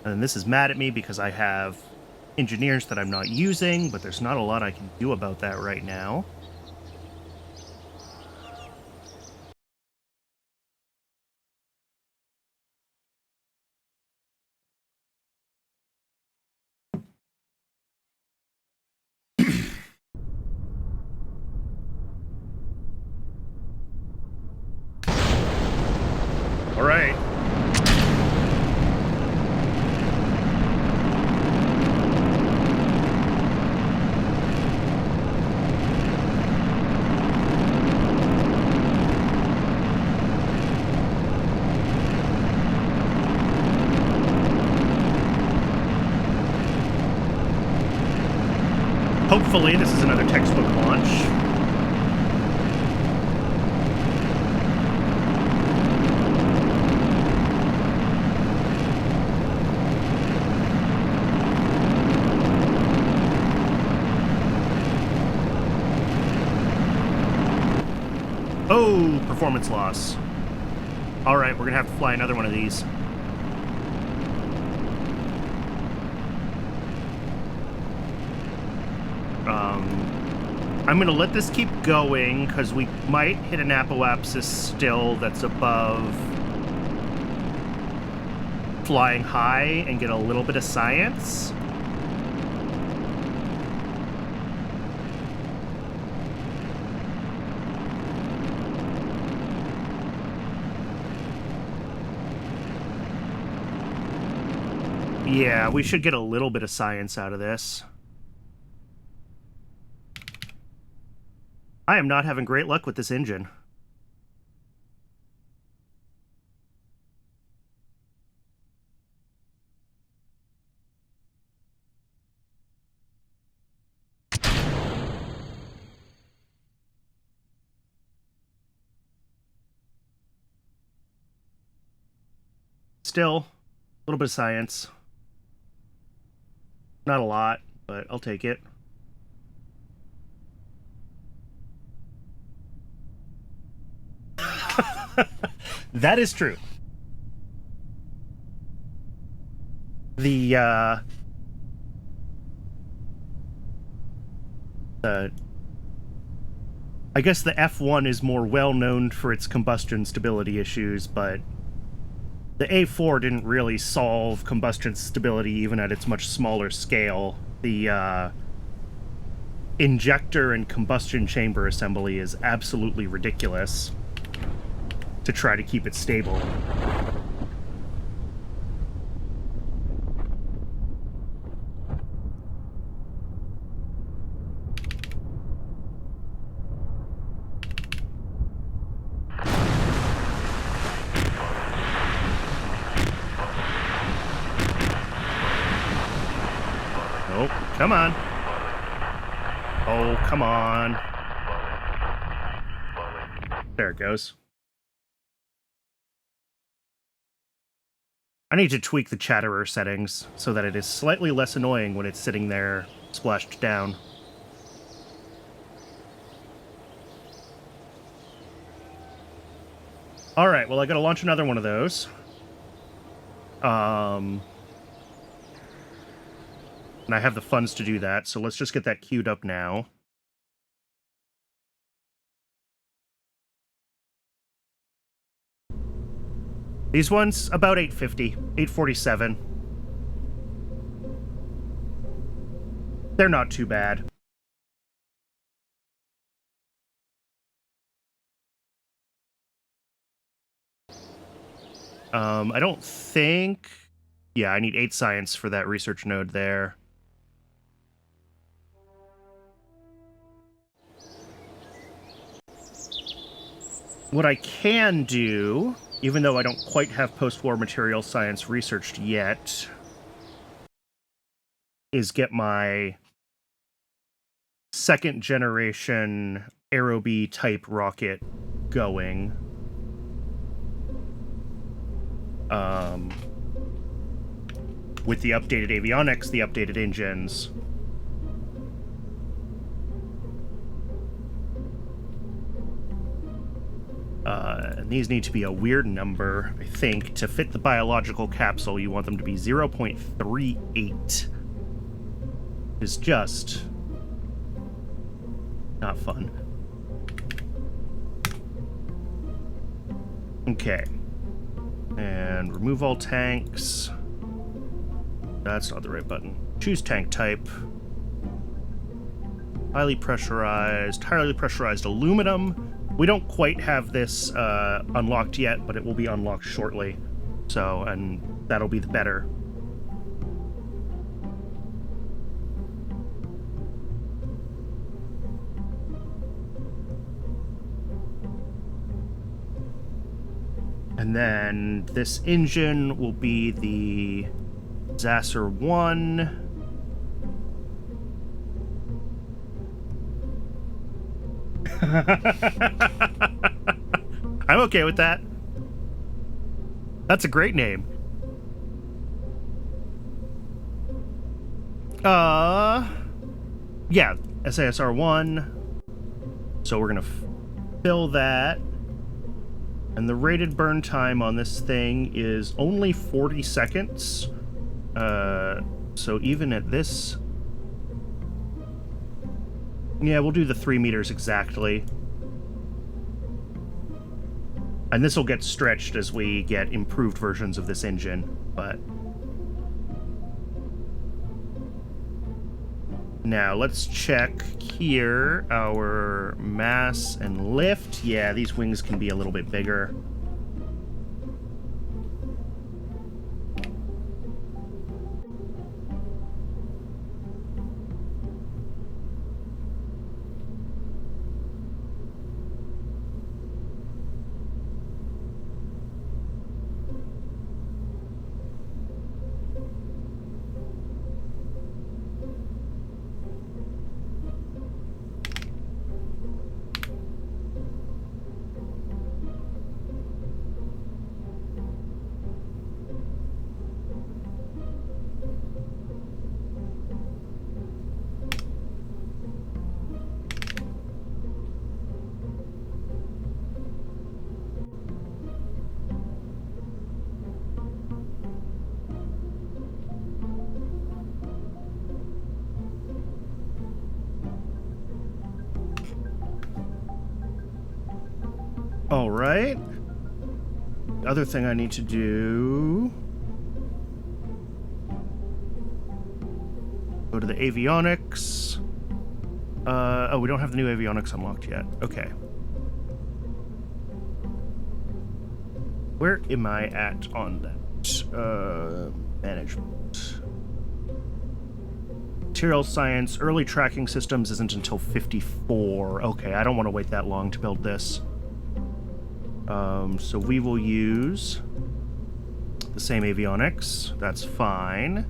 And this is mad at me because I have engineers that I'm not using, but there's not a lot I can do about that right now. All right. Hopefully, this is another textbook launch. Oh, performance loss. All right, we're going to have to fly another one of these. I'm going to let this keep going because we might hit an apoapsis still that's above flying high and get a little bit of science. Yeah, we should get a little bit of science out of this. I am not having great luck with this engine. Still, a little bit of science. Not a lot, but I'll take it. That is true. I guess the F1 is more well known for its combustion stability issues, but the A4 didn't really solve combustion stability even at its much smaller scale. The injector and combustion chamber assembly is absolutely ridiculous to try to keep it stable. Oh, come on. Oh, come on. There it goes. I need to tweak the chatterer settings so that it is slightly less annoying when it's sitting there splashed down. Alright, well I gotta launch another one of those. And I have the funds to do that, so let's just get that queued up now. These ones, about 850, 847. They're not too bad. I don't think... Yeah, I need 8 science for that research node there. What I can do, even though I don't quite have post-war material science researched yet, is get my 2nd generation Aerobee type rocket going. With the updated avionics, the updated engines. And these need to be a weird number, I think. To fit the biological capsule, you want them to be 0.38. Is just not fun. Okay. And remove all tanks. That's not the right button. Choose tank type. Highly pressurized aluminum. We don't quite have this unlocked yet, but it will be unlocked shortly. So, and that'll be the better. And then this engine will be the Zasser 1. I'm okay with that. That's a great name. Yeah, SASR 1. So we're gonna fill that. And the rated burn time on this thing is only 40 seconds. So even at this... Yeah, we'll do the 3 meters exactly. And this will get stretched as we get improved versions of this engine, but... Now, let's check here our mass and lift. Yeah, these wings can be a little bit bigger. All right. The other thing I need to do... Go to the avionics. Oh, we don't have the new avionics unlocked yet. Okay. Where am I at on that? Management. Material science, early tracking systems isn't until 54. Okay, I don't want to wait that long to build this. So we will use the same avionics. That's fine.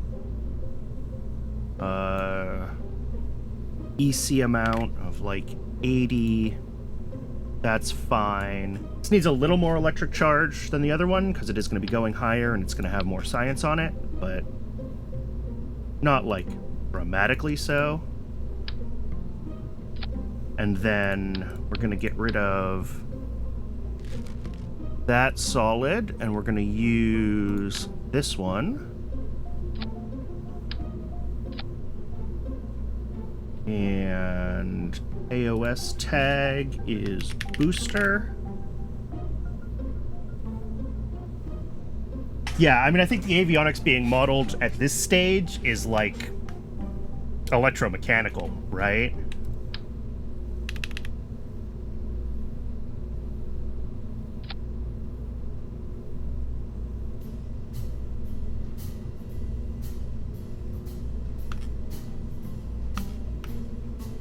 EC amount of like 80. That's fine. This needs a little more electric charge than the other one because it is going to be going higher and it's going to have more science on it, but not like dramatically so. And then we're going to get rid of that solid, and we're going to use this one. And AOS tag is booster. Yeah, I mean, I think the avionics being modeled at this stage is like electromechanical, right?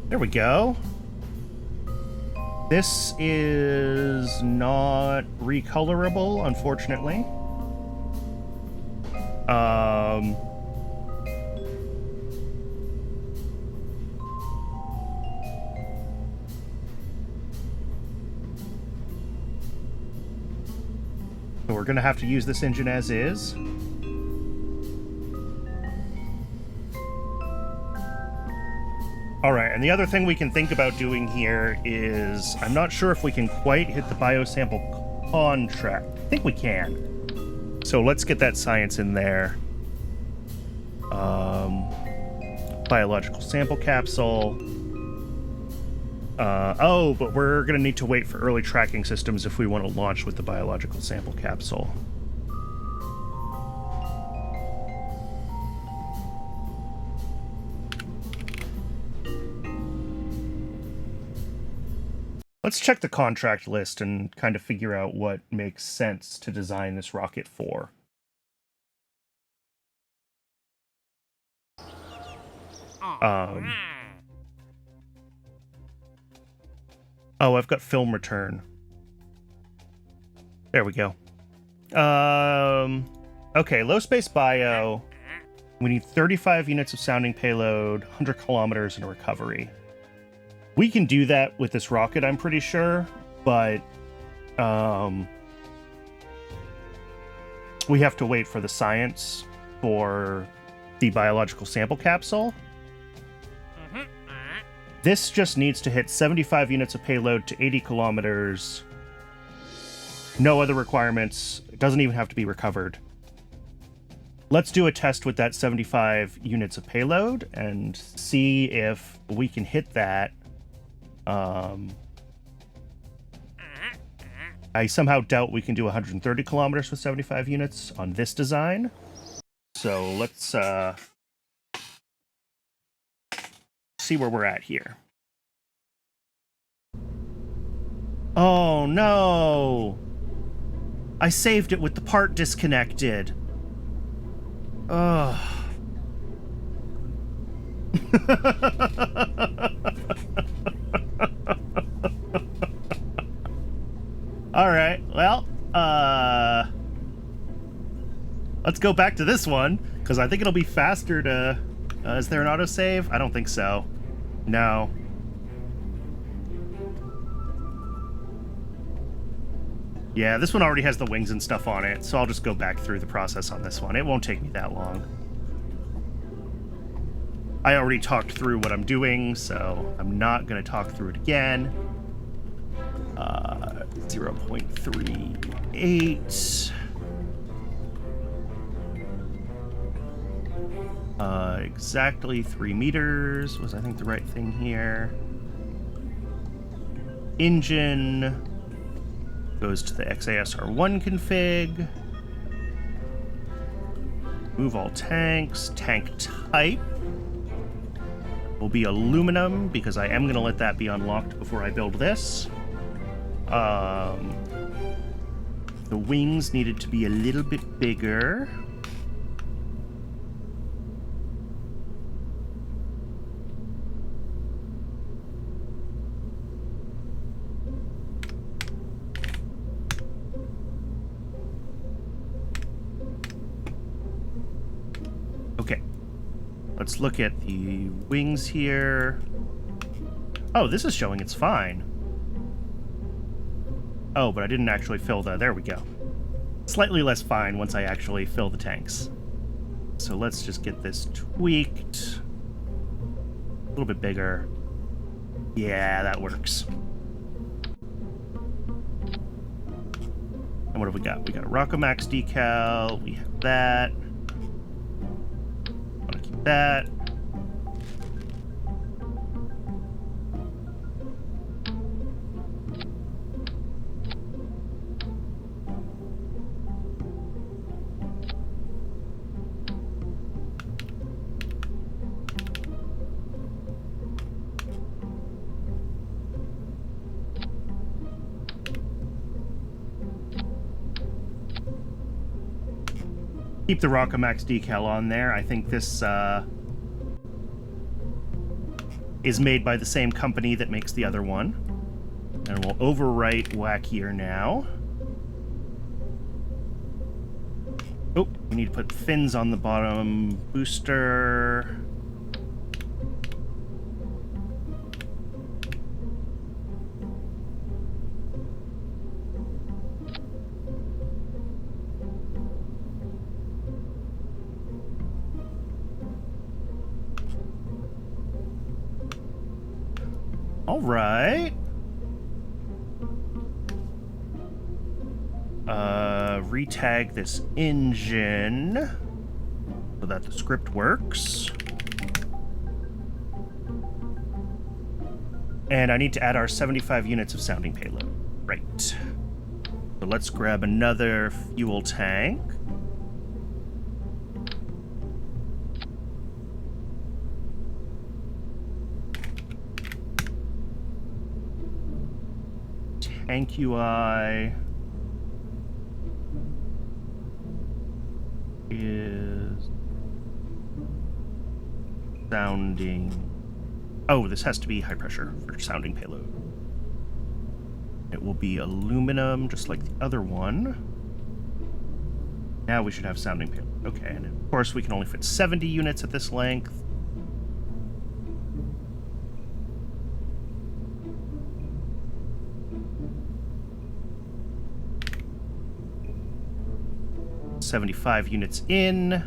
There we go. This is not recolorable, unfortunately. So we're gonna have to use this engine as is. All right, and the other thing we can think about doing here is, I'm not sure if we can quite hit the biosample contract. I think we can. So let's get that science in there. Biological sample capsule. Oh, but we're going to need to wait for early tracking systems if we want to launch with the biological sample capsule. Let's check the contract list and kind of figure out what makes sense to design this rocket for. Oh, I've got film return. There we go. Okay, low space bio. We need 35 units of sounding payload, 100 kilometers, and a recovery. We can do that with this rocket, I'm pretty sure, but we have to wait for the science for the biological sample capsule. This just needs to hit 75 units of payload to 80 kilometers. No other requirements. It doesn't even have to be recovered. Let's do a test with that 75 units of payload and see if we can hit that. I somehow doubt we can do 130 kilometers with 75 units on this design. So let's see where we're at here. Oh no! I saved it with the part disconnected. Ugh. Alright, well, let's go back to this one, because I think it'll be faster to... is there an autosave? I don't think so. No. Yeah, this one already has the wings and stuff on it, so I'll just go back through the process on this one. It won't take me that long. I already talked through what I'm doing, so I'm not going to talk through it again. 0.38. Exactly 3 meters was, I think, the right thing here. Engine goes to the XASR1 config. Move all tanks. Tank type will be aluminum, because I am going to let that be unlocked before I build this. The wings needed to be a little bit bigger. Okay. Let's look at the wings here. Oh, this is showing it's fine. Oh, but I didn't actually fill the... There we go. Slightly less fine once I actually fill the tanks. So let's just get this tweaked. A little bit bigger. Yeah, that works. And what have we got? We got a Rockomax decal. We have that. Want to keep that. keep the Rockamax decal on there. I think this is made by the same company that makes the other one. And we'll overwrite Wackier now. Oh, we need to put fins on the bottom booster. All right. Retag this engine so that the script works. And I need to add our 75 units of sounding payload. Right. So let's grab another fuel tank. Tank UI is sounding. Oh, this has to be high pressure for sounding payload. It will be aluminum, just like the other one. Now we should have sounding payload. Okay, and of course we can only fit 70 units at this length. $75 units in.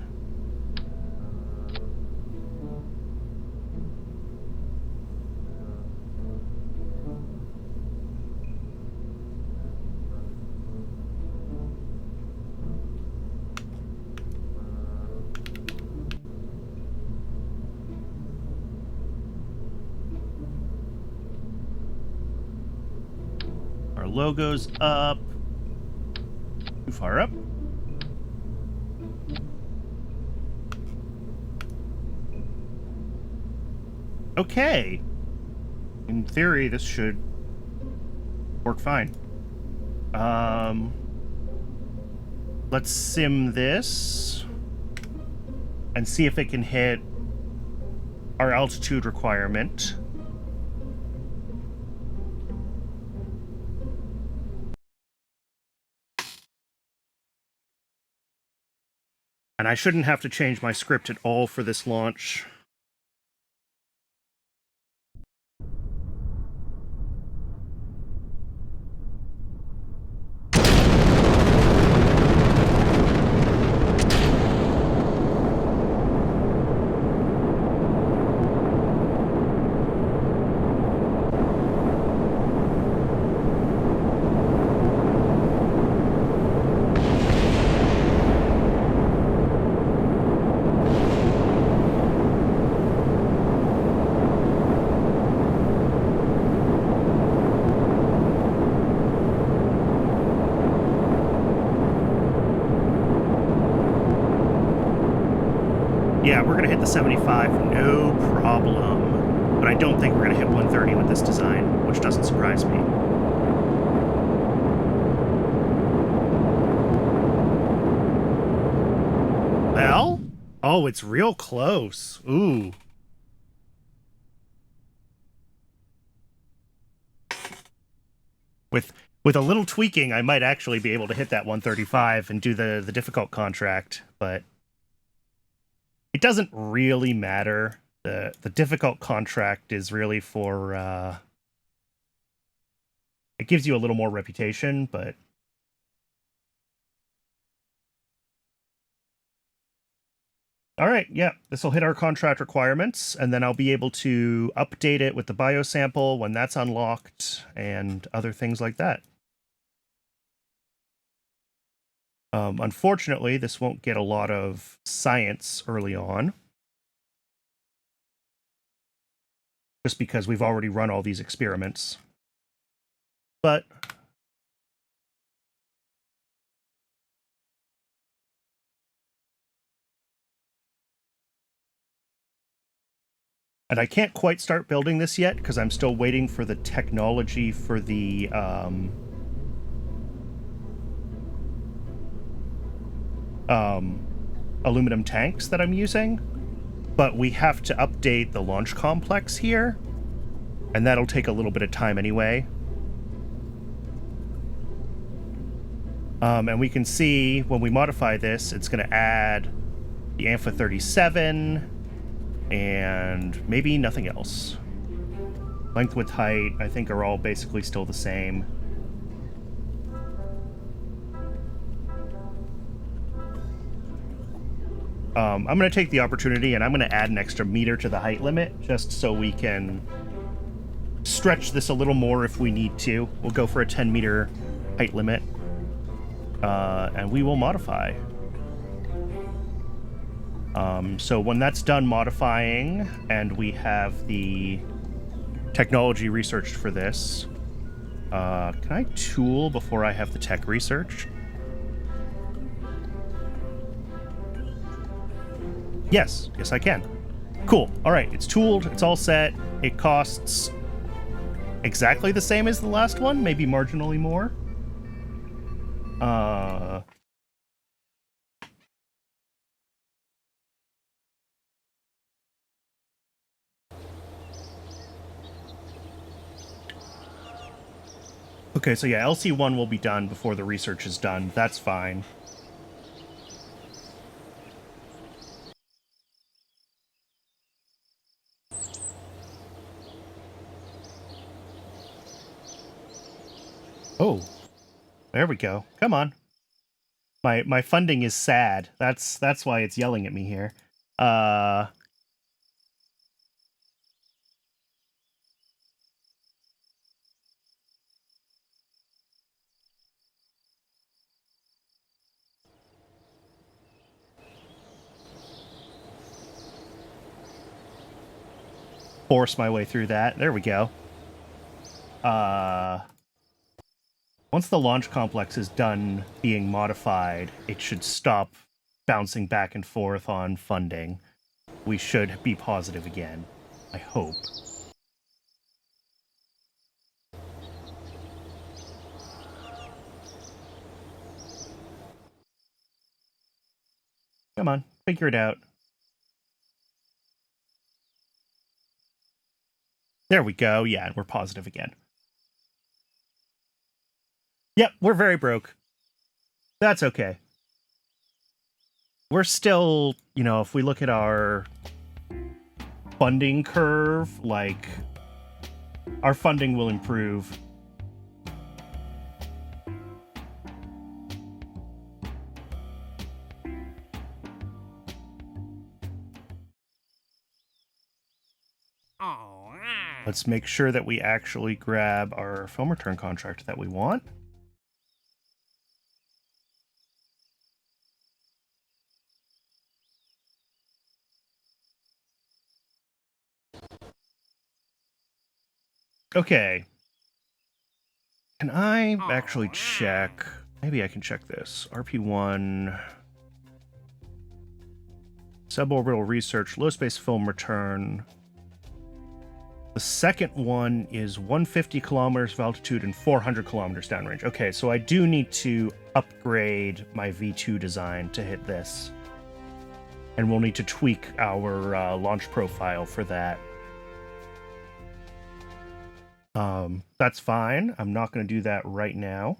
Our logo's up. Too far up. Okay. In theory, this should work fine. Let's sim this and see if it can hit our altitude requirement. And I shouldn't have to change my script at all for this launch. Yeah, we're going to hit the 75, no problem. But I don't think we're going to hit 130 with this design, which doesn't surprise me. Well? Oh, it's real close. Ooh. With a little tweaking, I might actually be able to hit that 135 and do the difficult contract, but it doesn't really matter. The difficult contract is really for it gives you a little more reputation, but all right, yeah, this will hit our contract requirements, and then I'll be able to update it with the biosample when that's unlocked and other things like that. Unfortunately, this won't get a lot of science early on, just because we've already run all these experiments. But and I can't quite start building this yet because I'm still waiting for the technology for the aluminum tanks that I'm using, but we have to update the launch complex here, and that'll take a little bit of time anyway. And we can see when we modify this, it's going to add the Ampha 37 and maybe nothing else. Length, width, height, I think are all basically still the same. I'm going to take the opportunity and I'm going to add an extra meter to the height limit just so we can stretch this a little more if we need to. We'll go for a 10 meter height limit. And we will modify. So when that's done modifying and we have the technology researched for this, can I tool before I have the tech research? Yes, I can. Cool. All right, it's tooled, it's all set. It costs exactly the same as the last one, maybe marginally more. Okay, so yeah, LC1 will be done before the research is done. That's fine. Oh, there we go. Come on. My funding is sad. That's why it's yelling at me here. Force my way through that. There we go. Once the launch complex is done being modified, it should stop bouncing back and forth on funding. We should be positive again. I hope. Come on, figure it out. There we go. Yeah, we're positive again. Yep, we're very broke. That's okay. We're still, you know, if we look at our funding curve, like, our funding will improve. Let's make sure that we actually grab our film return contract that we want. Okay. Can I actually check? Maybe I can check this. RP-1. Suborbital research, low space film return. The second one is 150 kilometers of altitude and 400 kilometers downrange. Okay, so I do need to upgrade my V2 design to hit this. And we'll need to tweak our launch profile for that. That's fine. I'm not going to do that right now.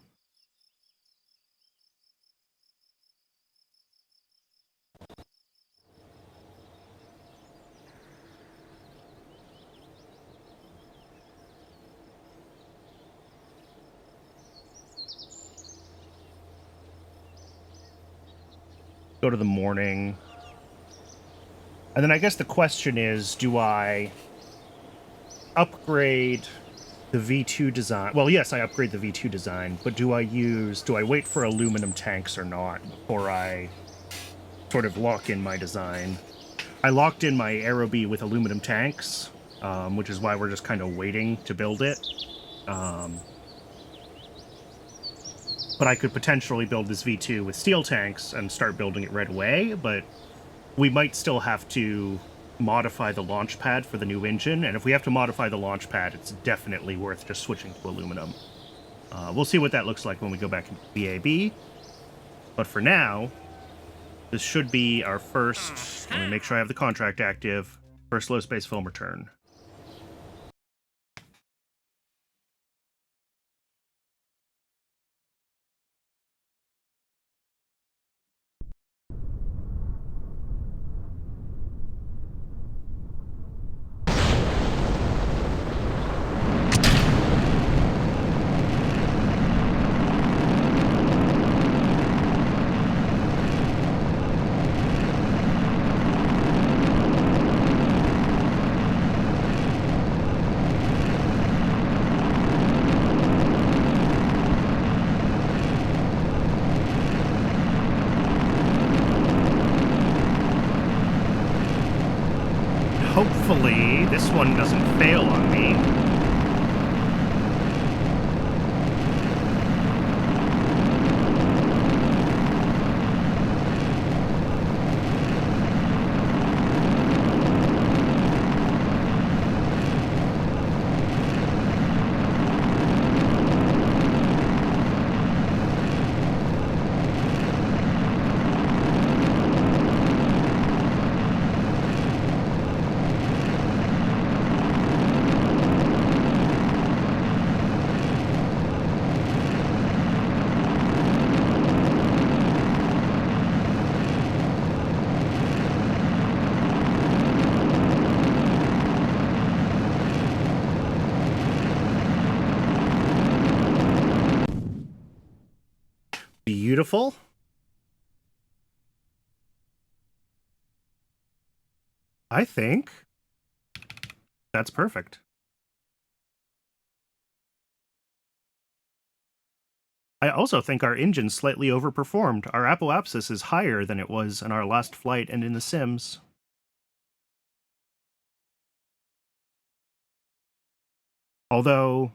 Go to the morning. And then I guess the question is, do I upgrade the V2 design? Well, yes, I upgrade the V2 design, but do I wait for aluminum tanks or not before I sort of lock in my design? I locked in my Aerobee with aluminum tanks, which is why we're just kind of waiting to build it. But I could potentially build this V2 with steel tanks and start building it right away, but we might still have to modify the launch pad for the new engine, and if we have to modify the launch pad, it's definitely worth just switching to aluminum. We'll see what that looks like when we go back into VAB, but for now, This should be our first, let me make sure I have the contract active, first low space film return. Hopefully, this one doesn't fail on me. Beautiful. I think that's perfect. I also think our engine slightly overperformed. Our apoapsis is higher than it was in our last flight and in the sims. Although,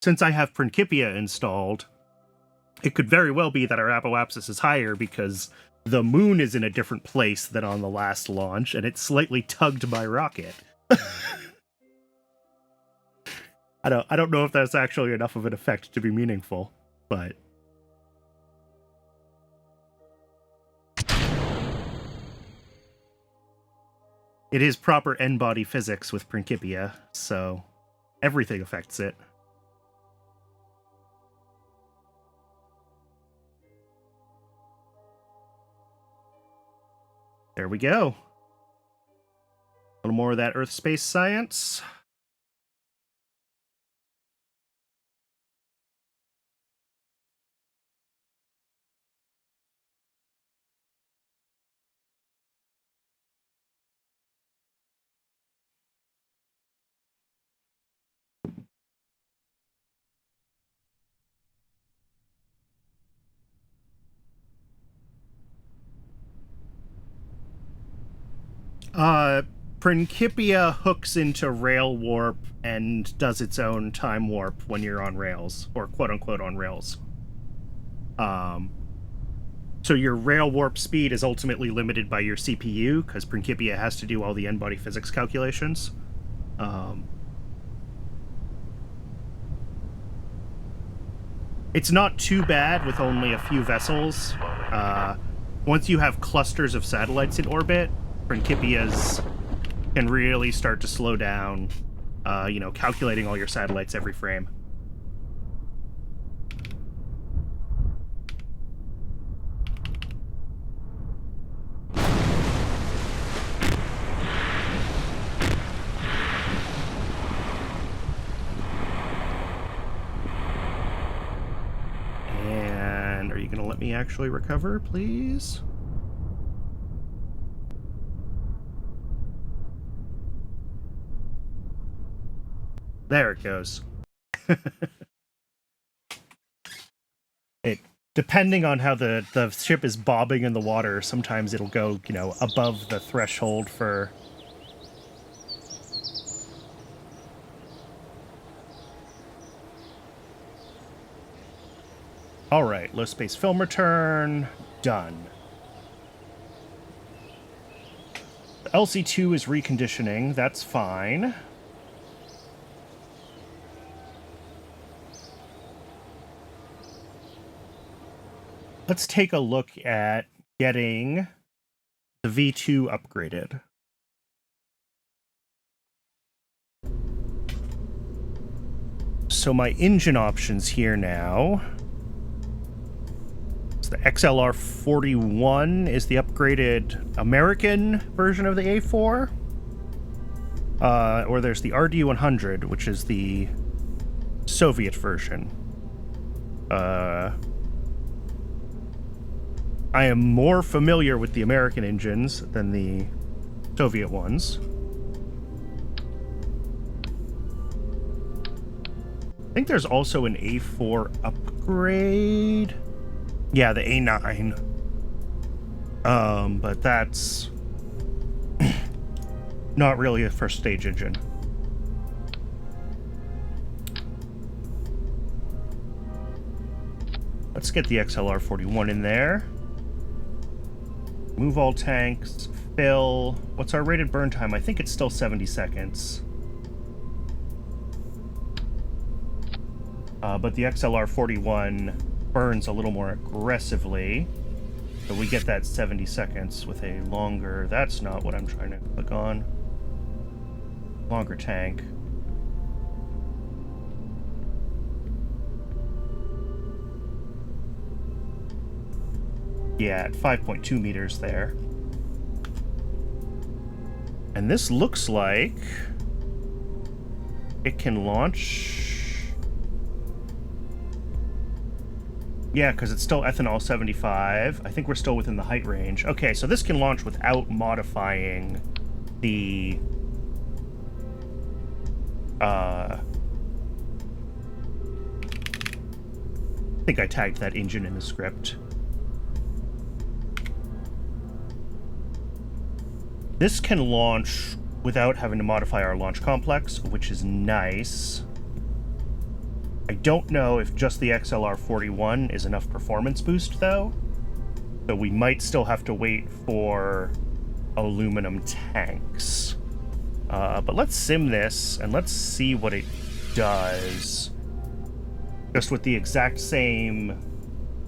since I have Principia installed, it could very well be that our apoapsis is higher because the moon is in a different place than on the last launch, and it's slightly tugged by rocket. I don't know if that's actually enough of an effect to be meaningful, but it is proper n-body physics with Principia, so everything affects it. There we go. A little more of that Earth space science. Principia hooks into rail warp and does its own time warp when you're on rails, or quote-unquote on rails. So your rail warp speed is ultimately limited by your CPU, because Principia has to do all the n-body physics calculations. It's not too bad with only a few vessels. Once you have clusters of satellites in orbit, Principias can really start to slow down, calculating all your satellites every frame. And are you going to let me actually recover, please? There it goes. Depending on how the ship is bobbing in the water, sometimes it'll go, above the threshold for... Alright, low space film return. Done. LC2 is reconditioning. That's fine. Let's take a look at getting The V2 upgraded. So my engine options here now. So the XLR-41 is the upgraded American version of the A4. Or there's the RD-100, which is the Soviet version. I am more familiar with the American engines than the Soviet ones. I think there's also an A4 upgrade. Yeah, the A9. But that's not really a first stage engine. Let's get the XLR-41 in there. Move all tanks. Fill. What's our rated burn time? I think it's still 70 seconds. But the XLR-41 burns a little more aggressively. So we get that 70 seconds with a longer... That's not what I'm trying to click on. Longer tank. Yeah, at 5.2 meters there. And this looks like it can launch... Yeah, because it's still ethanol 75. I think we're still within the height range. Okay, so this can launch without modifying the... I think I tagged that engine in the script. This can launch without having to modify our launch complex, which is nice. I don't know if just the XLR-41 is enough performance boost, though. So we might still have to wait for aluminum tanks. But let's sim this, and let's see what it does. Just with the exact same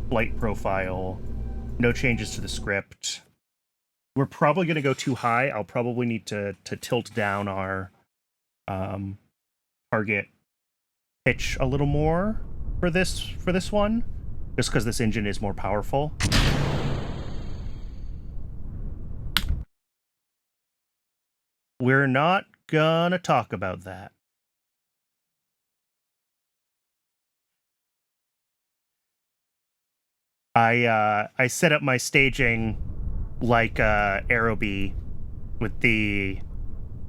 flight profile. No changes to the script. We're probably going to go too high. I'll probably need to tilt down our target pitch a little more for this one, just because this engine is more powerful. We're not gonna talk about that. I set up my staging like Aerobee with the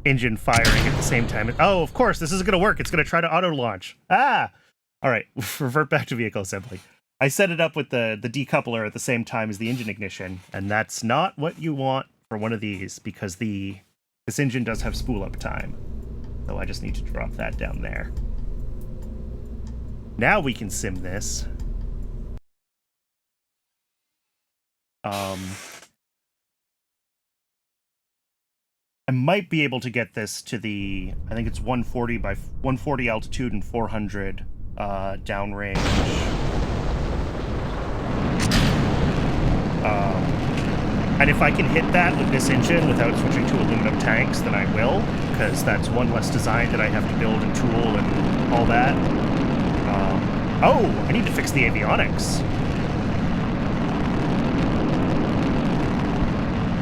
engine firing at the same time. Oh, of course, this isn't going to work. It's going to try to auto-launch. Ah! All right, revert back to vehicle assembly. I set it up with the decoupler at the same time as the engine ignition, and that's not what you want for one of these, because this engine does have spool-up time. So I just need to drop that down there. Now we can sim this. I might be able to get this to the, I think it's 140 by 140 altitude and 400 downrange. And if I can hit that with this engine without switching to aluminum tanks, then I will, because that's one less design that I have to build and tool and all that. Oh, I need to fix the avionics.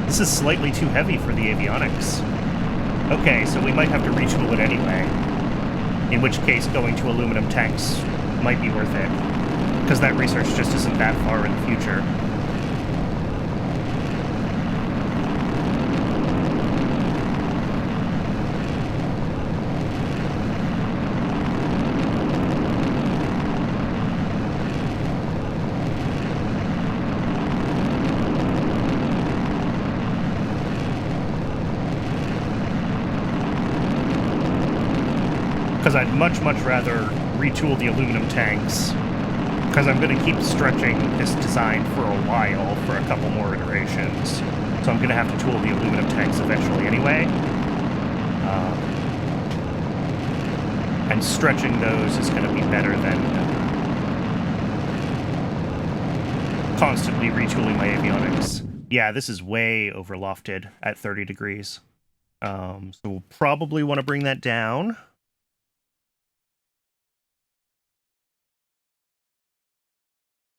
This is slightly too heavy for the avionics. Okay, so we might have to retool it anyway. In which case, going to aluminum tanks might be worth it. Because that research just isn't that far in the future. Because I'd much rather retool the aluminum tanks, because I'm going to keep stretching this design for a while, for a couple more iterations. So I'm going to have to tool the aluminum tanks eventually anyway. And stretching those is going to be better than constantly retooling my avionics. Yeah, this is way overlofted at 30 degrees. So we'll probably want to bring that down.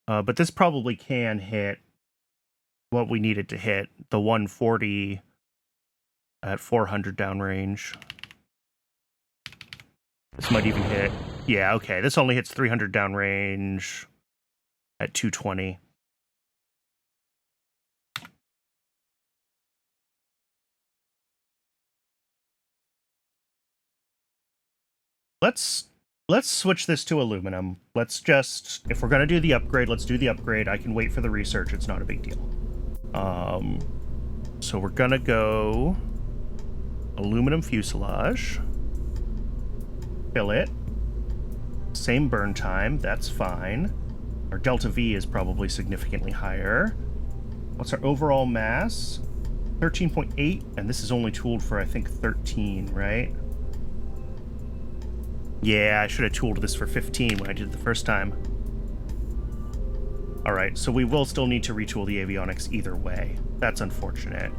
But this probably can hit what we needed to hit, the 140 at 400 downrange. This might even hit... Yeah, okay. This only hits 300 downrange at 220. Let's switch this to aluminum. Let's just... If we're going to do the upgrade, let's do the upgrade. I can wait for the research. It's not a big deal. So we're going to go aluminum fuselage. Fill it. Same burn time. That's fine. Our delta V is probably significantly higher. What's our overall mass? 13.8, and this is only tooled for, I think, 13, right? Yeah, I should have tooled this for 15 when I did it the first time. Alright, so we will still need to retool the avionics either way. That's unfortunate.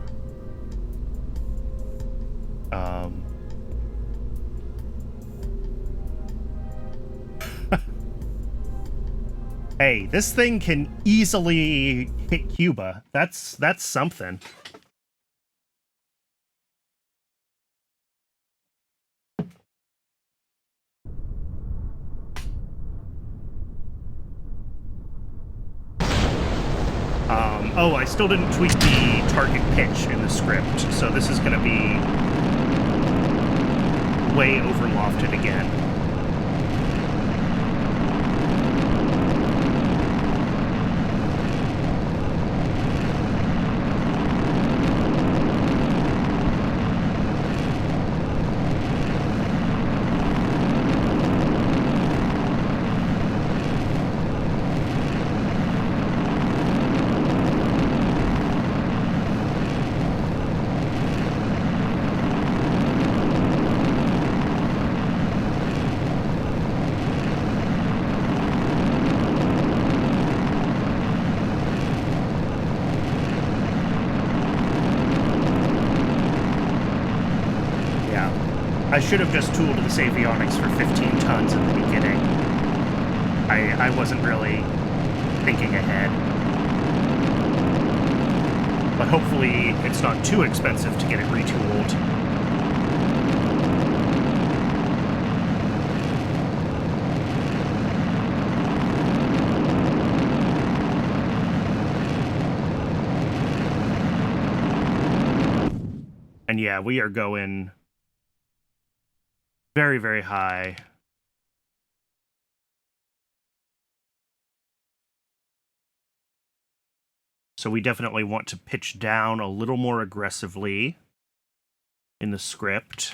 Hey, this thing can easily hit Cuba. That's something. Oh, I still didn't tweak the target pitch in the script, so this is going to be way overlofted again. I should have just tooled this avionics for 15 tons at the beginning. I wasn't really thinking ahead. But hopefully it's not too expensive to get it retooled. And yeah, we are going very, very high. So we definitely want to pitch down a little more aggressively in the script.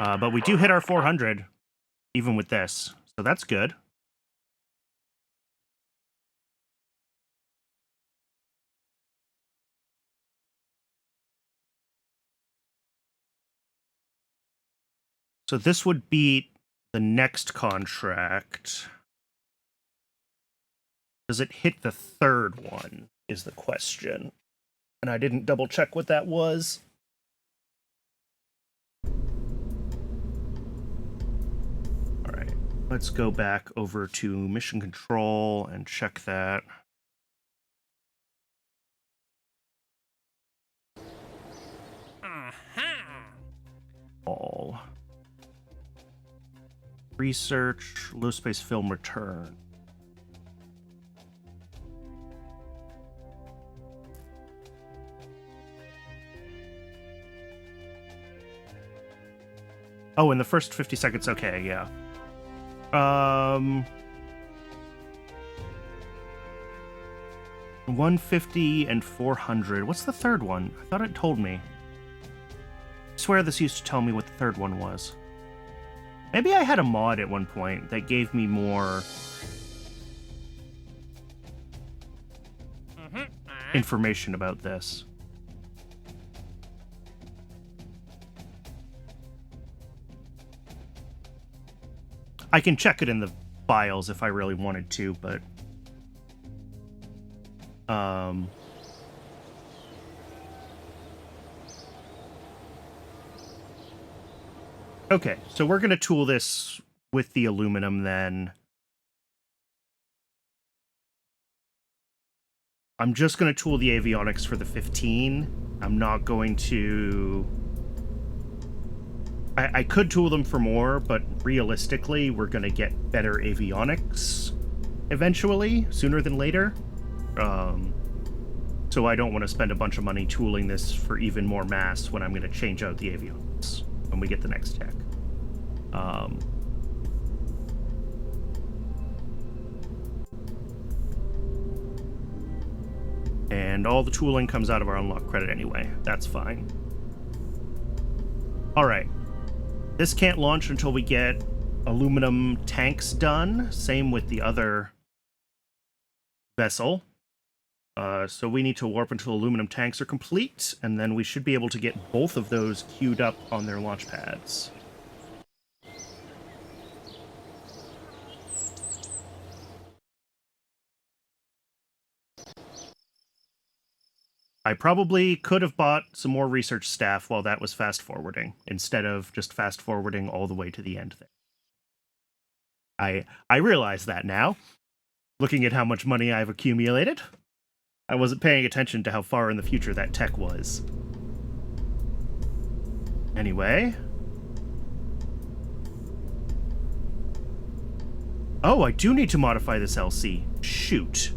But we do hit our 400 even with this, so that's good. So this would beat the next contract. Does it hit the third one, is the question. And I didn't double check what that was. All right, let's go back over to mission control and check that. All. Research, low space film return. Oh, in the first 50 seconds, okay, yeah. 150 and 400. What's the third one? I thought it told me. I swear this used to tell me what the third one was. Maybe I had a mod at one point that gave me more information about this. I can check it in the files if I really wanted to, but okay, so we're gonna tool this with the aluminum then. I'm just gonna tool the avionics for the 15. I'm not going to... I could tool them for more, but realistically, we're gonna get better avionics eventually, sooner than later. So I don't want to spend a bunch of money tooling this for even more mass when I'm going to change out the avionics when we get the next tech. And all the tooling comes out of our unlock credit anyway. That's fine. All right. This can't launch until we get aluminum tanks done. Same with the other vessel. So we need to warp until aluminum tanks are complete, and then we should be able to get both of those queued up on their launch pads. I probably could have bought some more research staff while that was fast-forwarding, instead of just fast-forwarding all the way to the end there. I realize that now, looking at how much money I've accumulated. I wasn't paying attention to how far in the future that tech was. Anyway. Oh, I do need to modify this LC. Shoot.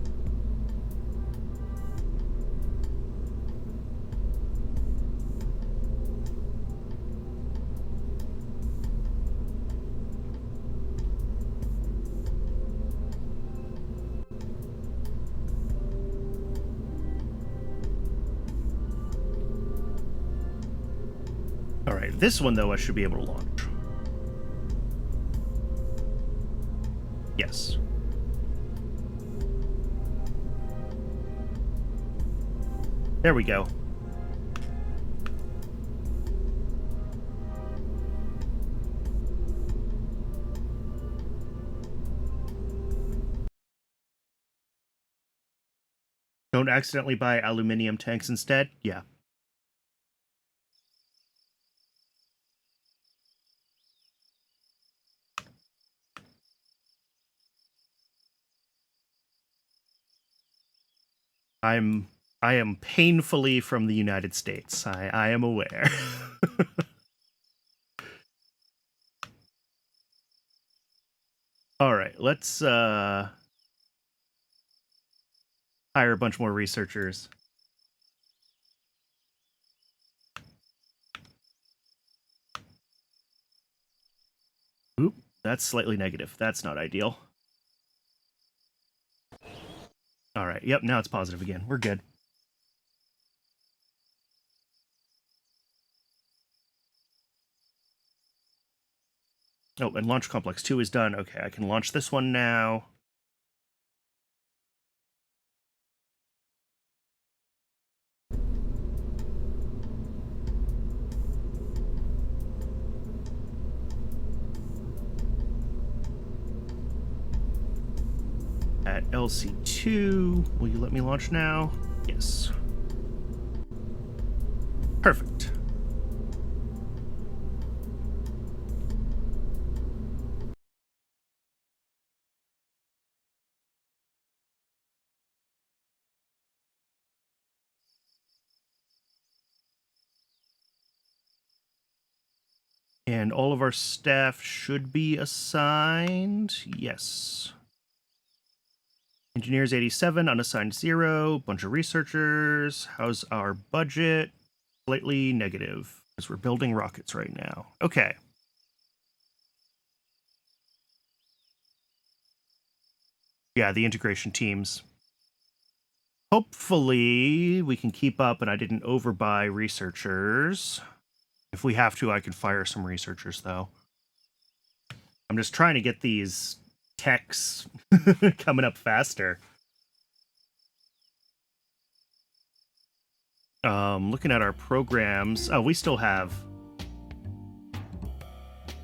Alright, this one, though, I should be able to launch. Yes. There we go. Don't accidentally buy aluminium tanks instead? Yeah. I am painfully from the United States. I am aware. All right, let's hire a bunch more researchers. Oop, that's slightly negative. That's not ideal. All right, yep, now it's positive again. We're good. Oh, and Launch Complex 2 is done. Okay, I can launch this one now. At LC2, will you let me launch now? Yes. Perfect. And all of our staff should be assigned. Yes. Engineers 87, unassigned 0. Bunch of researchers. How's our budget? Slightly negative, because we're building rockets right now. Okay. Yeah, the integration teams. Hopefully we can keep up and I didn't overbuy researchers. If we have to, I can fire some researchers, though. I'm just trying to get these techs coming up faster. Looking at our programs. Oh, we still have a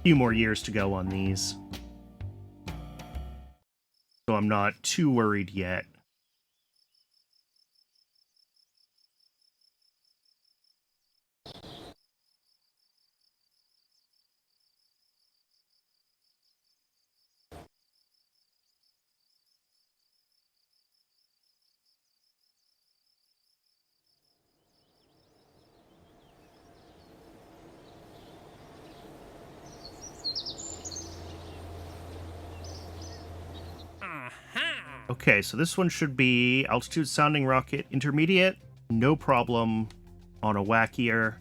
few more years to go on these. So I'm not too worried yet. Okay, so this one should be altitude sounding rocket intermediate. No problem on a wackier.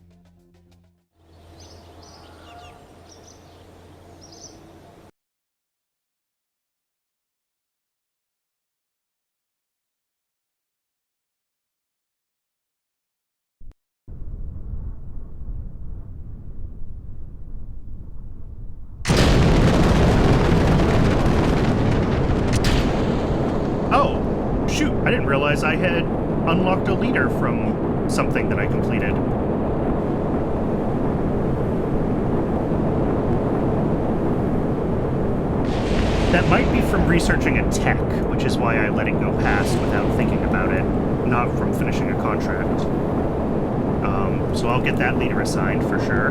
Oh, shoot, I didn't realize I had unlocked a leader from something that I completed. That might be from researching a tech, which is why I let it go past without thinking about it, not from finishing a contract. So I'll get that leader assigned for sure.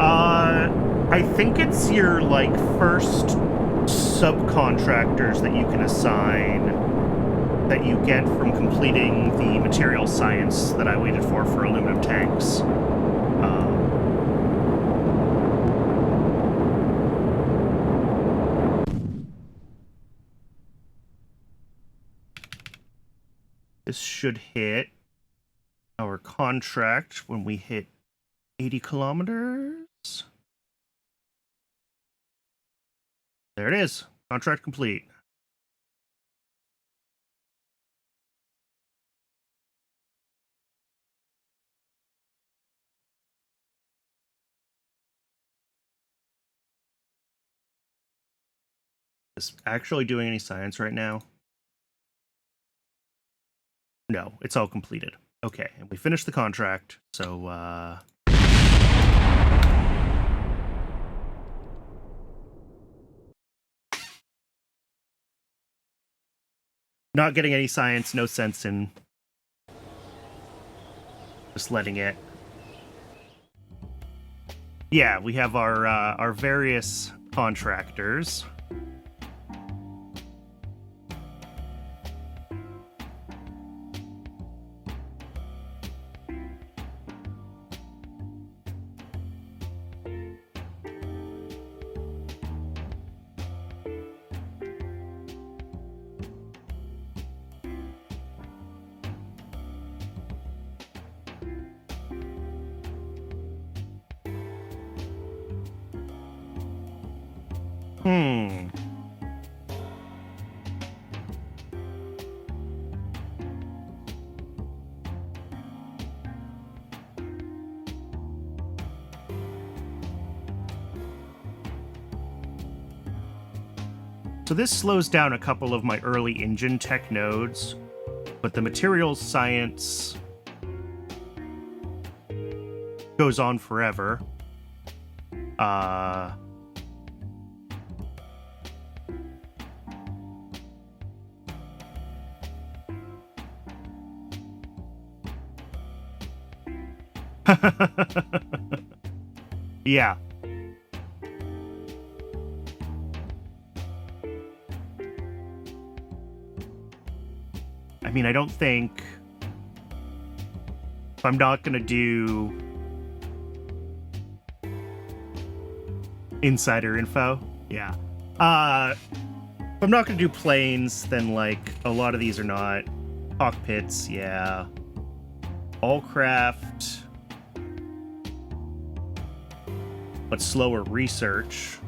I think it's your, like, first subcontractors that you can assign that you get from completing the material science that I waited for aluminum tanks. This should hit our contract when we hit 80 kilometers. There it is. Contract complete. Is actually doing any science right now? No, it's all completed. Okay, and we finished the contract, so, not getting any science, no sense in just letting it. Yeah, we have our various contractors. So this slows down a couple of my early engine tech nodes, but the materials science goes on forever. Yeah. I mean, I don't think if I'm not gonna do insider info, yeah. If I'm not gonna do planes, then like a lot of these are not cockpits, yeah. All craft, but slower research.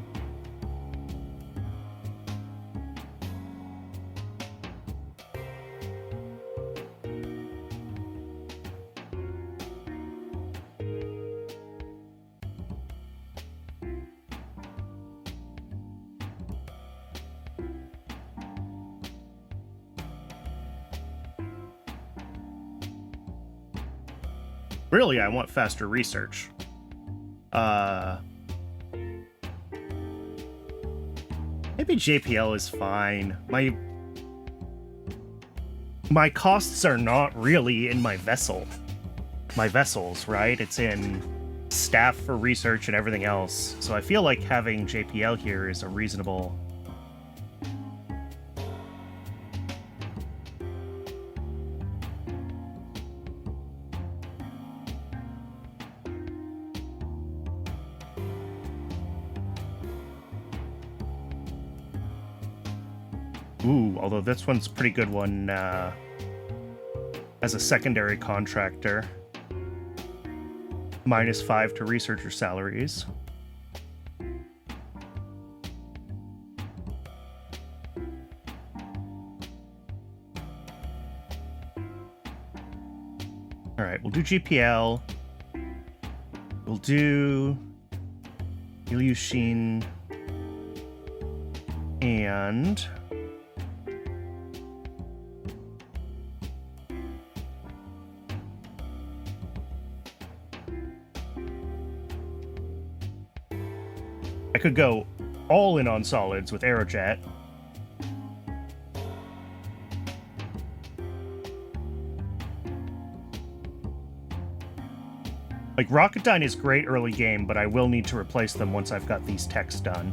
Really, I want faster research. Maybe JPL is fine. My costs are not really in my vessels, right? It's in staff for research and everything else. So I feel like having JPL here is a reasonable... Ooh, although this one's a pretty good one as a secondary contractor. -5 to researcher salaries. All right, we'll do GPL. We'll do Ilyushin and I could go all in on solids with Aerojet. Like, Rocketdyne is great early game, but I will need to replace them once I've got these techs done.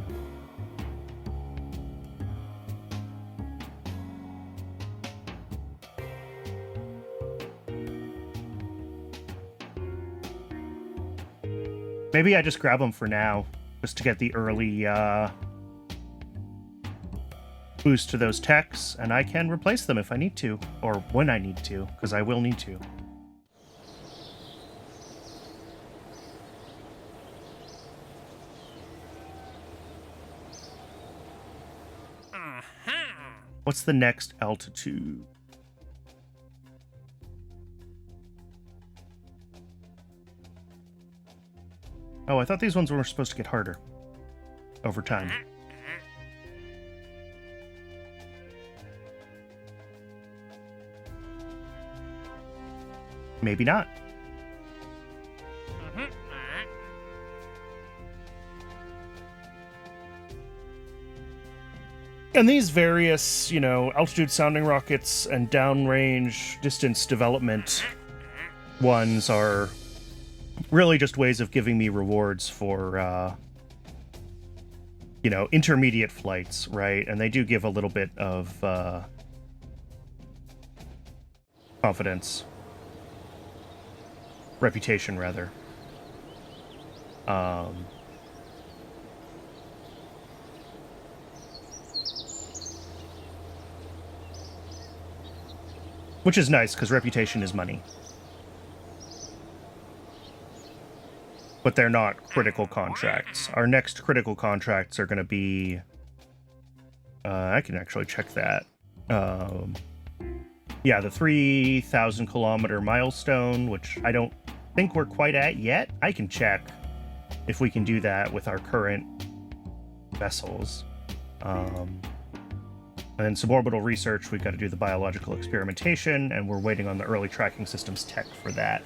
Maybe I just grab them for now, just to get the early boost to those techs, and I can replace them if I need to, or when I need to, because I will need to. What's the next altitude? Oh, I thought these ones were supposed to get harder over time. Maybe not. And these various, you know, altitude sounding rockets and downrange distance development ones are really just ways of giving me rewards for, you know, intermediate flights, right? And they do give a little bit of confidence. Reputation, rather. Which is nice, because reputation is money. But they're not critical contracts. Our next critical contracts are going to be... I can actually check that. Yeah, the 3,000 kilometer milestone, which I don't think we're quite at yet. I can check if we can do that with our current vessels. And then suborbital research, we've got to do the biological experimentation, and we're waiting on the early tracking systems tech for that.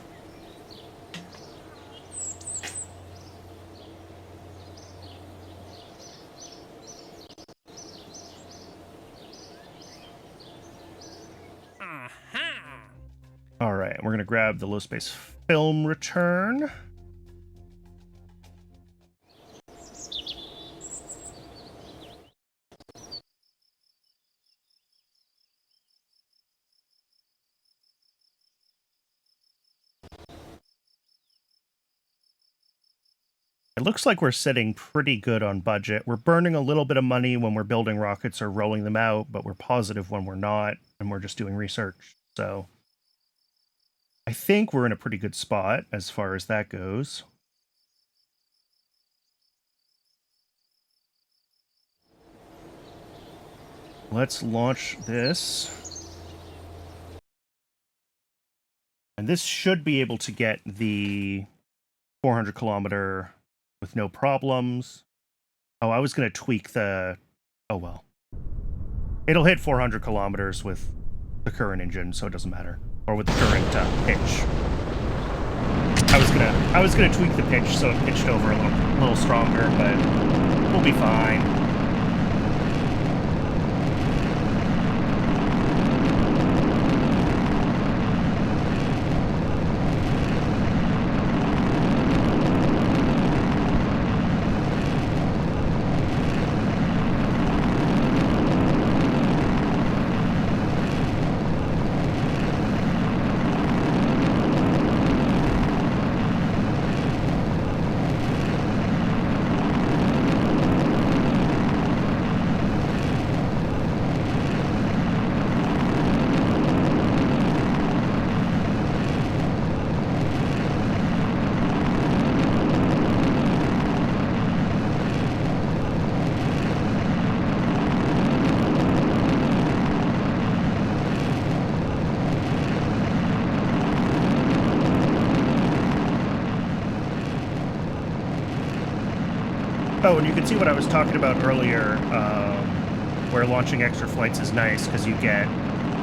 All right, we're going to grab the low space film return. It looks like we're sitting pretty good on budget. We're burning a little bit of money when we're building rockets or rolling them out, but we're positive when we're not, and we're just doing research. So I think we're in a pretty good spot as far as that goes. Let's launch this. And this should be able to get the 400 kilometer with no problems. Oh, I was going to tweak the... Oh, well. It'll hit 400 kilometers with the current engine, so it doesn't matter. Or with the current pitch. I was gonna tweak the pitch so it pitched over a little stronger, but we'll be fine. Oh, and you can see what I was talking about earlier, where launching extra flights is nice because you get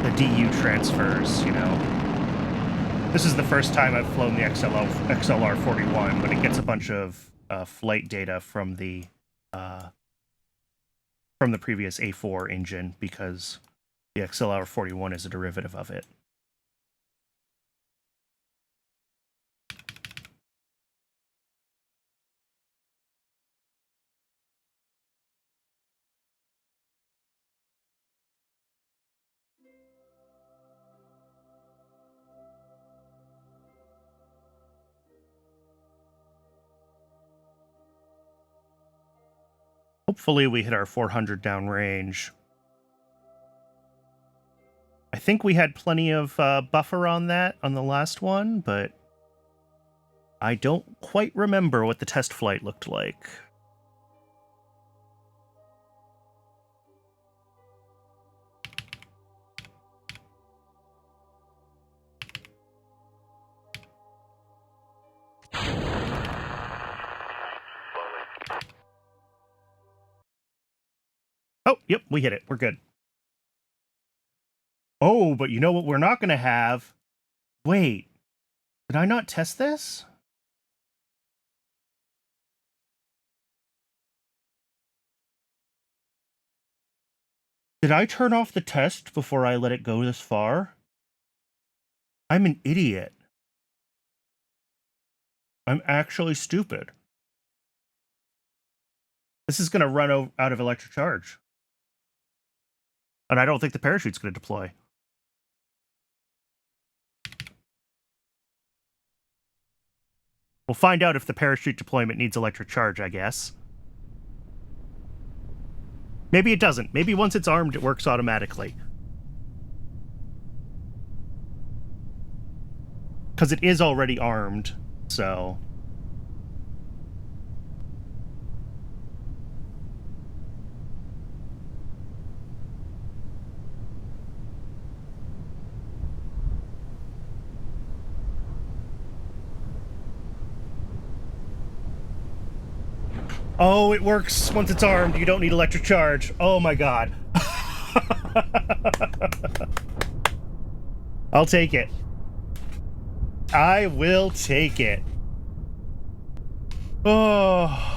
the DU transfers, you know. This is the first time I've flown the XLR-41, but it gets a bunch of flight data from the previous A4 engine because the XLR-41 is a derivative of it. Hopefully we hit our 400 downrange. I think we had plenty of buffer on that on the last one, but I don't quite remember what the test flight looked like. Oh, yep, we hit it. We're good. Oh, but you know what we're not going to have? Wait, did I not test this? Did I turn off the test before I let it go this far? I'm an idiot. I'm actually stupid. This is going to run out of electric charge. And I don't think the parachute's going to deploy. We'll find out if the parachute deployment needs electric charge, I guess. Maybe it doesn't. Maybe once it's armed, it works automatically. Because it is already armed, so... Oh, it works once it's armed. You don't need electric charge. Oh my god. I'll take it. I will take it. Oh.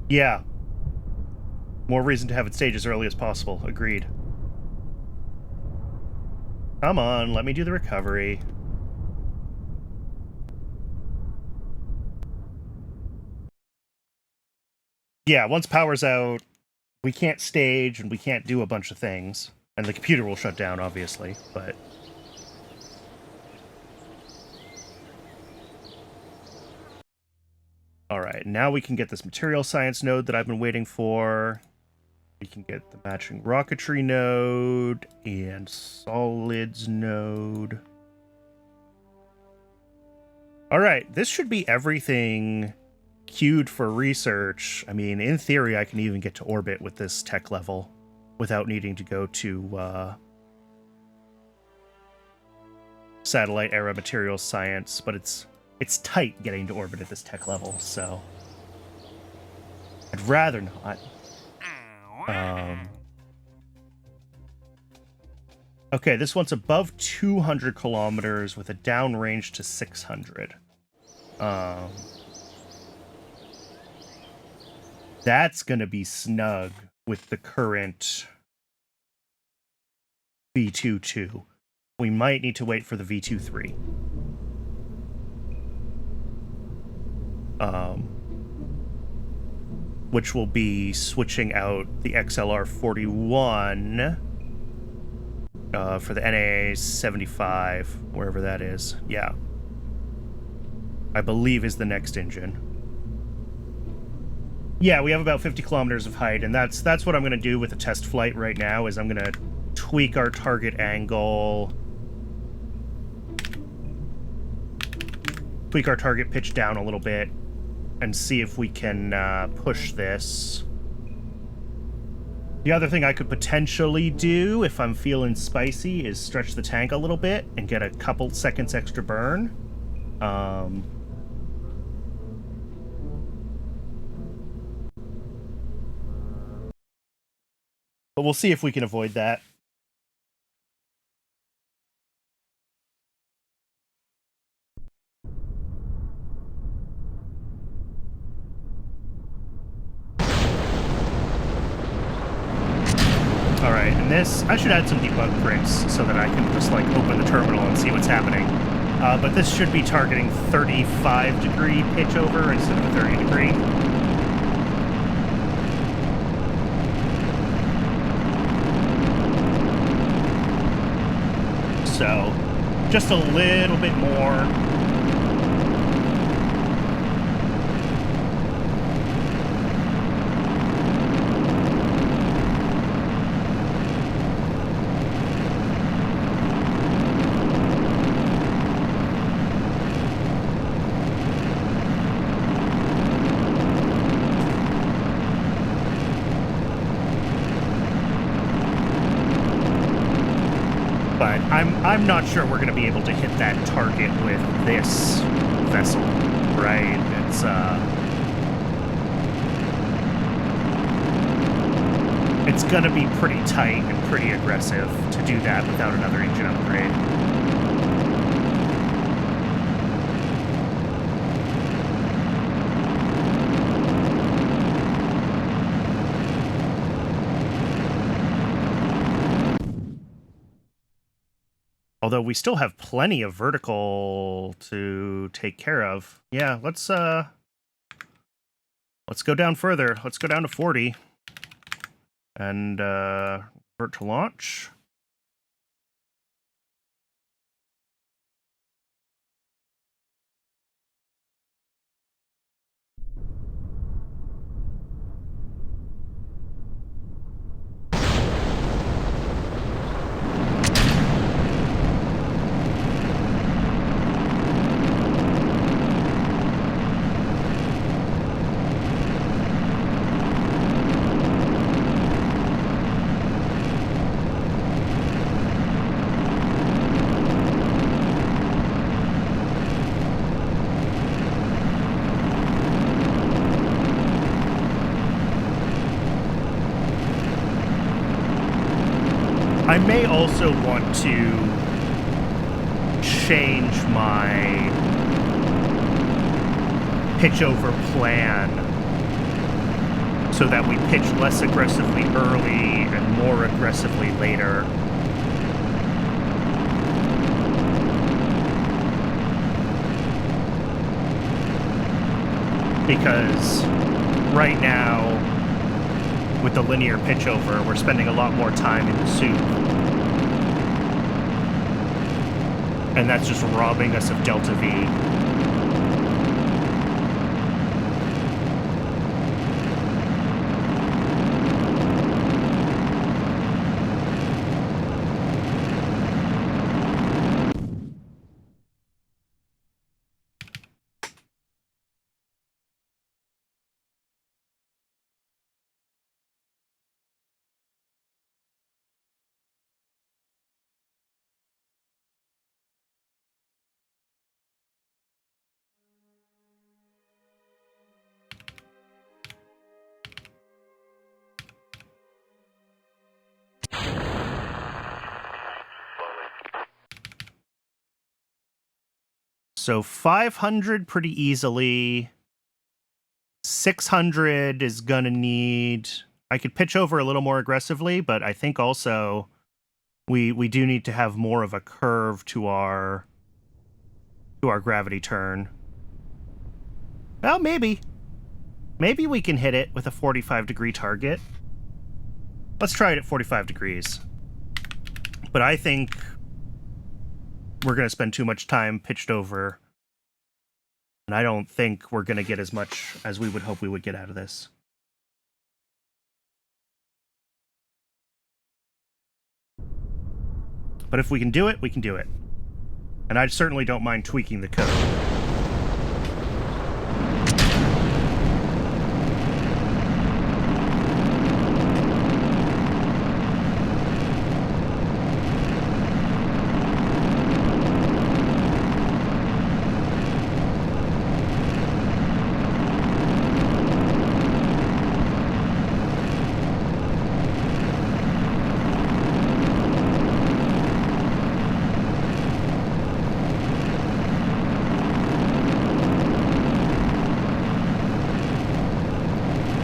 Yeah. More reason to have it stage as early as possible. Agreed. Come on, let me do the recovery. Yeah, once power's out, we can't stage and we can't do a bunch of things. And the computer will shut down, obviously, but... Alright, now we can get this material science node that I've been waiting for. We can get the matching rocketry node and solids node. Alright, this should be everything queued for research. I mean, in theory, I can even get to orbit with this tech level without needing to go to satellite era materials science, but it's tight getting to orbit at this tech level, so I'd rather not. Okay, this one's above 200 kilometers with a downrange to 600. That's gonna be snug with the current V2-2. We might need to wait for the V2-3. Which will be switching out the XLR-41 for the NA-75, wherever that is. Yeah. I believe is the next engine. Yeah, we have about 50 kilometers of height, and that's what I'm going to do with the test flight right now, is I'm going to tweak our target angle, tweak our target pitch down a little bit, and see if we can push this. The other thing I could potentially do, if I'm feeling spicy, is stretch the tank a little bit and get a couple seconds extra burn. But we'll see if we can avoid that. Alright, and this, I should add some debug prints so that I can just, like, open the terminal and see what's happening. But this should be targeting 35-degree pitch over instead of a 30-degree. So, just a little bit more. I'm not sure we're going to be able to hit that target with this vessel, right? It's going to be pretty tight and pretty aggressive to do that without another engine upgrade. Although we still have plenty of vertical to take care of. Yeah, let's go down further. Let's go down to 40. And revert to launch. I may also want to change my pitch over plan so that we pitch less aggressively early and more aggressively later. Because right now, with the linear pitch over, we're spending a lot more time in the soup. And that's just robbing us of Delta V. So 500 pretty easily. 600 is gonna need... I could pitch over a little more aggressively, but I think also we do need to have more of a curve to our gravity turn. Well, maybe. Maybe we can hit it with a 45-degree target. Let's try it at 45 degrees. But I think we're going to spend too much time pitched over. And I don't think we're going to get as much as we would hope we would get out of this. But if we can do it, we can do it. And I certainly don't mind tweaking the code.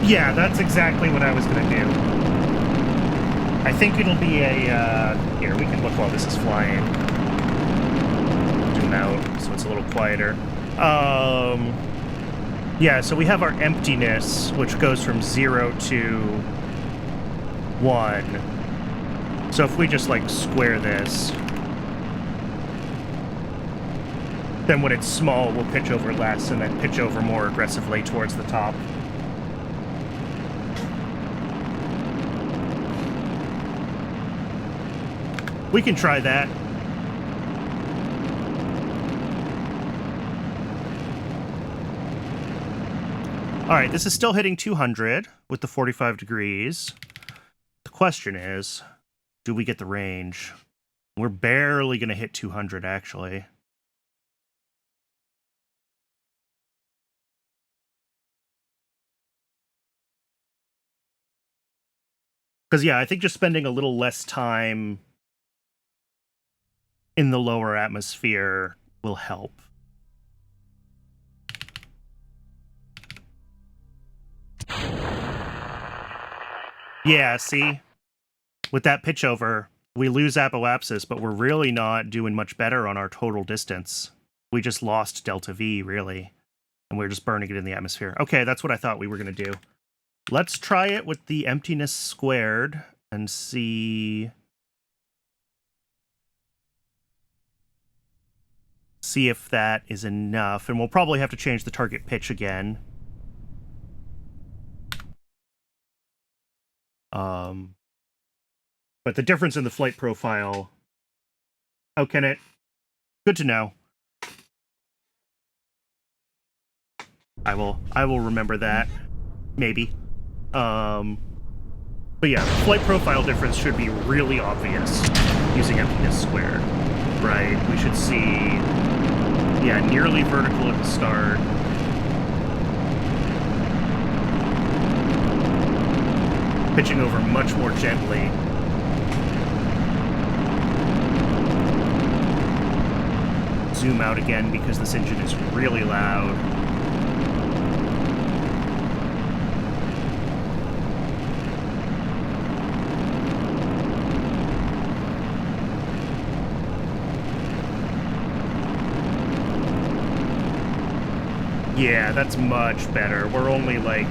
Yeah, that's exactly what I was going to do. I think it'll be a... here, we can look while this is flying. Zoom out so it's a little quieter. Yeah, so we have our emptiness, which goes from 0 to 1. So if we just, like, square this, then when it's small, we'll pitch over less and then pitch over more aggressively towards the top. We can try that. Alright, this is still hitting 200 with the 45 degrees. The question is, do we get the range? We're barely going to hit 200, actually. Because, yeah, I think just spending a little less time in the lower atmosphere will help. Yeah, see? With that pitch over, we lose apoapsis, but we're really not doing much better on our total distance. We just lost delta V, really. And we're just burning it in the atmosphere. Okay, that's what I thought we were going to do. Let's try it with the emptiness squared and see if that is enough. And we'll probably have to change the target pitch again. But the difference in the flight profile... Oh, can it? Good to know. I will remember that. Maybe. But yeah, the flight profile difference should be really obvious using emptiness squared, right? We should see, yeah, nearly vertical at the start. Pitching over much more gently. Zoom out again because this engine is really loud. Yeah, that's much better. We're only like...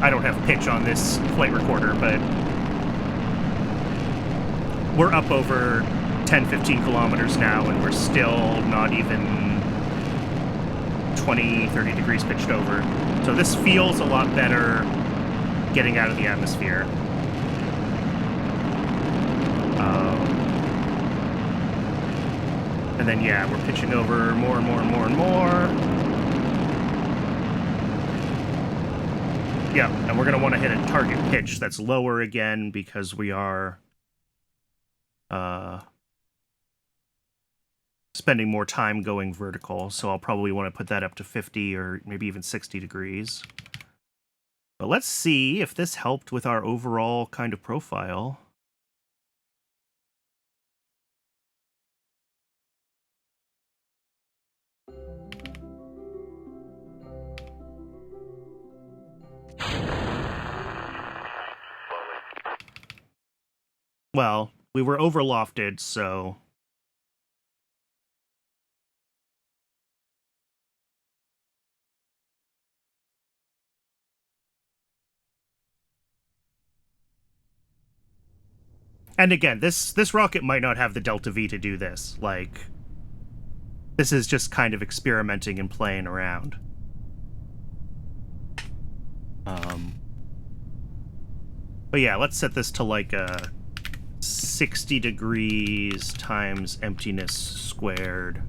I don't have pitch on this flight recorder, but we're up over 10-15 kilometers now, and we're still not even 20-30 degrees pitched over. So this feels a lot better getting out of the atmosphere. And then, yeah, we're pitching over more and more and more and more. Yeah, and we're going to want to hit a target pitch that's lower again because we are spending more time going vertical. So I'll probably want to put that up to 50 or maybe even 60 degrees. But let's see if this helped with our overall kind of profile. Well, we were overlofted, so... And again, this rocket might not have the Delta V to do this. Like, this is just kind of experimenting and playing around. But yeah, let's set this to like a 60 degrees times emptiness squared.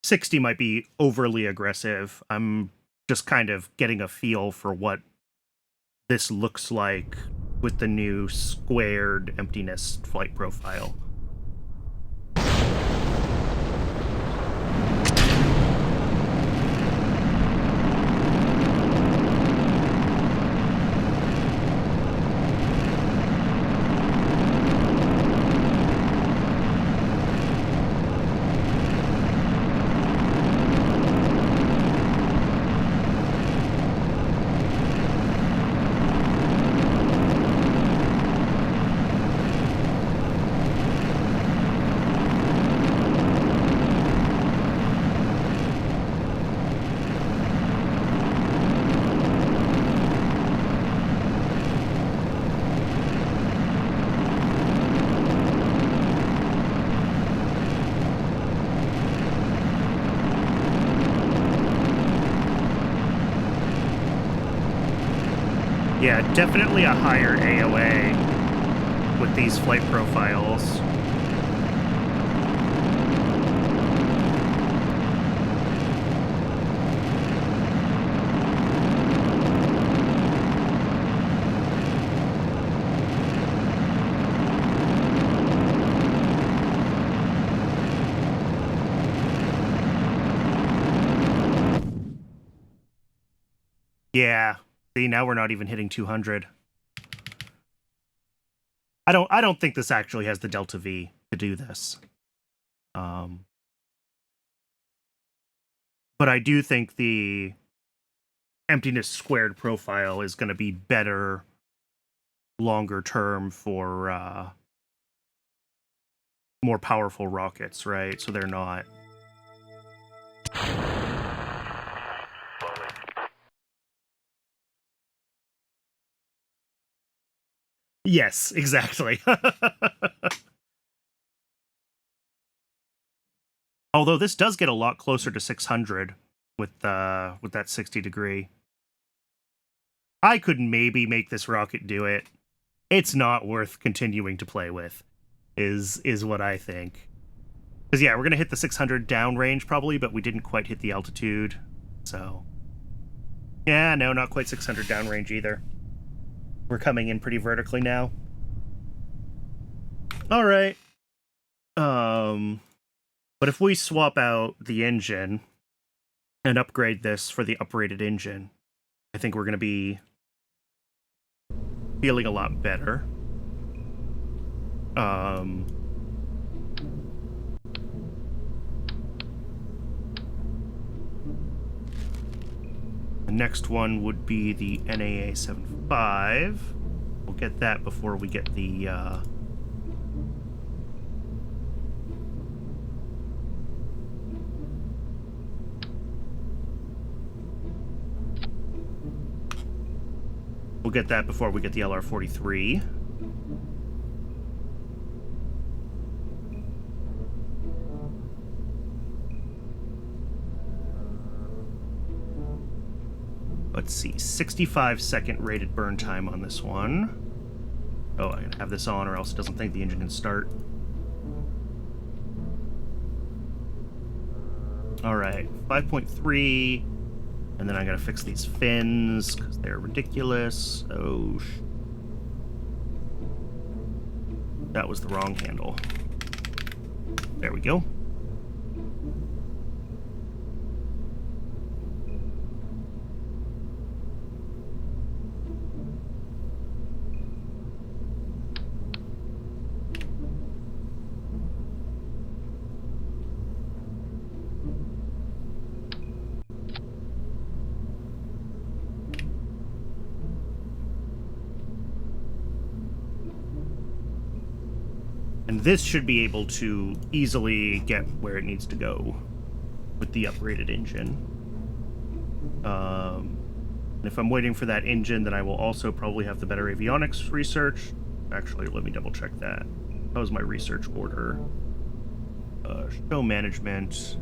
$60 might be overly aggressive. I'm just kind of getting a feel for what this looks like with the new squared emptiness flight profile. Yeah, definitely a higher AOA with these flight profiles. Yeah. See, now we're not even hitting 200. I don't think this actually has the delta V to do this. But I do think the emptiness squared profile is going to be better longer term for more powerful rockets, right? So they're not... Yes, exactly. Although this does get a lot closer to 600 with that 60 degree. I could maybe make this rocket do it. It's not worth continuing to play with, is what I think. Because yeah, we're gonna hit the 600 downrange probably, but we didn't quite hit the altitude, so yeah, no, not quite 600 downrange either. We're coming in pretty vertically now. All right. But if we swap out the engine and upgrade this for the uprated engine, I think we're going to be feeling a lot better. The next one would be the NAA 75. We'll get that before we get the we'll get that before we get the LR-43. Let's see, 65-second rated burn time on this one. Oh, I gotta have this on or else it doesn't think the engine can start. Alright, 5.3, and then I gotta fix these fins, because they're ridiculous. Oh, that was the wrong handle. There we go. And this should be able to easily get where it needs to go with the upgraded engine. And if I'm waiting for that engine, then I will also probably have the better avionics research. Actually, let me double check that. That was my research order. Show management.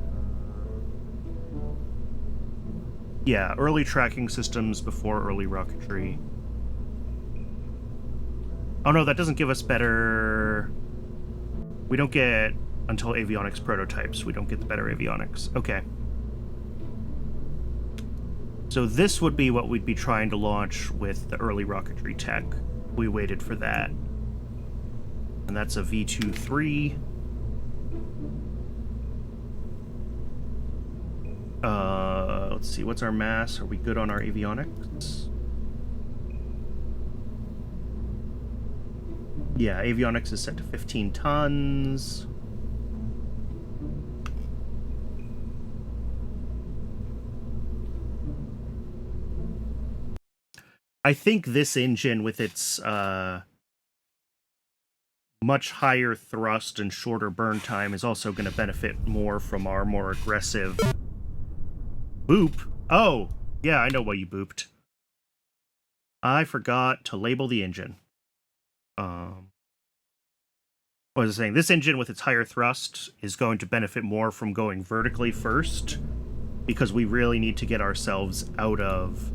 Yeah, early tracking systems before early rocketry. Oh no, that doesn't give us better... We don't get until avionics prototypes. We don't get the better avionics. Okay. So this would be what we'd be trying to launch with the early rocketry tech. We waited for that. And that's a V23. Let's see, what's our mass? Are we good on our avionics? Yeah, avionics is set to 15 tons. I think this engine with its much higher thrust and shorter burn time is also going to benefit more from our more aggressive... Boop? Oh, yeah, I know why you booped. I forgot to label the engine. What was I saying? This engine with its higher thrust is going to benefit more from going vertically first, because we really need to get ourselves out of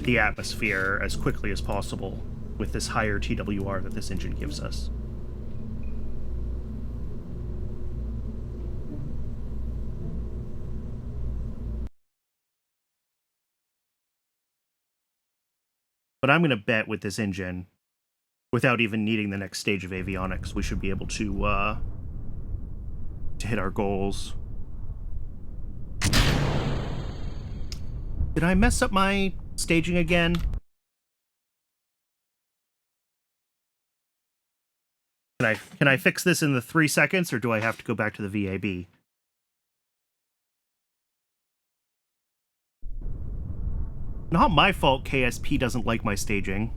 the atmosphere as quickly as possible with this higher TWR that this engine gives us. But I'm going to bet with this engine, without even needing the next stage of avionics, we should be able to hit our goals. Did I mess up my staging again? Can I fix this in the 3 seconds, or do I have to go back to the VAB? Not my fault KSP doesn't like my staging.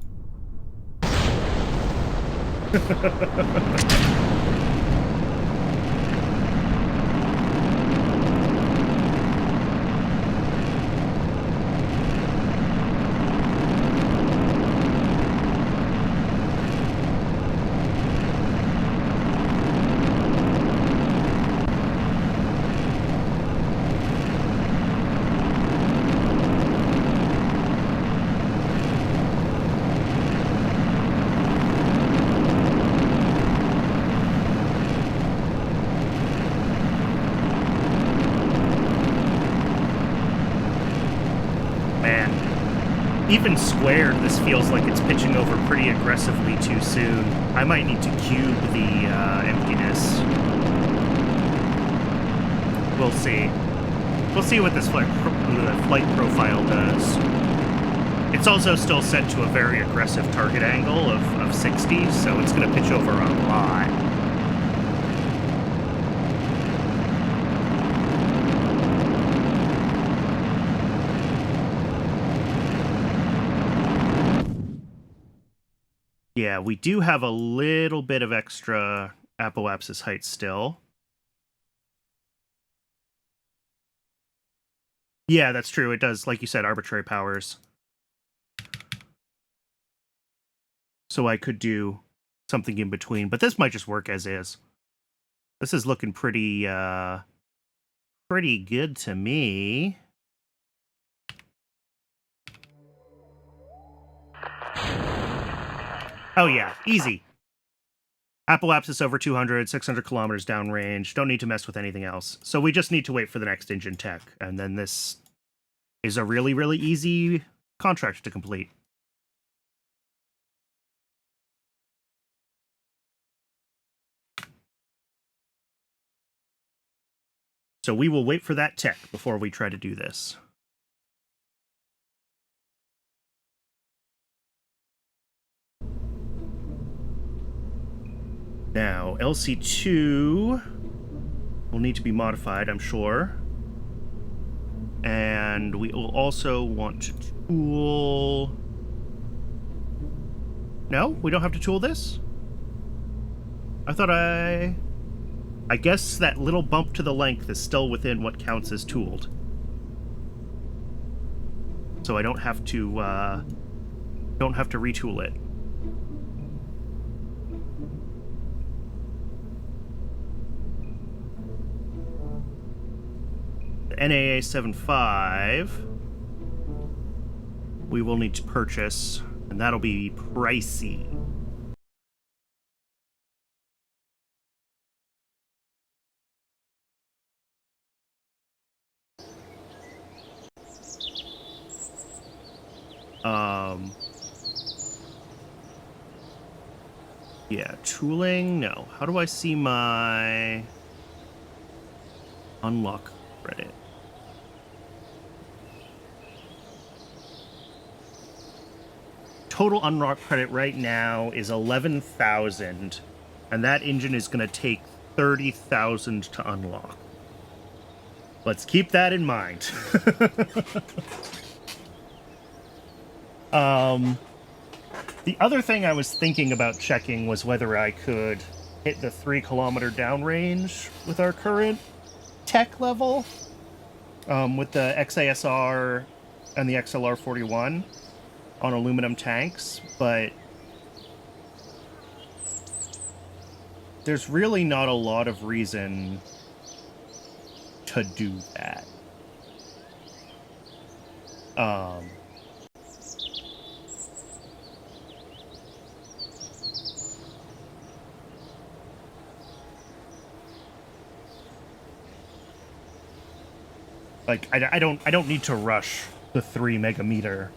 Even squared, this feels like it's pitching over pretty aggressively too soon. I might need to cube the emptiness. We'll see. We'll see what this flight profile does. It's also still set to a very aggressive target angle of 60, so it's going to pitch over a lot. Yeah, we do have a little bit of extra apoapsis height still. Yeah, that's true. It does, like you said, arbitrary powers. So I could do something in between, but this might just work as is. This is looking pretty good to me. Oh yeah, easy. Apoapsis over 200, 600 kilometers downrange. Don't need to mess with anything else. So we just need to wait for the next engine tech, and then this is a really, really easy contract to complete. So we will wait for that tech before we try to do this. Now, LC2 will need to be modified, I'm sure. And we will also want to tool... No? We don't have to tool this? I thought I guess that little bump to the length is still within what counts as tooled. So I don't have to retool it. NAA 75 we will need to purchase, and that'll be pricey. Yeah, tooling, no. How do I see my unlock credit? Total unlock credit right now is 11,000, and that engine is going to take 30,000 to unlock. Let's keep that in mind. The other thing I was thinking about checking was whether I could hit the 3-kilometer downrange with our current tech level, with the XASR and the XLR-41 on aluminum tanks, but there's really not a lot of reason to do that. Like, I don't need to rush the 3 megameter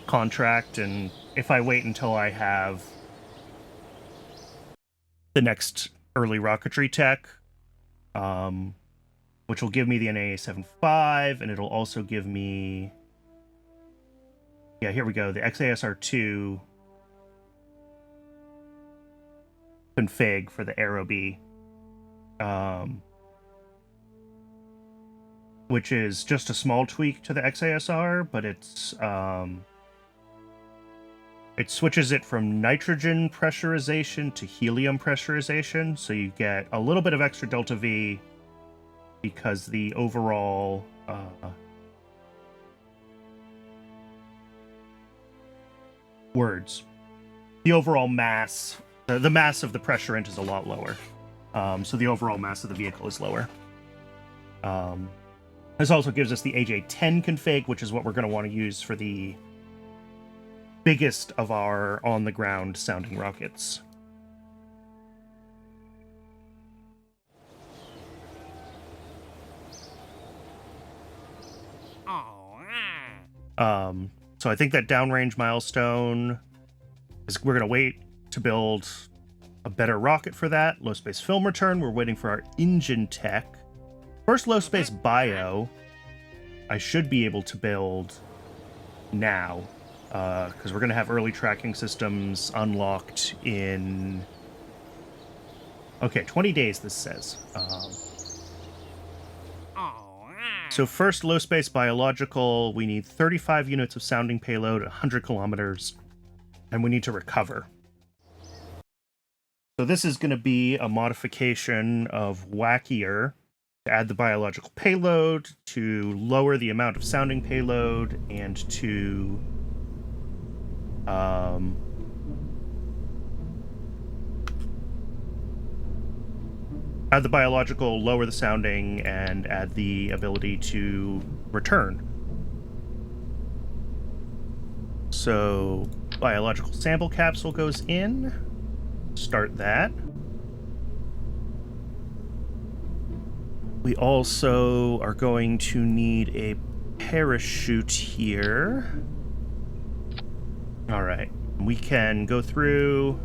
contract, and if I wait until I have the next early rocketry tech, which will give me the NAA-75, and it'll also give me, yeah, here we go, the XASR2 config for the Aerobee, which is just a small tweak to the XASR, but it's it switches it from nitrogen pressurization to helium pressurization, so you get a little bit of extra delta V because the overall the overall mass, the mass of the pressurant is a lot lower, so the overall mass of the vehicle is lower. This also gives us the AJ-10 config, which is what we're going to want to use for the biggest of our on-the-ground sounding rockets. So I think that downrange milestone is, we're going to wait to build a better rocket for that. Low space film return, we're waiting for our engine tech. First low space bio, I should be able to build now, because we're going to have early tracking systems unlocked in, okay, 20 days this says. So first low space biological, we need 35 units of sounding payload, 100 kilometers, and we need to recover. So this is going to be a modification of Wackier to add the biological payload, to lower the amount of sounding payload, and to add the biological, lower the sounding, and add the ability to return. So biological sample capsule goes in. Start that. We also are going to need a parachute here. All right, we can go through.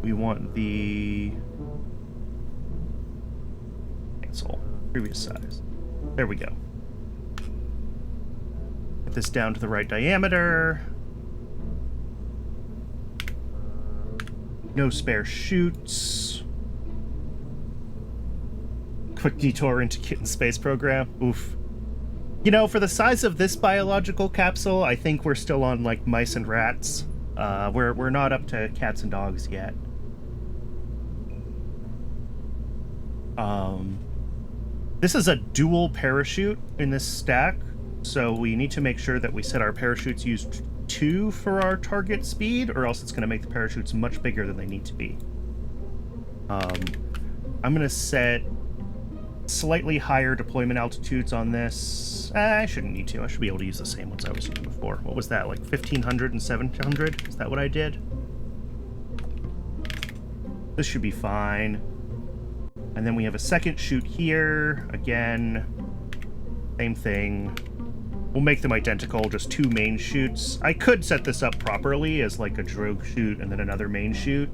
We want the cancel previous size. There we go. Get this down to the right diameter. No spare chutes. Quick detour into Kitten Space Program. Oof. You know, for the size of this biological capsule, I think we're still on, like, mice and rats. We're not up to cats and dogs yet. This is a dual parachute in this stack, so we need to make sure that we set our parachutes used 2 for our target speed, or else it's going to make the parachutes much bigger than they need to be. I'm going to set slightly higher deployment altitudes on this. I shouldn't need to. I should be able to use the same ones I was using before. What was that, like 1500 and 700? Is that what I did? This should be fine. And then we have a second chute here. Again, same thing. We'll make them identical, just 2 main chutes. I could set this up properly as like a drogue chute and then another main chute,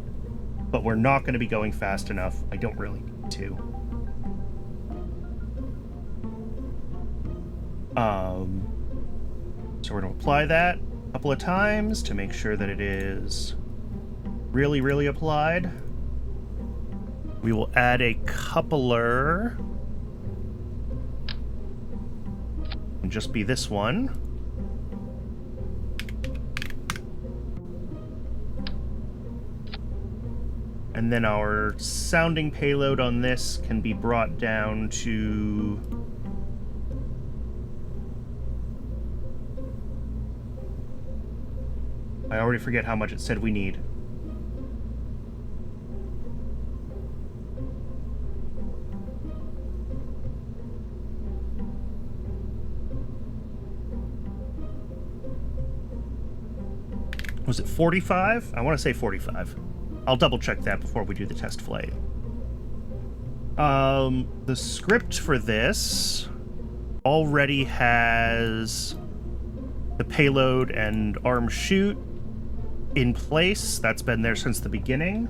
but we're not going to be going fast enough. I don't really need to. So we're going to apply that a couple of times to make sure that it is really, really applied. We will add a coupler. And just be this one. And then our sounding payload on this can be brought down to... I already forget how much it said we need. Was it 45? I want to say 45. I'll double check that before we do the test flight. The script for this already has the payload and arm shoot in place. That's been there since the beginning.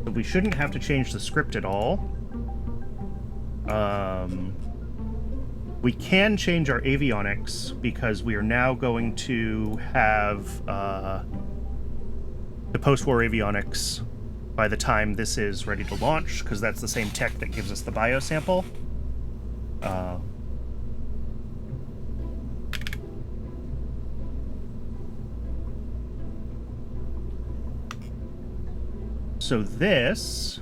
So we shouldn't have to change the script at all. We can change our avionics because we are now going to have the post-war avionics by the time this is ready to launch, because that's the same tech that gives us the biosample. So this...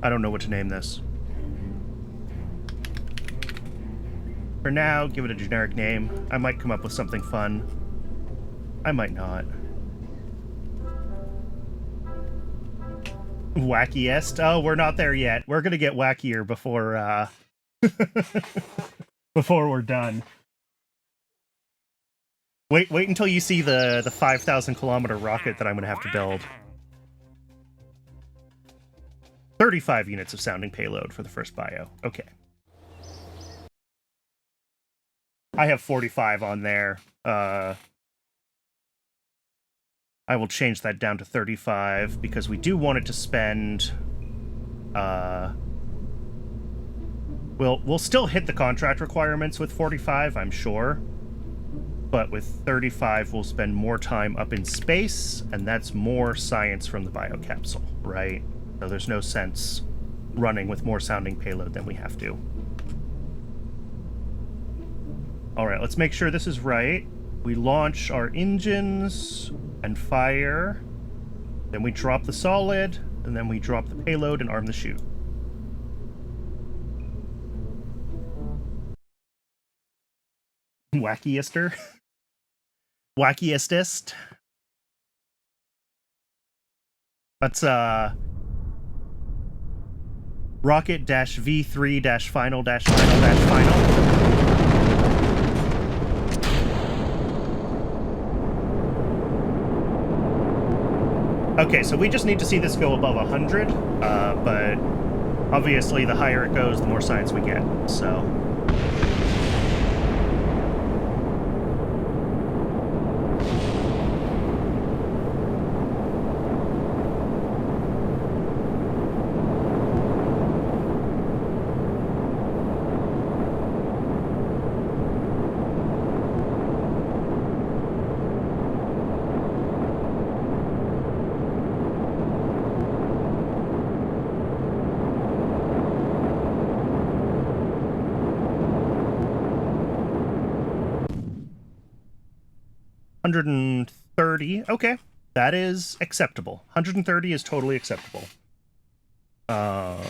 I don't know what to name this. For now, give it a generic name. I might come up with something fun. I might not. Wackiest? Oh, we're not there yet. We're gonna get wackier before, before we're done. Wait until you see the 5,000 kilometer rocket that I'm gonna have to build. 35 units of sounding payload for the first bio. Okay. I have 45 on there. I will change that down to 35 because we do want it to spend... We'll still hit the contract requirements with 45, I'm sure. But with 35, we'll spend more time up in space, and that's more science from the biocapsule, right? So there's no sense running with more sounding payload than we have to. Alright, let's make sure this is right. We launch our engines and fire. Then we drop the solid, and then we drop the payload and arm the chute. Wackiester? Wackiestest? That's, rocket-v3-final-final-final. Okay, so we just need to see this go above 100, but obviously the higher it goes, the more science we get, so... $130. Okay, that is acceptable. 130 is totally acceptable. Because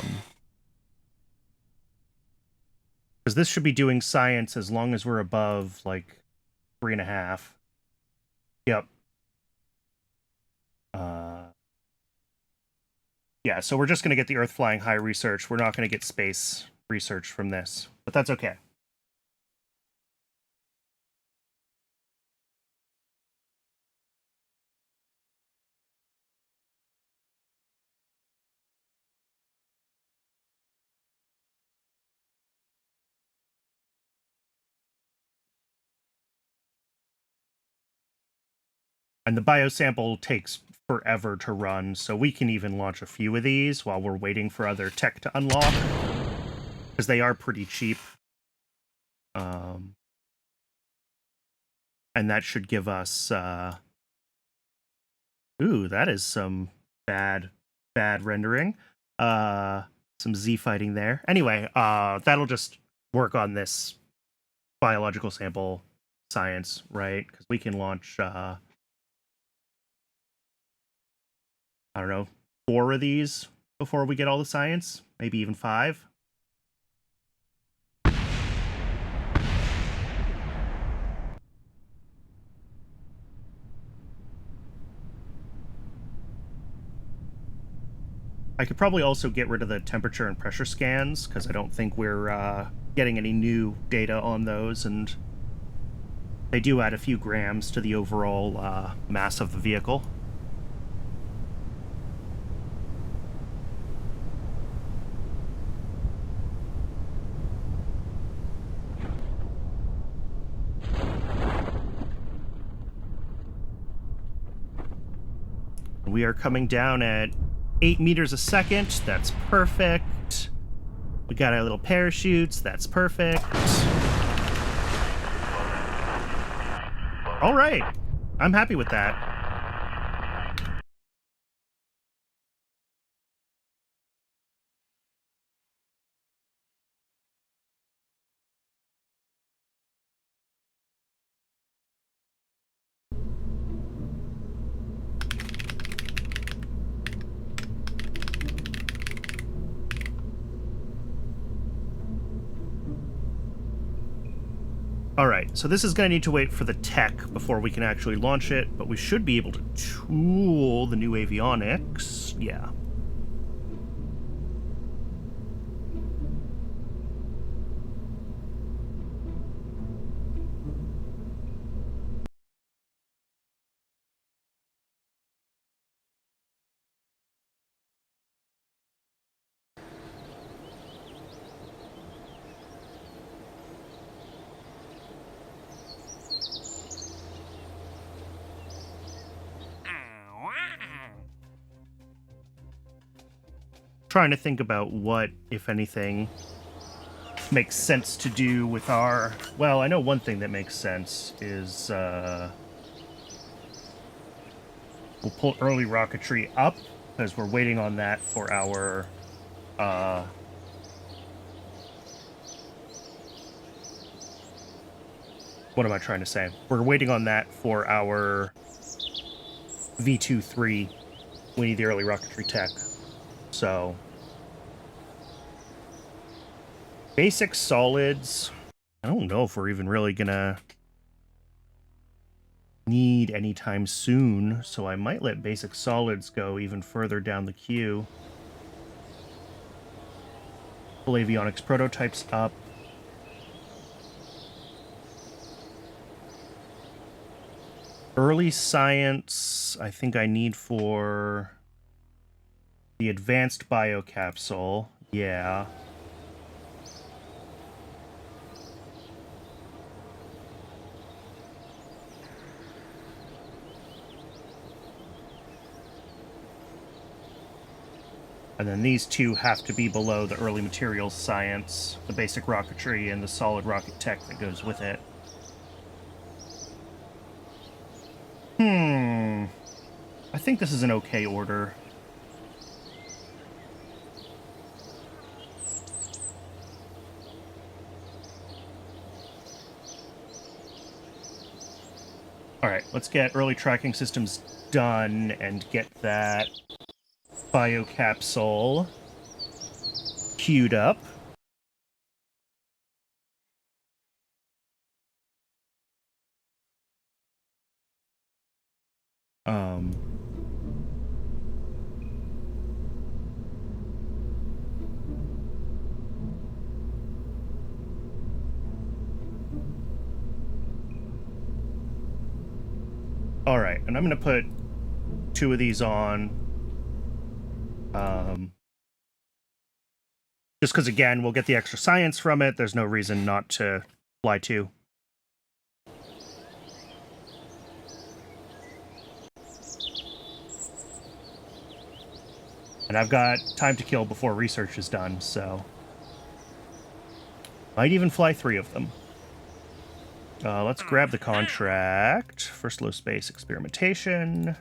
this should be doing science as long as we're above, like, 3.5. Yep. Yeah, so we're just going to get the Earth Flying High research. We're not going to get space research from this, but that's okay. And the biosample takes forever to run, so we can even launch a few of these while we're waiting for other tech to unlock, because they are pretty cheap. And that should give us... Ooh, that is some bad rendering. Some Z fighting there. Anyway, that'll just work on this biological sample science, right? Because we can launch... I don't know, 4 of these before we get all the science, maybe even 5. I could probably also get rid of the temperature and pressure scans, because I don't think we're getting any new data on those, and they do add a few grams to the overall mass of the vehicle. We are coming down at 8 meters a second. That's perfect. We got our little parachutes. That's perfect. All right. I'm happy with that. All right, so this is going to need to wait for the tech before we can actually launch it, but we should be able to tool the new avionics. Yeah. Trying to think about what, if anything, makes sense to do with our... Well, I know one thing that makes sense is we'll pull early rocketry up, because we're waiting on that for our what am I trying to say? We're waiting on that for our V2-3. We need the early rocketry tech. So basic solids, I don't know if we're even really gonna need anytime soon, so I might let basic solids go even further down the queue. Pull avionics prototypes up. Early science, I think I need for the advanced biocapsule. Yeah. And then these two have to be below the early materials science, the basic rocketry, and the solid rocket tech that goes with it. I think this is an okay order. Alright, let's get early tracking systems done and get that biocapsule queued up. All right, and I'm going to put 2 of these on. Just because, again, we'll get the extra science from it. There's no reason not to fly 2. And I've got time to kill before research is done, so... Might even fly 3 of them. Let's grab the contract for slow space experimentation.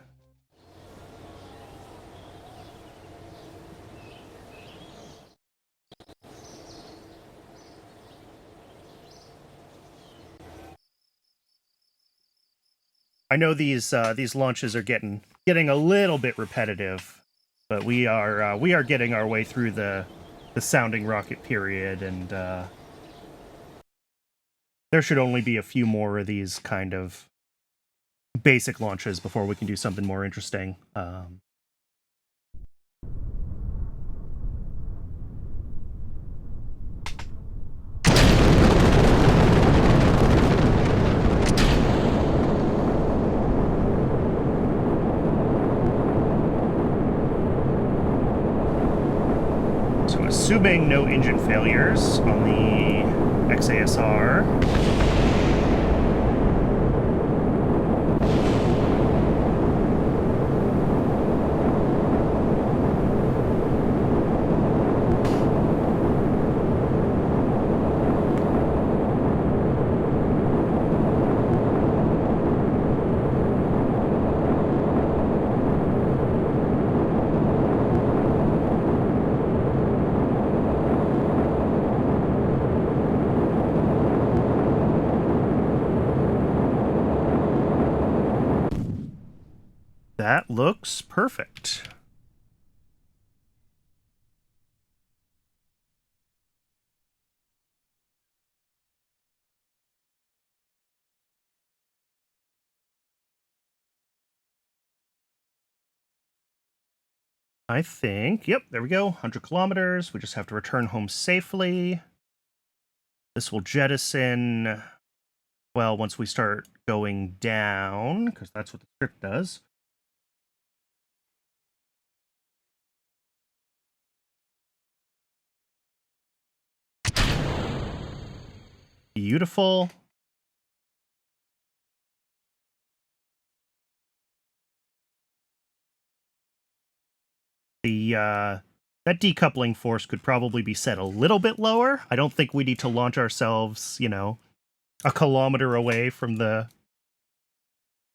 I know these launches are getting a little bit repetitive, but we are getting our way through the sounding rocket period, and there should only be a few more of these kind of basic launches before we can do something more interesting. assuming no engine failures on the XASR. That looks perfect. I think, yep, there we go, 100 kilometers. We just have to return home safely. This will jettison, well, once we start going down, because that's what the script does. Beautiful. That decoupling force could probably be set a little bit lower. I don't think we need to launch ourselves, you know, a kilometer away from the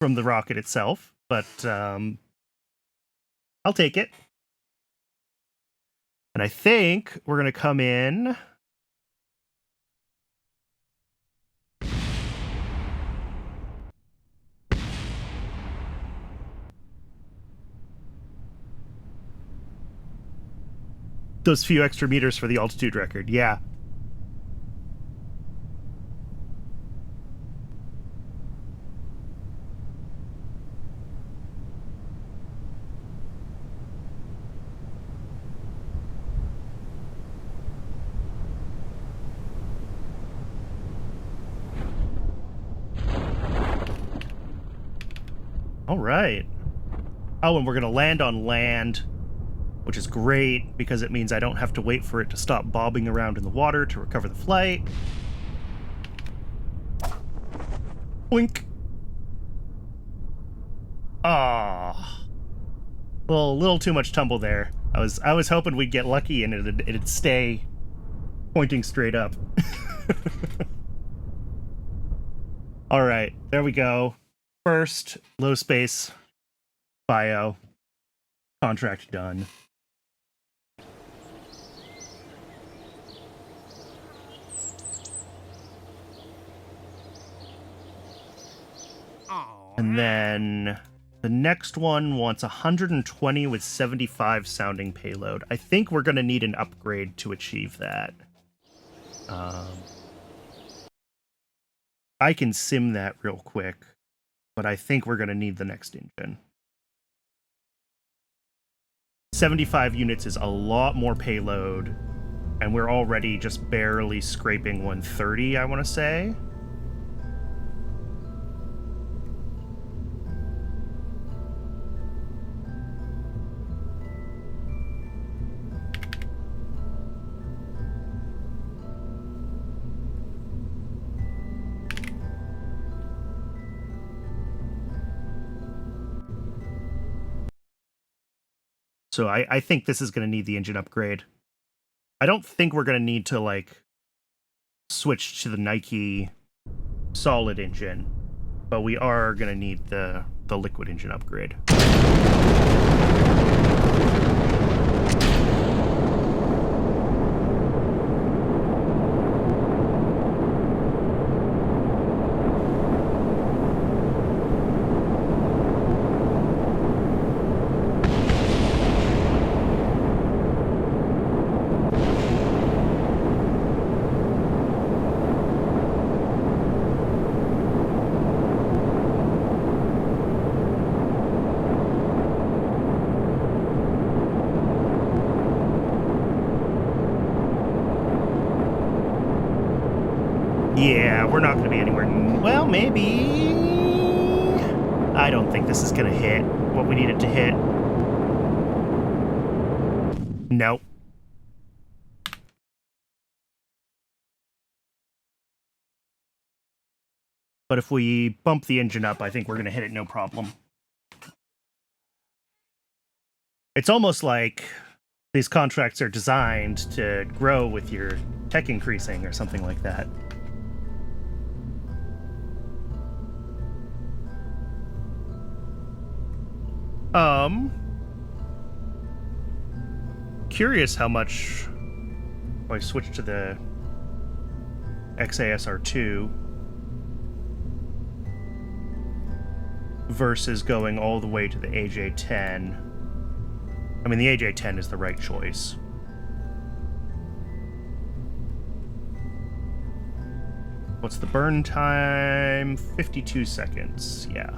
rocket itself, but I'll take it. And I think we're going to come in. Those few extra meters for the altitude record, yeah. All right. Oh, and we're going to land on land, which is great because it means I don't have to wait for it to stop bobbing around in the water to recover the flight. Boink. Ah, little too much tumble there. I was hoping we'd get lucky and it'd stay pointing straight up. All right, there we go. First low space bio contract done. And then the next one wants 120 with 75 sounding payload. I think we're going to need an upgrade to achieve that. I can sim that real quick, but I think we're going to need the next engine. 75 units is a lot more payload, and we're already just barely scraping 130, I want to say. So I think this is going to need the engine upgrade. I don't think we're going to need to, like, switch to the Nike solid engine, but we are going to need the liquid engine upgrade. Yeah, we're not going to be anywhere... Well, maybe... I don't think this is going to hit what we need it to hit. Nope. But if we bump the engine up, I think we're going to hit it no problem. It's almost like these contracts are designed to grow with your tech increasing or something like that. Curious how much I switch to the XASR2 versus going all the way to the AJ10. I mean, the AJ10 is the right choice. What's the burn time? 52 seconds, yeah.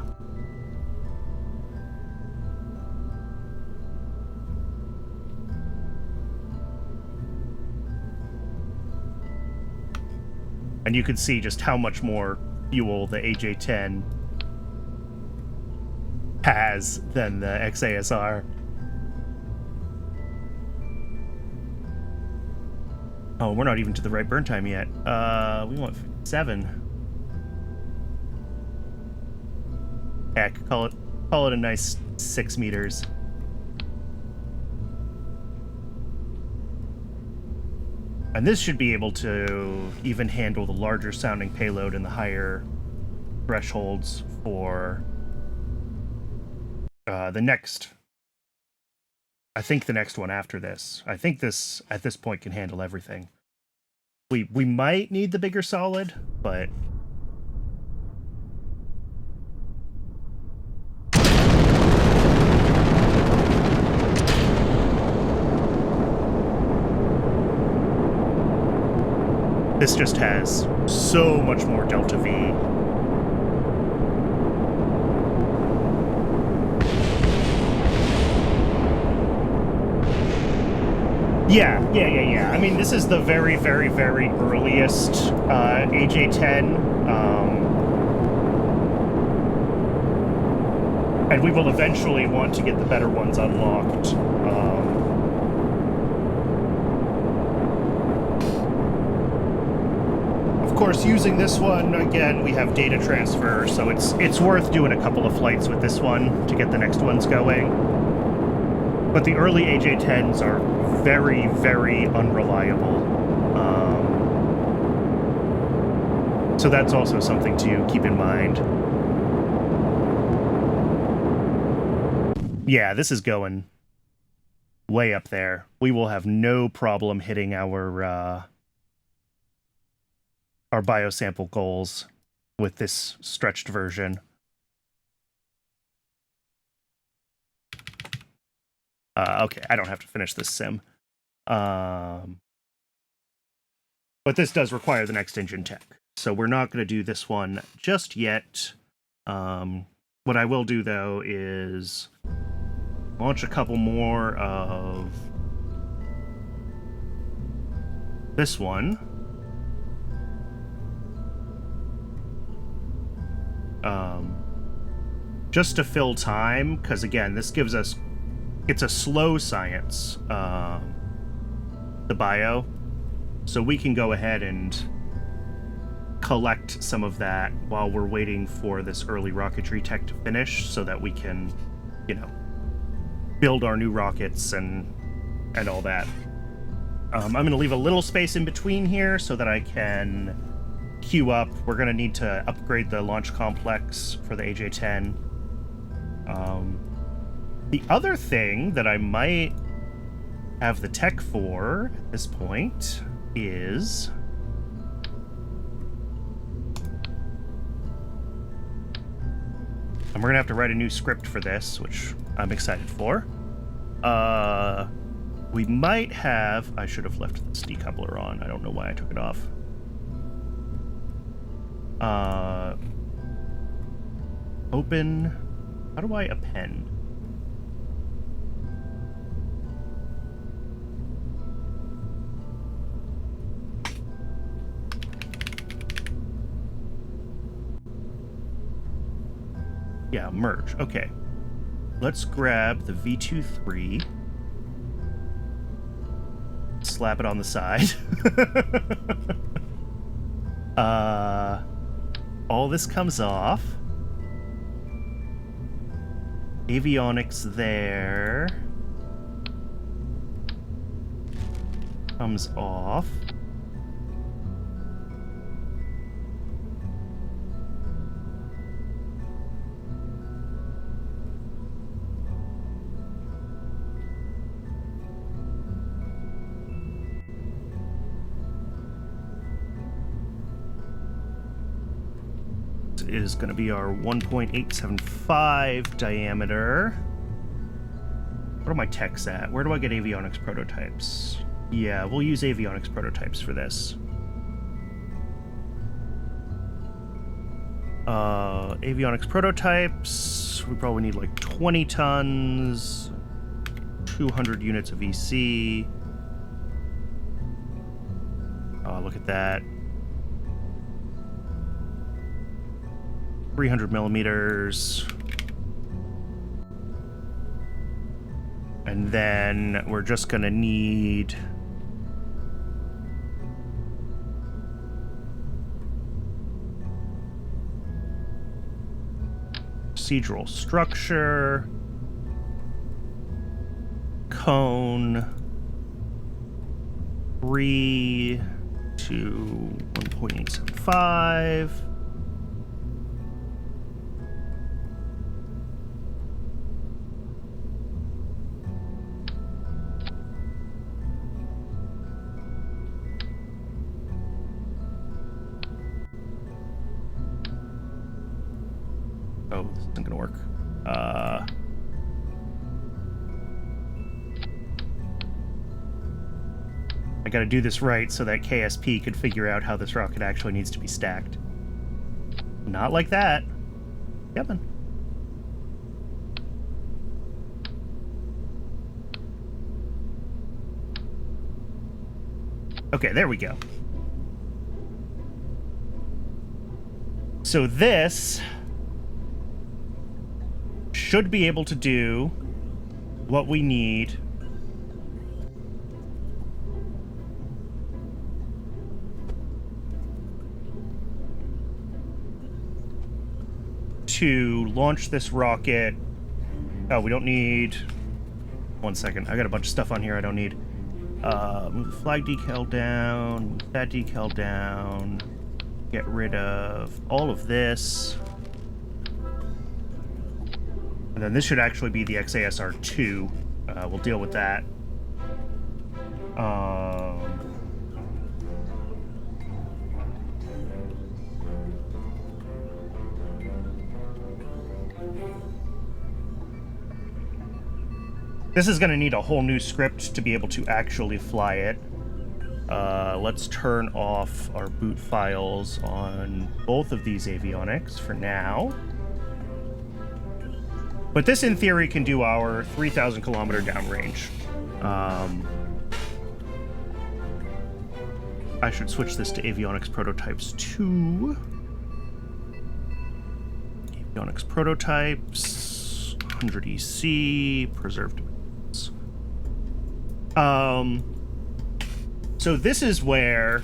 And you can see just how much more fuel the AJ10 has than the XASR. Oh, we're not even to the right burn time yet. We want 7. Heck, call it a nice 6 meters. And this should be able to even handle the larger sounding payload and the higher thresholds for the next. I think the next one after this. I think this, at this point, can handle everything. We might need the bigger solid, but... This just has so much more Delta V. Yeah. I mean, this is the very, very, very earliest AJ10. And we will eventually want to get the better ones unlocked. Of course, using this one, again, we have data transfer, so it's worth doing a couple of flights with this one to get the next ones going. But the early AJ10s are very, very unreliable. So that's also something to keep in mind. Yeah, this is going way up there. We will have no problem hitting our biosample goals with this stretched version. Okay, I don't have to finish this sim. But this does require the next engine tech. So we're not going to do this one just yet. What I will do, though, is launch a couple more of this one. Just to fill time, because again, this gives us, it's a slow science, the bio, so we can go ahead and collect some of that while we're waiting for this early rocketry tech to finish, so that we can, you know, build our new rockets and all that. I'm going to leave a little space in between here so that I can queue up. We're going to need to upgrade the launch complex for the AJ-10. The other thing that I might have the tech for at this point is... And we're going to have to write a new script for this, which I'm excited for. We might have... I should have left this decoupler on. I don't know why I took it off. Open... How do I append? Yeah, merge. Okay. Let's grab the V23. Slap it on the side. all this comes off. Avionics there. Comes off. Is going to be our 1.875 diameter. What are my techs at? Where do I get avionics prototypes? Yeah, we'll use avionics prototypes for this. Avionics prototypes, we probably need like 20 tons, 200 units of EC. Look at that. 300 millimeters. And then we're just gonna need procedural structure, cone, 3 to 1.875. Oh, this isn't gonna work. I gotta do this right so that KSP could figure out how this rocket actually needs to be stacked. Not like that. Kevin. Okay, there we go. So this should be able to do what we need to launch this rocket. Oh, we don't need... One second. I got a bunch of stuff on here I don't need. Move the flag decal down. Move that decal down. Get rid of all of this. And then this should actually be the XASR-2. We'll deal with that. This is going to need a whole new script to be able to actually fly it. Let's turn off our boot files on both of these avionics for now. But this, in theory, can do our 3,000 kilometer downrange. I should switch this to avionics prototypes 2. Avionics prototypes, 100 EC, preserved. So this is where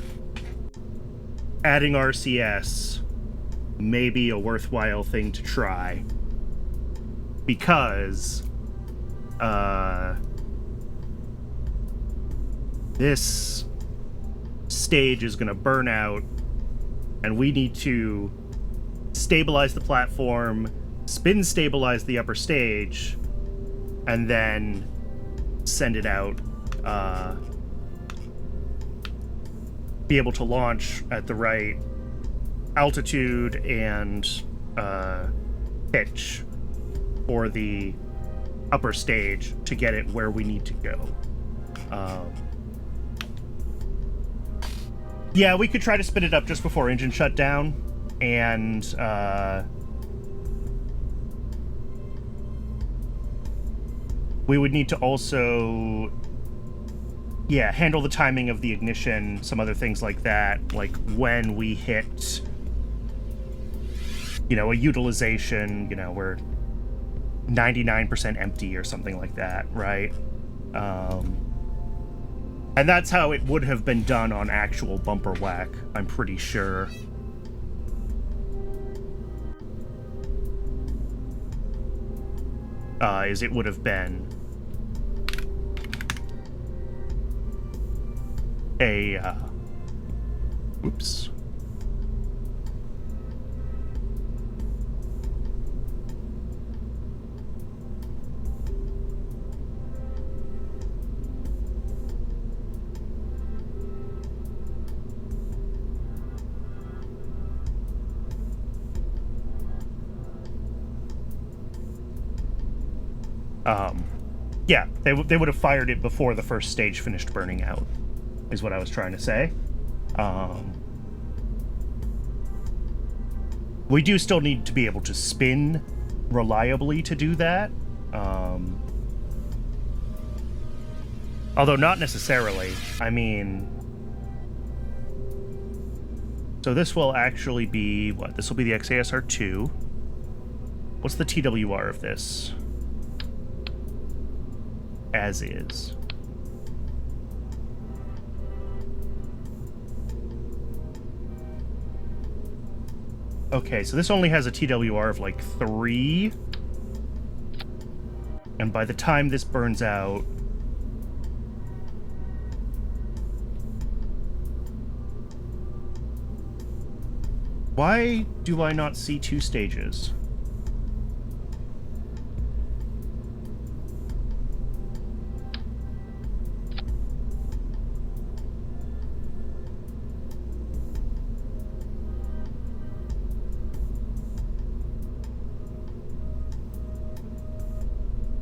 adding RCS may be a worthwhile thing to try. Because this stage is going to burn out, and we need to stabilize the platform, spin stabilize the upper stage, and then send it out. Be able to launch at the right altitude and pitch for the upper stage to get it where we need to go. Yeah, we could try to spin it up just before engine shutdown, and we would need to also, yeah, handle the timing of the ignition, some other things like that, like when we hit, you know, a utilization, you know, we're 99% empty or something like that, right? And that's how it would have been done on actual bumper whack, I'm pretty sure. is it would have been a, oops. Yeah, they would have fired it before the first stage finished burning out, is what I was trying to say. We do still need to be able to spin reliably to do that. Although not necessarily. I mean... So this will actually be... What? This will be the XASR2. What's the TWR of this? As is. Okay, so this only has a TWR of like 3. And by the time this burns out... Why do I not see 2 stages?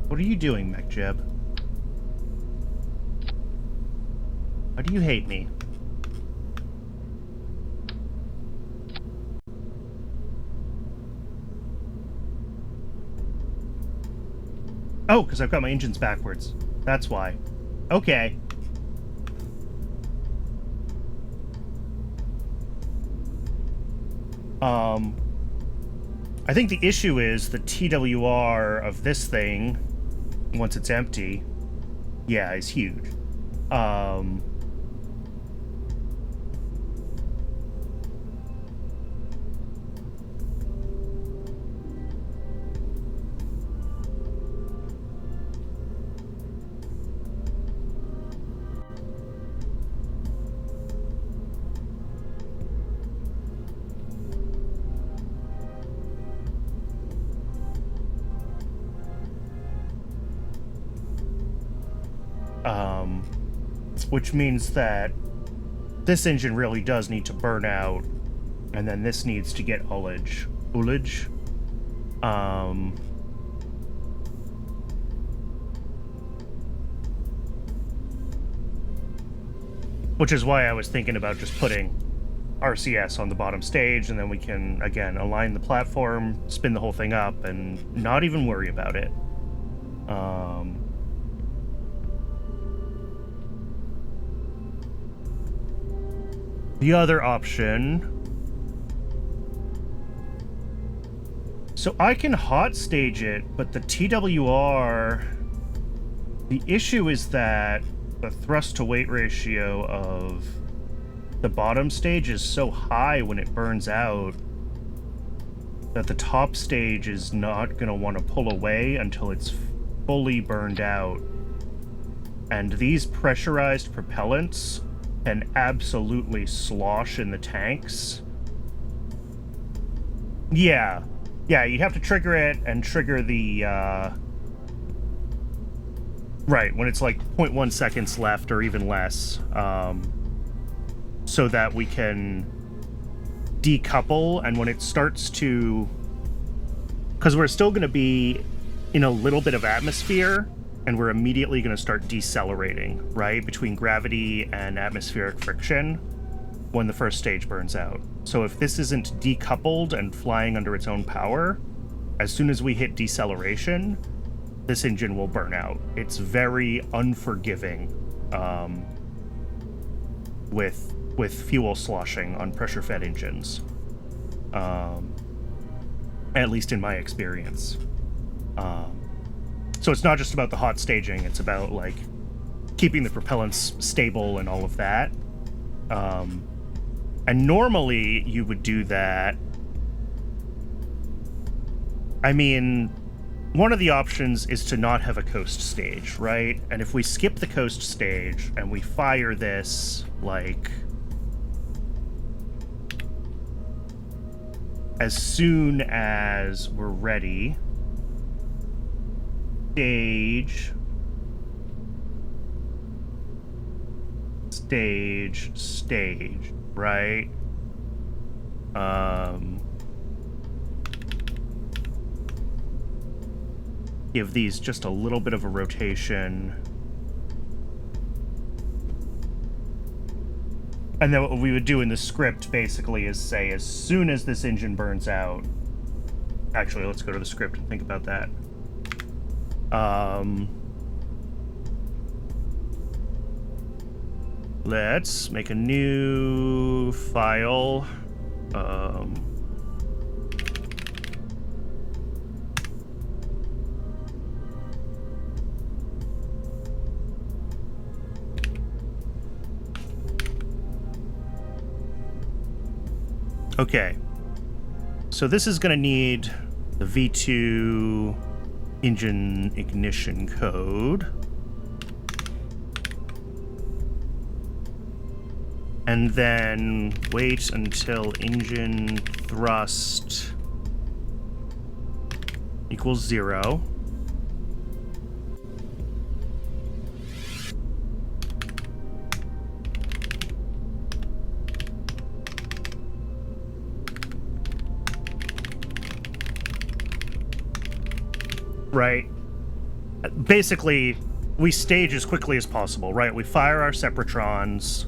What are you doing, MacJeb? Why do you hate me? Oh, because I've got my engines backwards. That's why. Okay. I think the issue is the TWR of this thing, once it's empty, yeah, is huge. Which means that this engine really does need to burn out, and then this needs to get ullage. Which is why I was thinking about just putting RCS on the bottom stage, and then we can, again, align the platform, spin the whole thing up, and not even worry about it. The other option... So I can hot stage it, but the TWR... The issue is that the thrust to weight ratio of the bottom stage is so high when it burns out that the top stage is not going to want to pull away until it's fully burned out. And these pressurized propellants can absolutely slosh in the tanks. Yeah. Yeah, you have to trigger it and trigger the, Right, when it's like 0.1 seconds left or even less, so that we can decouple, and when it starts to... Because we're still going to be in a little bit of atmosphere, and we're immediately going to start decelerating, right, between gravity and atmospheric friction when the first stage burns out. So if this isn't decoupled and flying under its own power, as soon as we hit deceleration, this engine will burn out. It's very unforgiving with fuel sloshing on pressure-fed engines, at least in my experience. So it's not just about the hot staging, it's about, like, keeping the propellants stable and all of that. And normally you would do that... I mean, one of the options is to not have a coast stage, right? And if we skip the coast stage and we fire this, like, as soon as we're ready, stage, right? Give these just a little bit of a rotation. And then what we would do in the script basically is say, as soon as this engine burns out... Actually, let's go to the script and think about that. Let's make a new file. Okay, so this is going to need the V2 engine ignition code. And then wait until engine thrust equals 0. Right. Basically, we stage as quickly as possible, right? We fire our separatrons,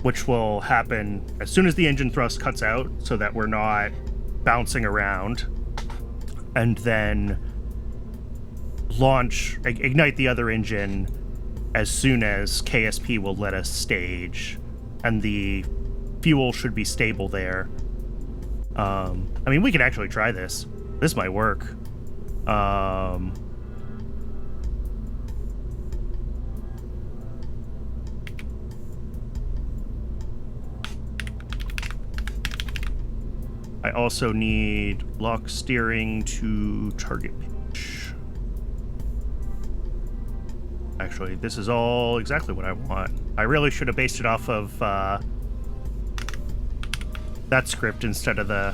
which will happen as soon as the engine thrust cuts out so that we're not bouncing around, and then ignite the other engine as soon as KSP will let us stage, and the fuel should be stable there. I mean, we could actually try this. This might work. I also need lock steering to target pitch. Actually, this is all exactly what I want. I really should have based it off of that script instead of the...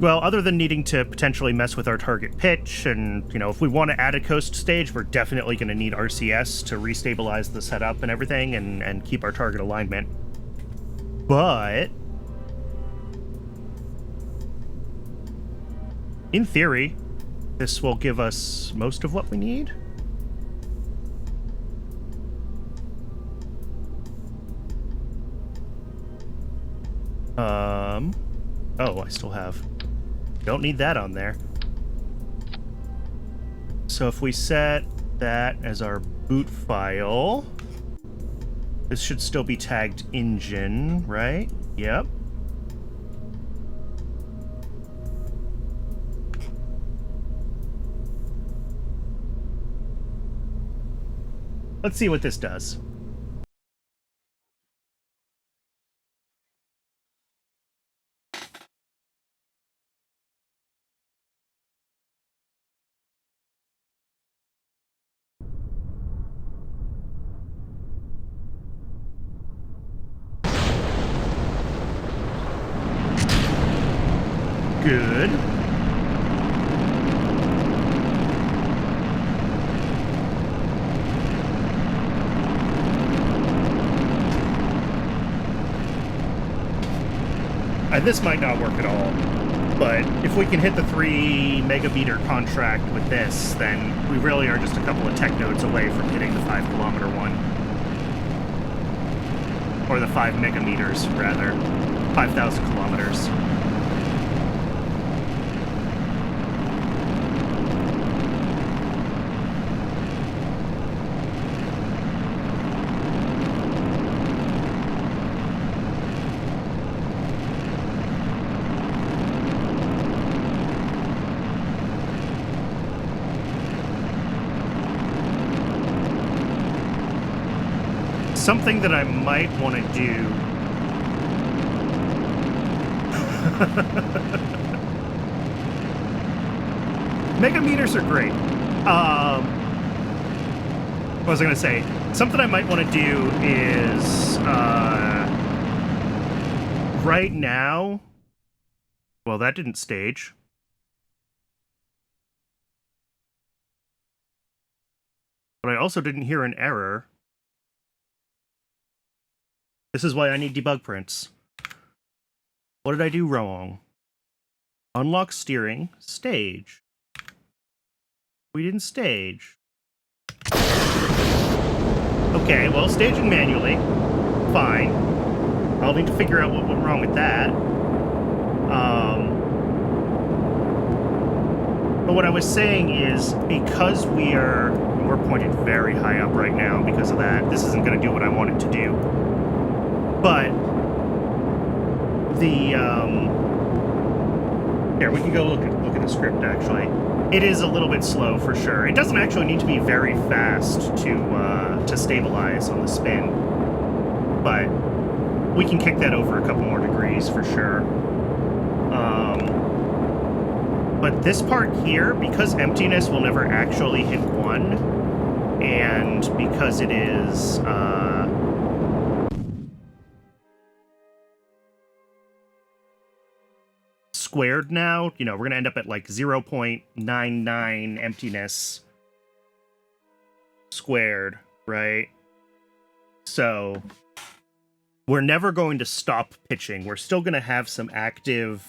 Well, other than needing to potentially mess with our target pitch, and, you know, if we want to add a coast stage, we're definitely going to need RCS to restabilize the setup and everything and keep our target alignment. But in theory, this will give us most of what we need. Oh, I still have... Don't need that on there. So if we set that as our boot file, this should still be tagged engine, right? Yep. Let's see what this does. Good. And this might not work at all, but if we can hit the 3 megameter contract with this, then we really are just a couple of tech nodes away from hitting the 5 kilometer one. Or the 5 megameters, rather. 5,000 kilometers. something that I might want to do. Megameters are great. What was I going to say? Something I might want to do is right now. Well, that didn't stage. But I also didn't hear an error. This is why I need debug prints. What did I do wrong? Unlock steering, stage. We didn't stage. Okay, well, staging manually. Fine. I'll need to figure out what went wrong with that. But what I was saying is, because we're pointed very high up right now because of that, this isn't going to do what I want it to do. But the here, we can go look at the script. Actually, it is a little bit slow for sure. It doesn't actually need to be very fast to stabilize on the spin, but we can kick that over a couple more degrees for sure. But this part here, because emptiness will never actually hit 1, and because it is squared now, you know, we're going to end up at like 0.99 emptiness squared, right? So we're never going to stop pitching. We're still going to have some active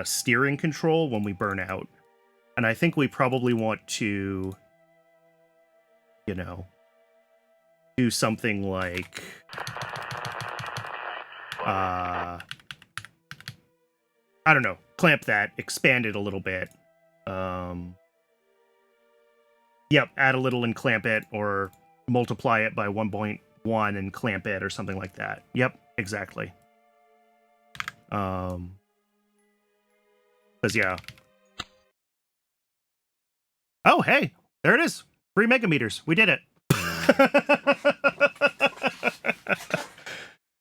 steering control when we burn out. And I think we probably want to, you know, do something like I don't know, clamp that, expand it a little bit. Yep, add a little and clamp it, or multiply it by 1.1 and clamp it, or something like that. Yep, exactly. Because, yeah. Oh, hey, there it is. 3 megameters. We did it.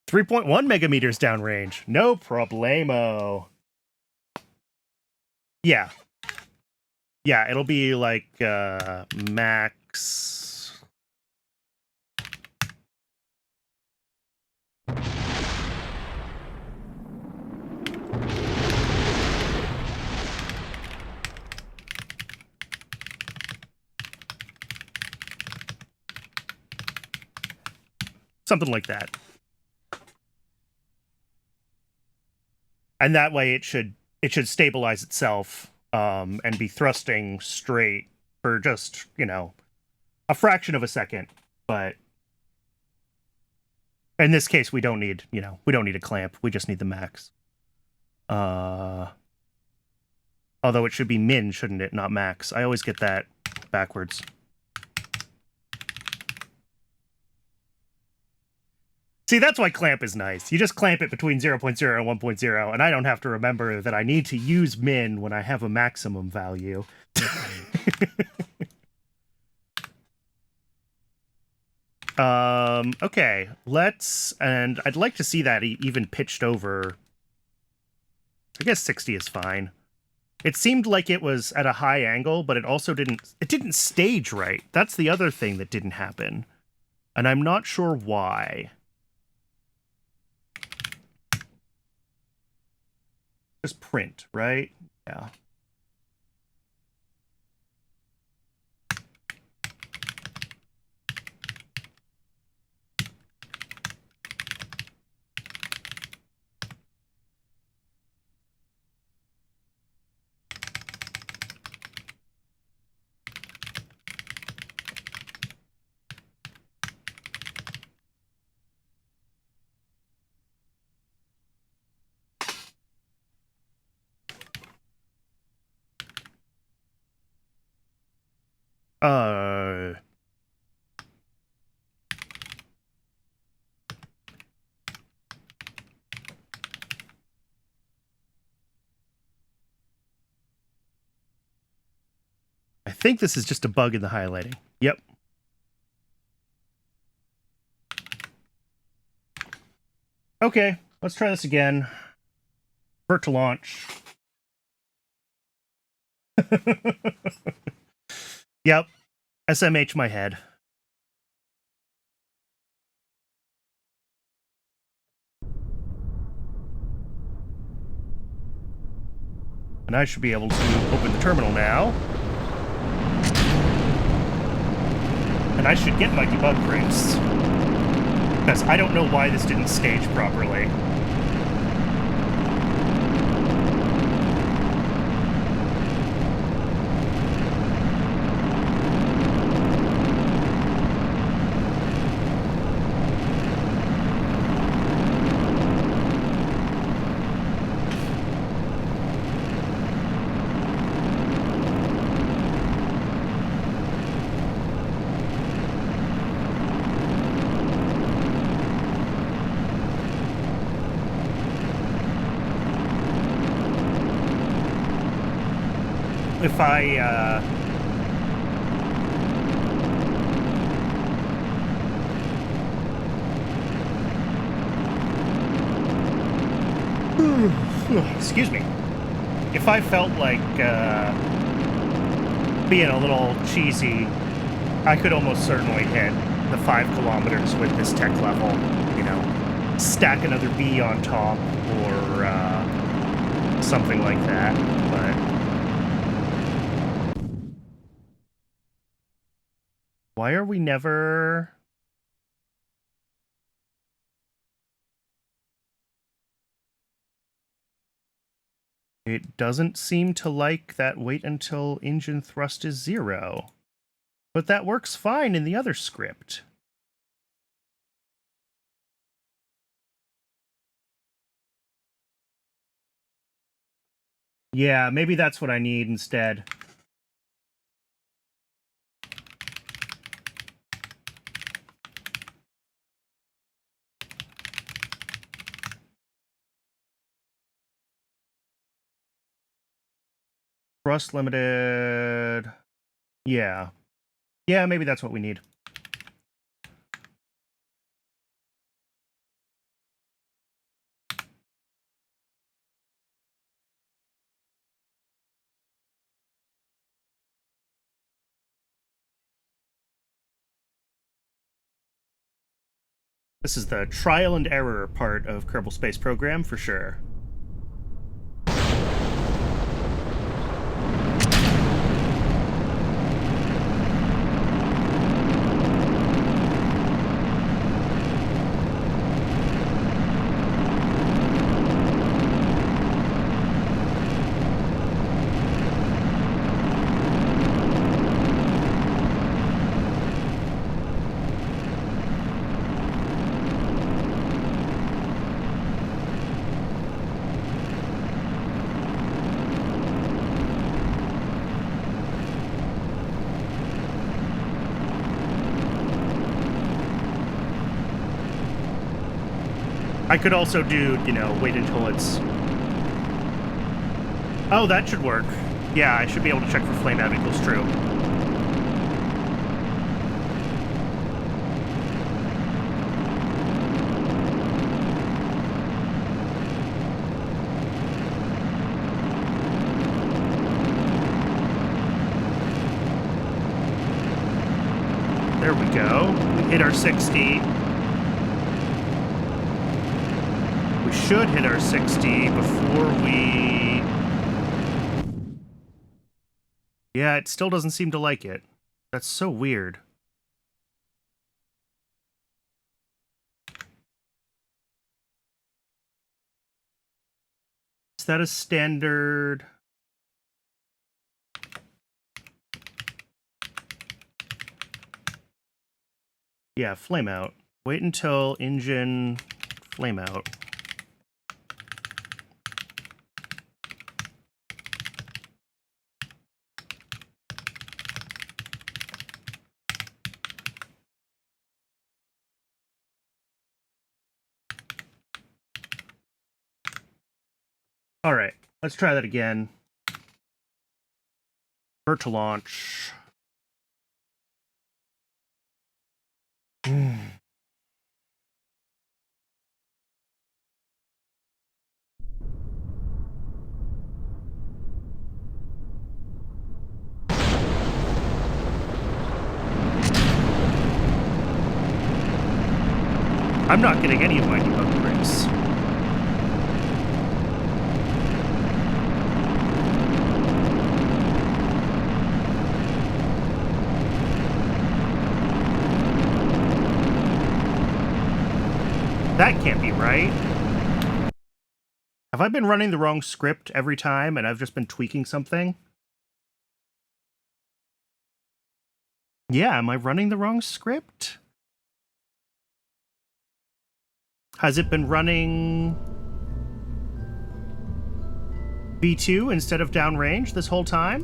3.1 megameters downrange. No problemo. Yeah. Yeah, it'll be like max. Something like that. And that way it should stabilize itself and be thrusting straight for just, you know, a fraction of a second. But in this case, we don't need, you know, we don't need a clamp. We just need the max. Although it should be min, shouldn't it? Not max. I always get that backwards. See, that's why clamp is nice. You just clamp it between 0.0 and 1.0, and I don't have to remember that I need to use min when I have a maximum value. Okay, and I'd like to see that even pitched over. I guess 60 is fine. It seemed like it was at a high angle, but it also didn't stage right. That's the other thing that didn't happen. And I'm not sure why. Just print, right? Yeah. I think this is just a bug in the highlighting. Yep. Okay, let's try this again. Vert to launch. Yep. SMH my head. And I should be able to open the terminal now. And I should get my debug prints. Because I don't know why this didn't stage properly. If I, excuse me. If I felt like, being a little cheesy, I could almost certainly hit the 5 kilometers with this tech level. You know, stack another B on top, or, something like that, but... Why are we never... It doesn't seem to like that wait until engine thrust is 0. But that works fine in the other script. Yeah, maybe that's what I need instead. Thrust limited... Yeah. Yeah, maybe that's what we need. This is the trial and error part of Kerbal Space Program, for sure. I could also do, you know, wait until it's... Oh, that should work. Yeah, I should be able to check for flame out equals true. There we go. We hit our 60. Should hit our 60 before we... Yeah, it still doesn't seem to like it. That's so weird. Is that a standard... Yeah, flame out. Wait until engine flame out. All right, let's try that again. Vert to launch. I'm not getting any of my debug bricks. That can't be right. Have I been running the wrong script every time and I've just been tweaking something? Yeah, am I running the wrong script? Has it been running V2 instead of downrange this whole time?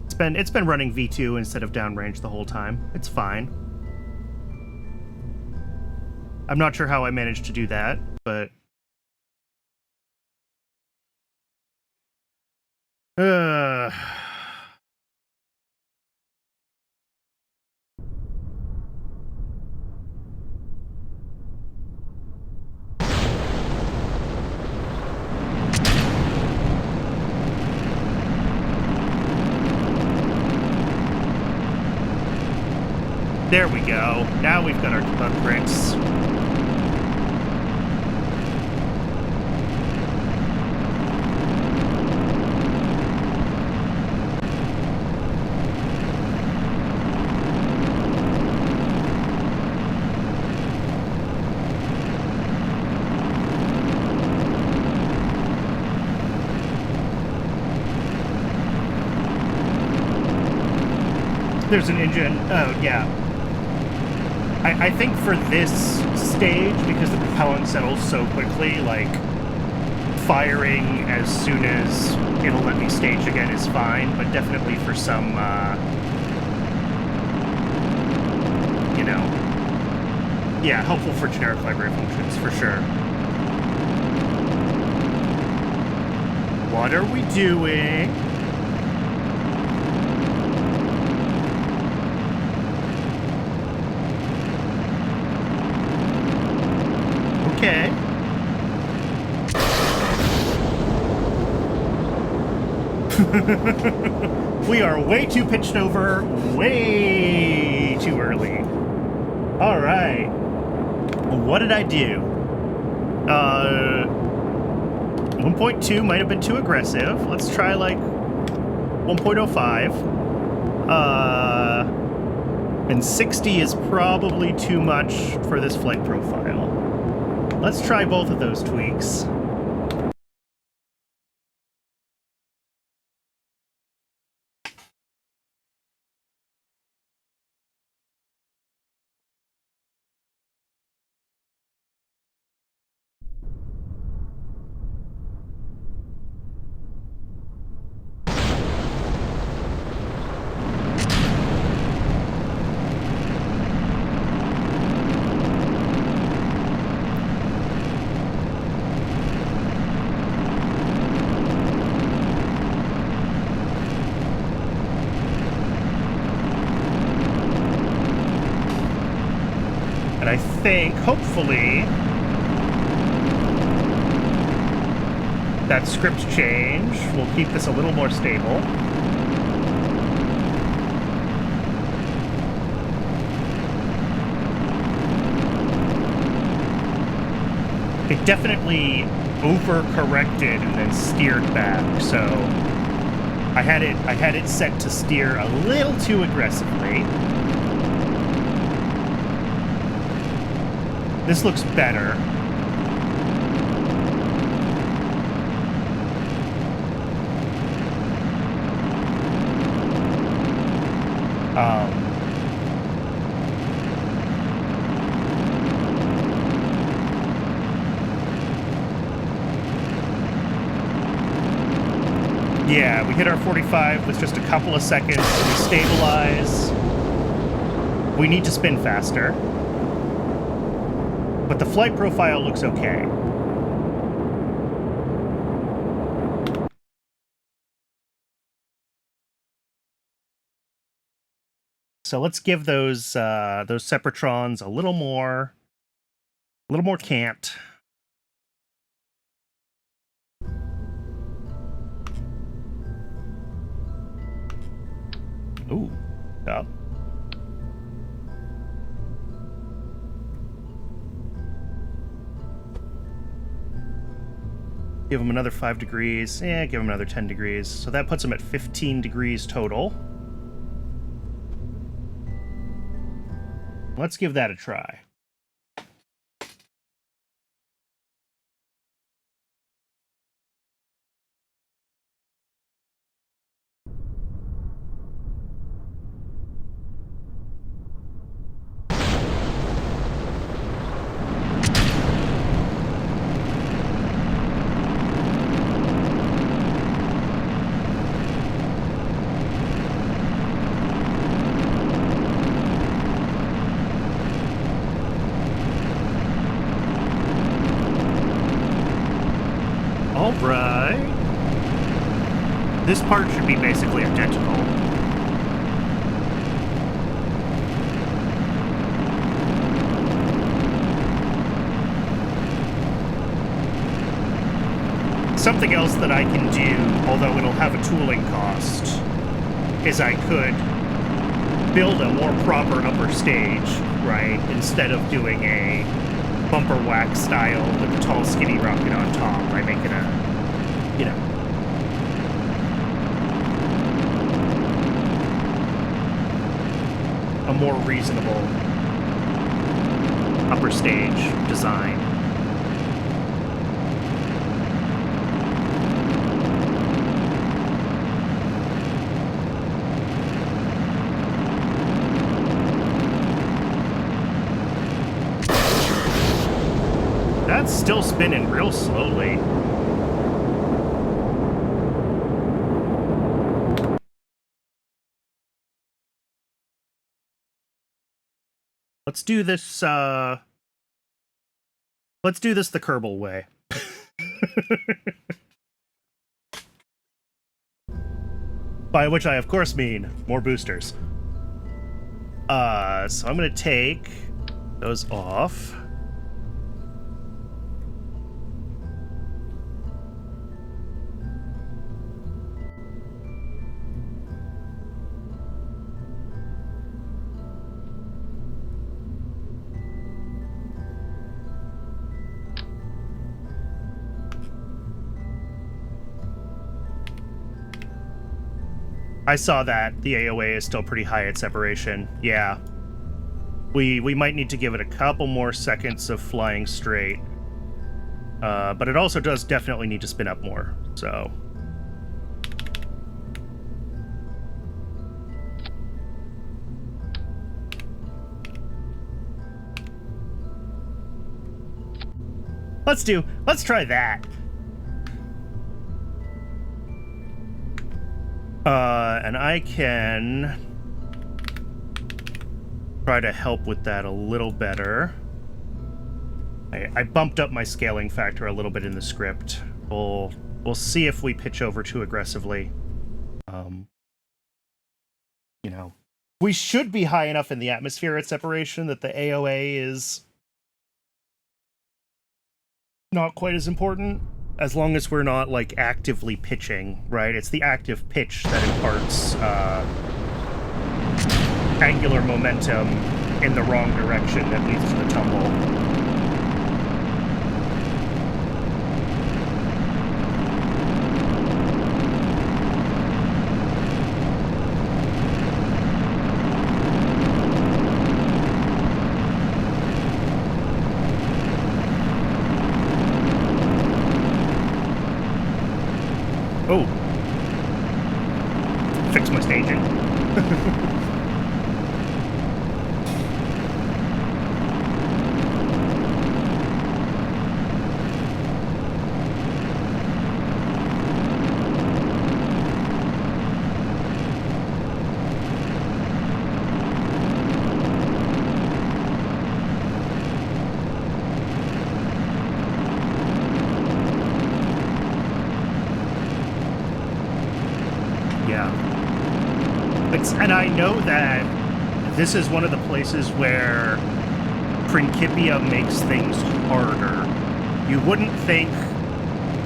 It's been running V2 instead of downrange the whole time. It's fine. I'm not sure how I managed to do that, but there we go. Now we've got our debug bricks. There's an engine. Oh, yeah. I think for this stage, because the propellant settles so quickly, like, firing as soon as it'll let me stage again is fine, but definitely for some, you know, yeah, helpful for generic library functions, for sure. What are we doing? Okay. We are way too pitched over, way too early. All right. What did I do? 1.2 might have been too aggressive. Let's try like 1.05. And 60 is probably too much for this flight profile. Let's try both of those tweaks. I think, hopefully, that script change will keep this a little more stable. It definitely overcorrected and then steered back, so I had it set to steer a little too aggressively. This looks better. Yeah, we hit our 45 with just a couple of seconds. We stabilize. We need to spin faster. But the flight profile looks okay. So let's give those Separatrons a little more cant. Ooh, up. Give them another 5 degrees. Give them another 10 degrees. So that puts them at 15 degrees total. Let's give that a try. Alright. This part should be basically identical. Something else that I can do, although it'll have a tooling cost, is I could build a more proper upper stage, right? Instead of doing a bumper wax style with the tall skinny rocket on top. I make it a, you know, a more reasonable upper stage design. That's still spinning real slowly. Let's do this, let's do this the Kerbal way. By which I, of course, mean more boosters. So I'm gonna take those off. I saw that the AOA is still pretty high at separation. Yeah. We might need to give it a couple more seconds of flying straight. But it also does definitely need to spin up more, so... Let's try that. And I can try to help with that a little better. I bumped up my scaling factor a little bit in the script. We'll see if we pitch over too aggressively. You know, we should be high enough in the atmosphere at separation that the AOA is not quite as important. As long as we're not, like, actively pitching, right? It's the active pitch that imparts angular momentum in the wrong direction that leads to the tumble. Oh. Fix my staging. And I know that this is one of the places where Principia makes things harder. You wouldn't think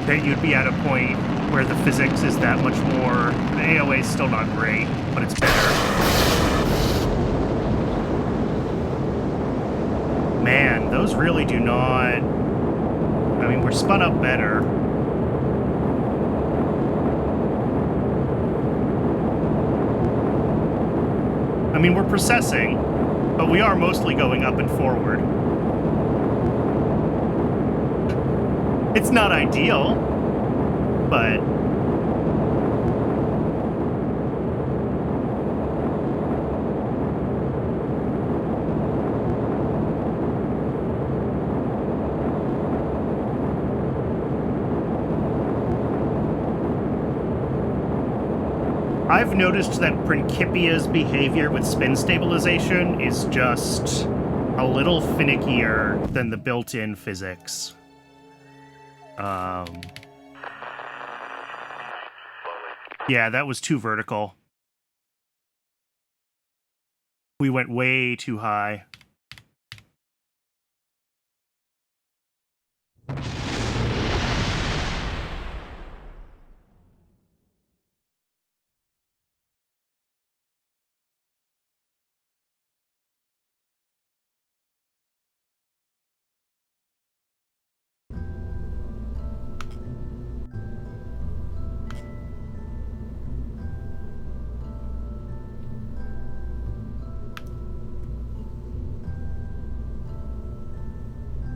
that you'd be at a point where the physics is that much more... The AOA is still not great, but it's better. Man, those really do not... I mean, we're spun up better. I mean, we're processing, but we are mostly going up and forward. It's not ideal, but... I've noticed that Principia's behavior with spin stabilization is just a little finickier than the built-in physics. Yeah, that was too vertical. We went way too high.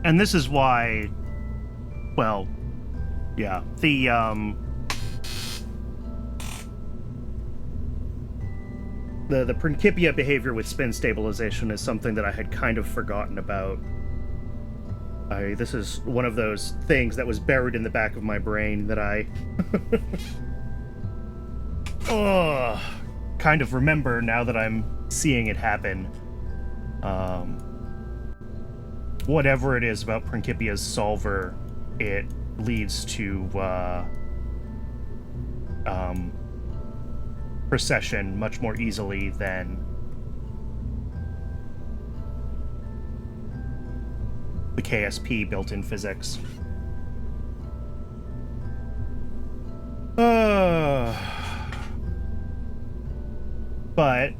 And this is why, well, yeah, the Principia behavior with spin stabilization is something that I had kind of forgotten about. This is one of those things that was buried in the back of my brain that I kind of remember now that I'm seeing it happen. Whatever it is about Principia's solver, it leads to precession much more easily than the KSP built-in physics. But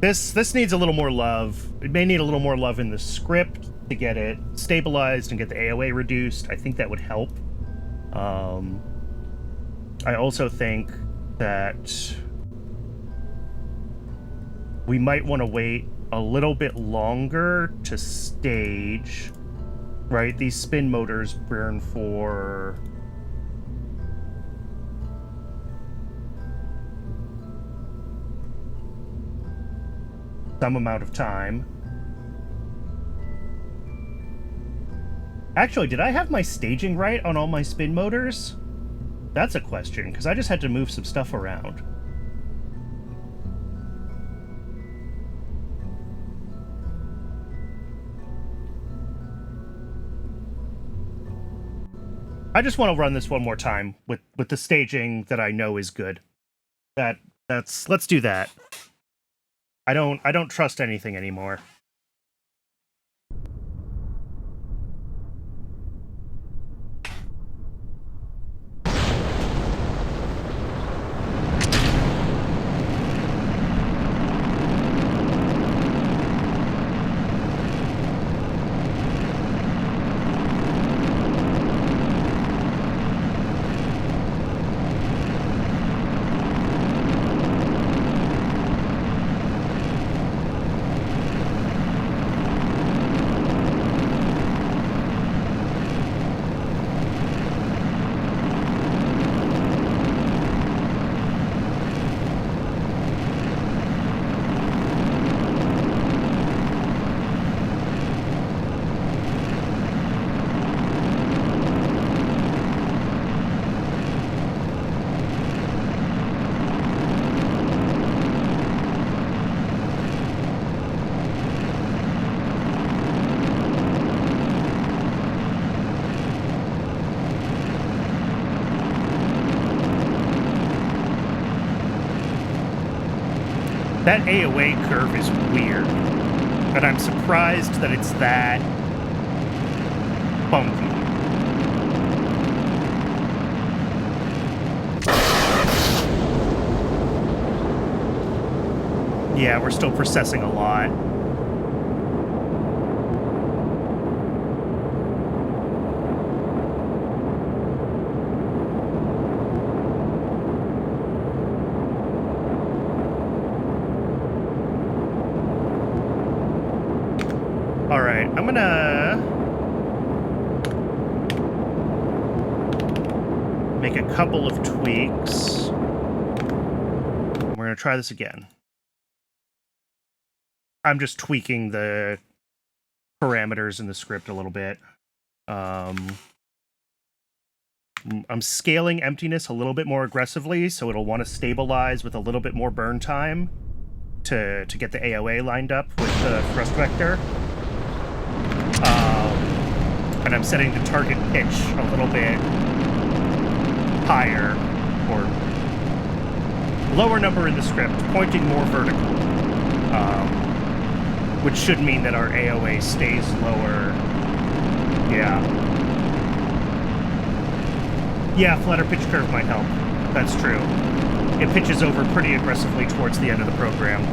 this needs a little more love. It may need a little more love in the script to get it stabilized and get the AOA reduced. I think that would help. I also think that we might want to wait a little bit longer to stage, right? These spin motors burn for some amount of time. Actually, did I have my staging right on all my spin motors? That's a question, because I just had to move some stuff around. I just want to run this one more time with the staging that I know is good. Let's do that. I don't trust anything anymore. That AOA curve is weird, but I'm surprised that it's that funky. Yeah, we're still processing a lot. I'm gonna make a couple of tweaks. We're gonna try this again. I'm just tweaking the parameters in the script a little bit. I'm scaling emptiness a little bit more aggressively, so it'll want to stabilize with a little bit more burn time to get the AOA lined up with the thrust vector. And I'm setting the target pitch a little bit higher, or lower number in the script, pointing more vertical, which should mean that our AOA stays lower. Yeah, flatter pitch curve might help. That's true. It pitches over pretty aggressively towards the end of the program.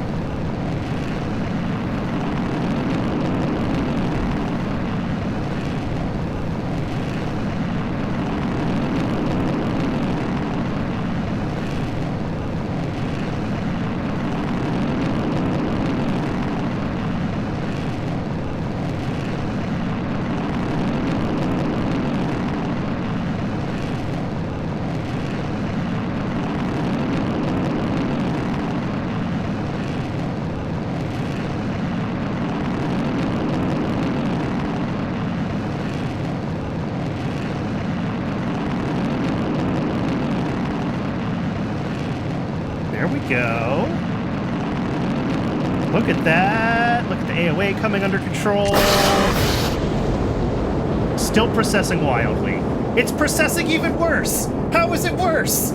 Go. Look at that. Look at the AOA coming under control. Still processing wildly. It's processing even worse. How is it worse?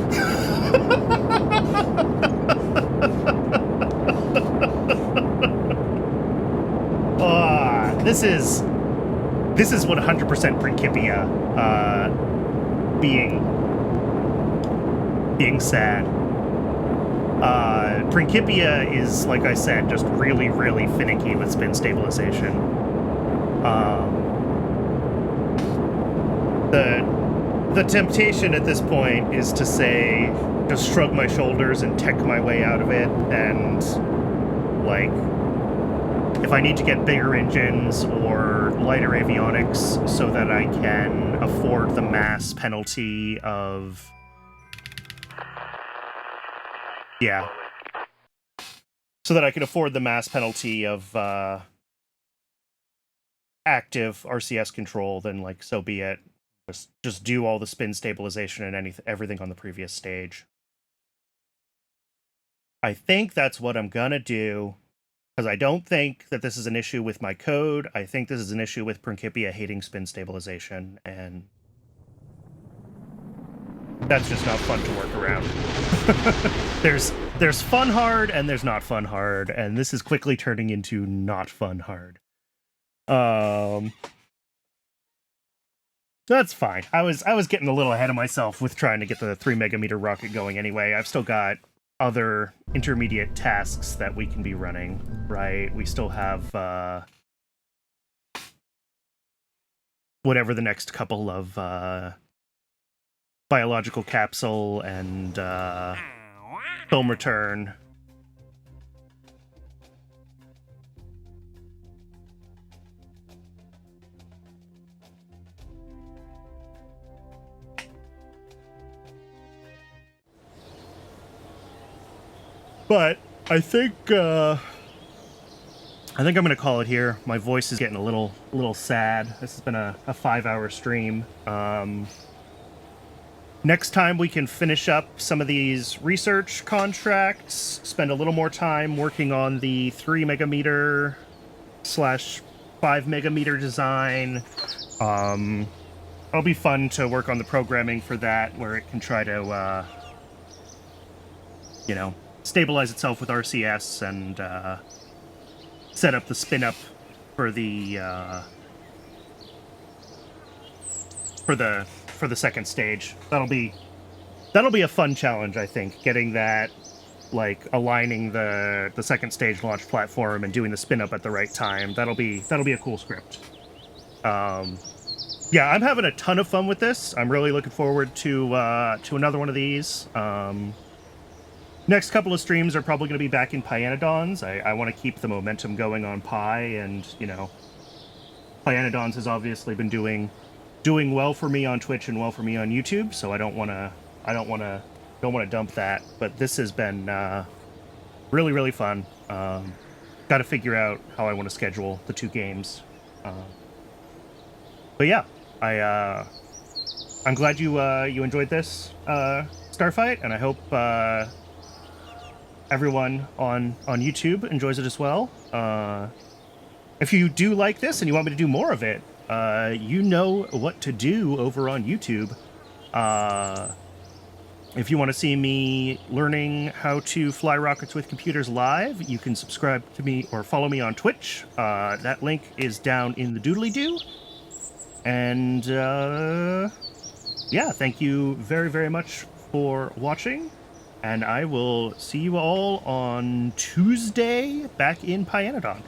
This is 100% Principia being sad. Principia is, like I said, just really, really finicky with spin stabilization. The temptation at this point is to say, just shrug my shoulders and tech my way out of it, and, like, if I need to get bigger engines or lighter avionics so that I can afford the mass penalty of... Yeah. So that I can afford the mass penalty of active RCS control, then, like, so be it. Just do all the spin stabilization and everything on the previous stage. I think that's what I'm gonna do, because I don't think that this is an issue with my code. I think this is an issue with Principia hating spin stabilization, and that's just not fun to work around. There's fun hard and there's not fun hard, and this is quickly turning into not fun hard. That's fine. I was getting a little ahead of myself with trying to get the 3 megameter rocket going anyway. I've still got other intermediate tasks that we can be running, right? We still have whatever the next couple of biological capsule and film return. But I think I'm going to call it here. My voice is getting a little sad. This has been a 5-hour stream. Next time we can finish up some of these research contracts, spend a little more time working on the 3 megameter / 5 megameter design. It'll be fun to work on the programming for that, where it can try to, stabilize itself with RCS and set up the spin up for the second stage. That'll be a fun challenge, I think, getting that, like, aligning the second stage launch platform and doing the spin up at the right time. That'll be a cool script. Yeah, I'm having a ton of fun with this. I'm really looking forward to another one of these. Next couple of streams are probably going to be back in Pyanodons. I want to keep the momentum going on Pi and, Pyanodons has obviously been doing well for me on Twitch and well for me on YouTube, so I don't want to dump that. But this has been really, really fun. Got to figure out how I want to schedule the 2 games. But yeah, I'm glad you enjoyed this Starfight, and I hope everyone on YouTube enjoys it as well. If you do like this and you want me to do more of it, you know what to do over on YouTube. If you want to see me learning how to fly rockets with computers live, you can subscribe to me or follow me on Twitch. That link is down in the doodly-doo. And yeah, thank you very, very much for watching. And I will see you all on Tuesday back in Pyanodon.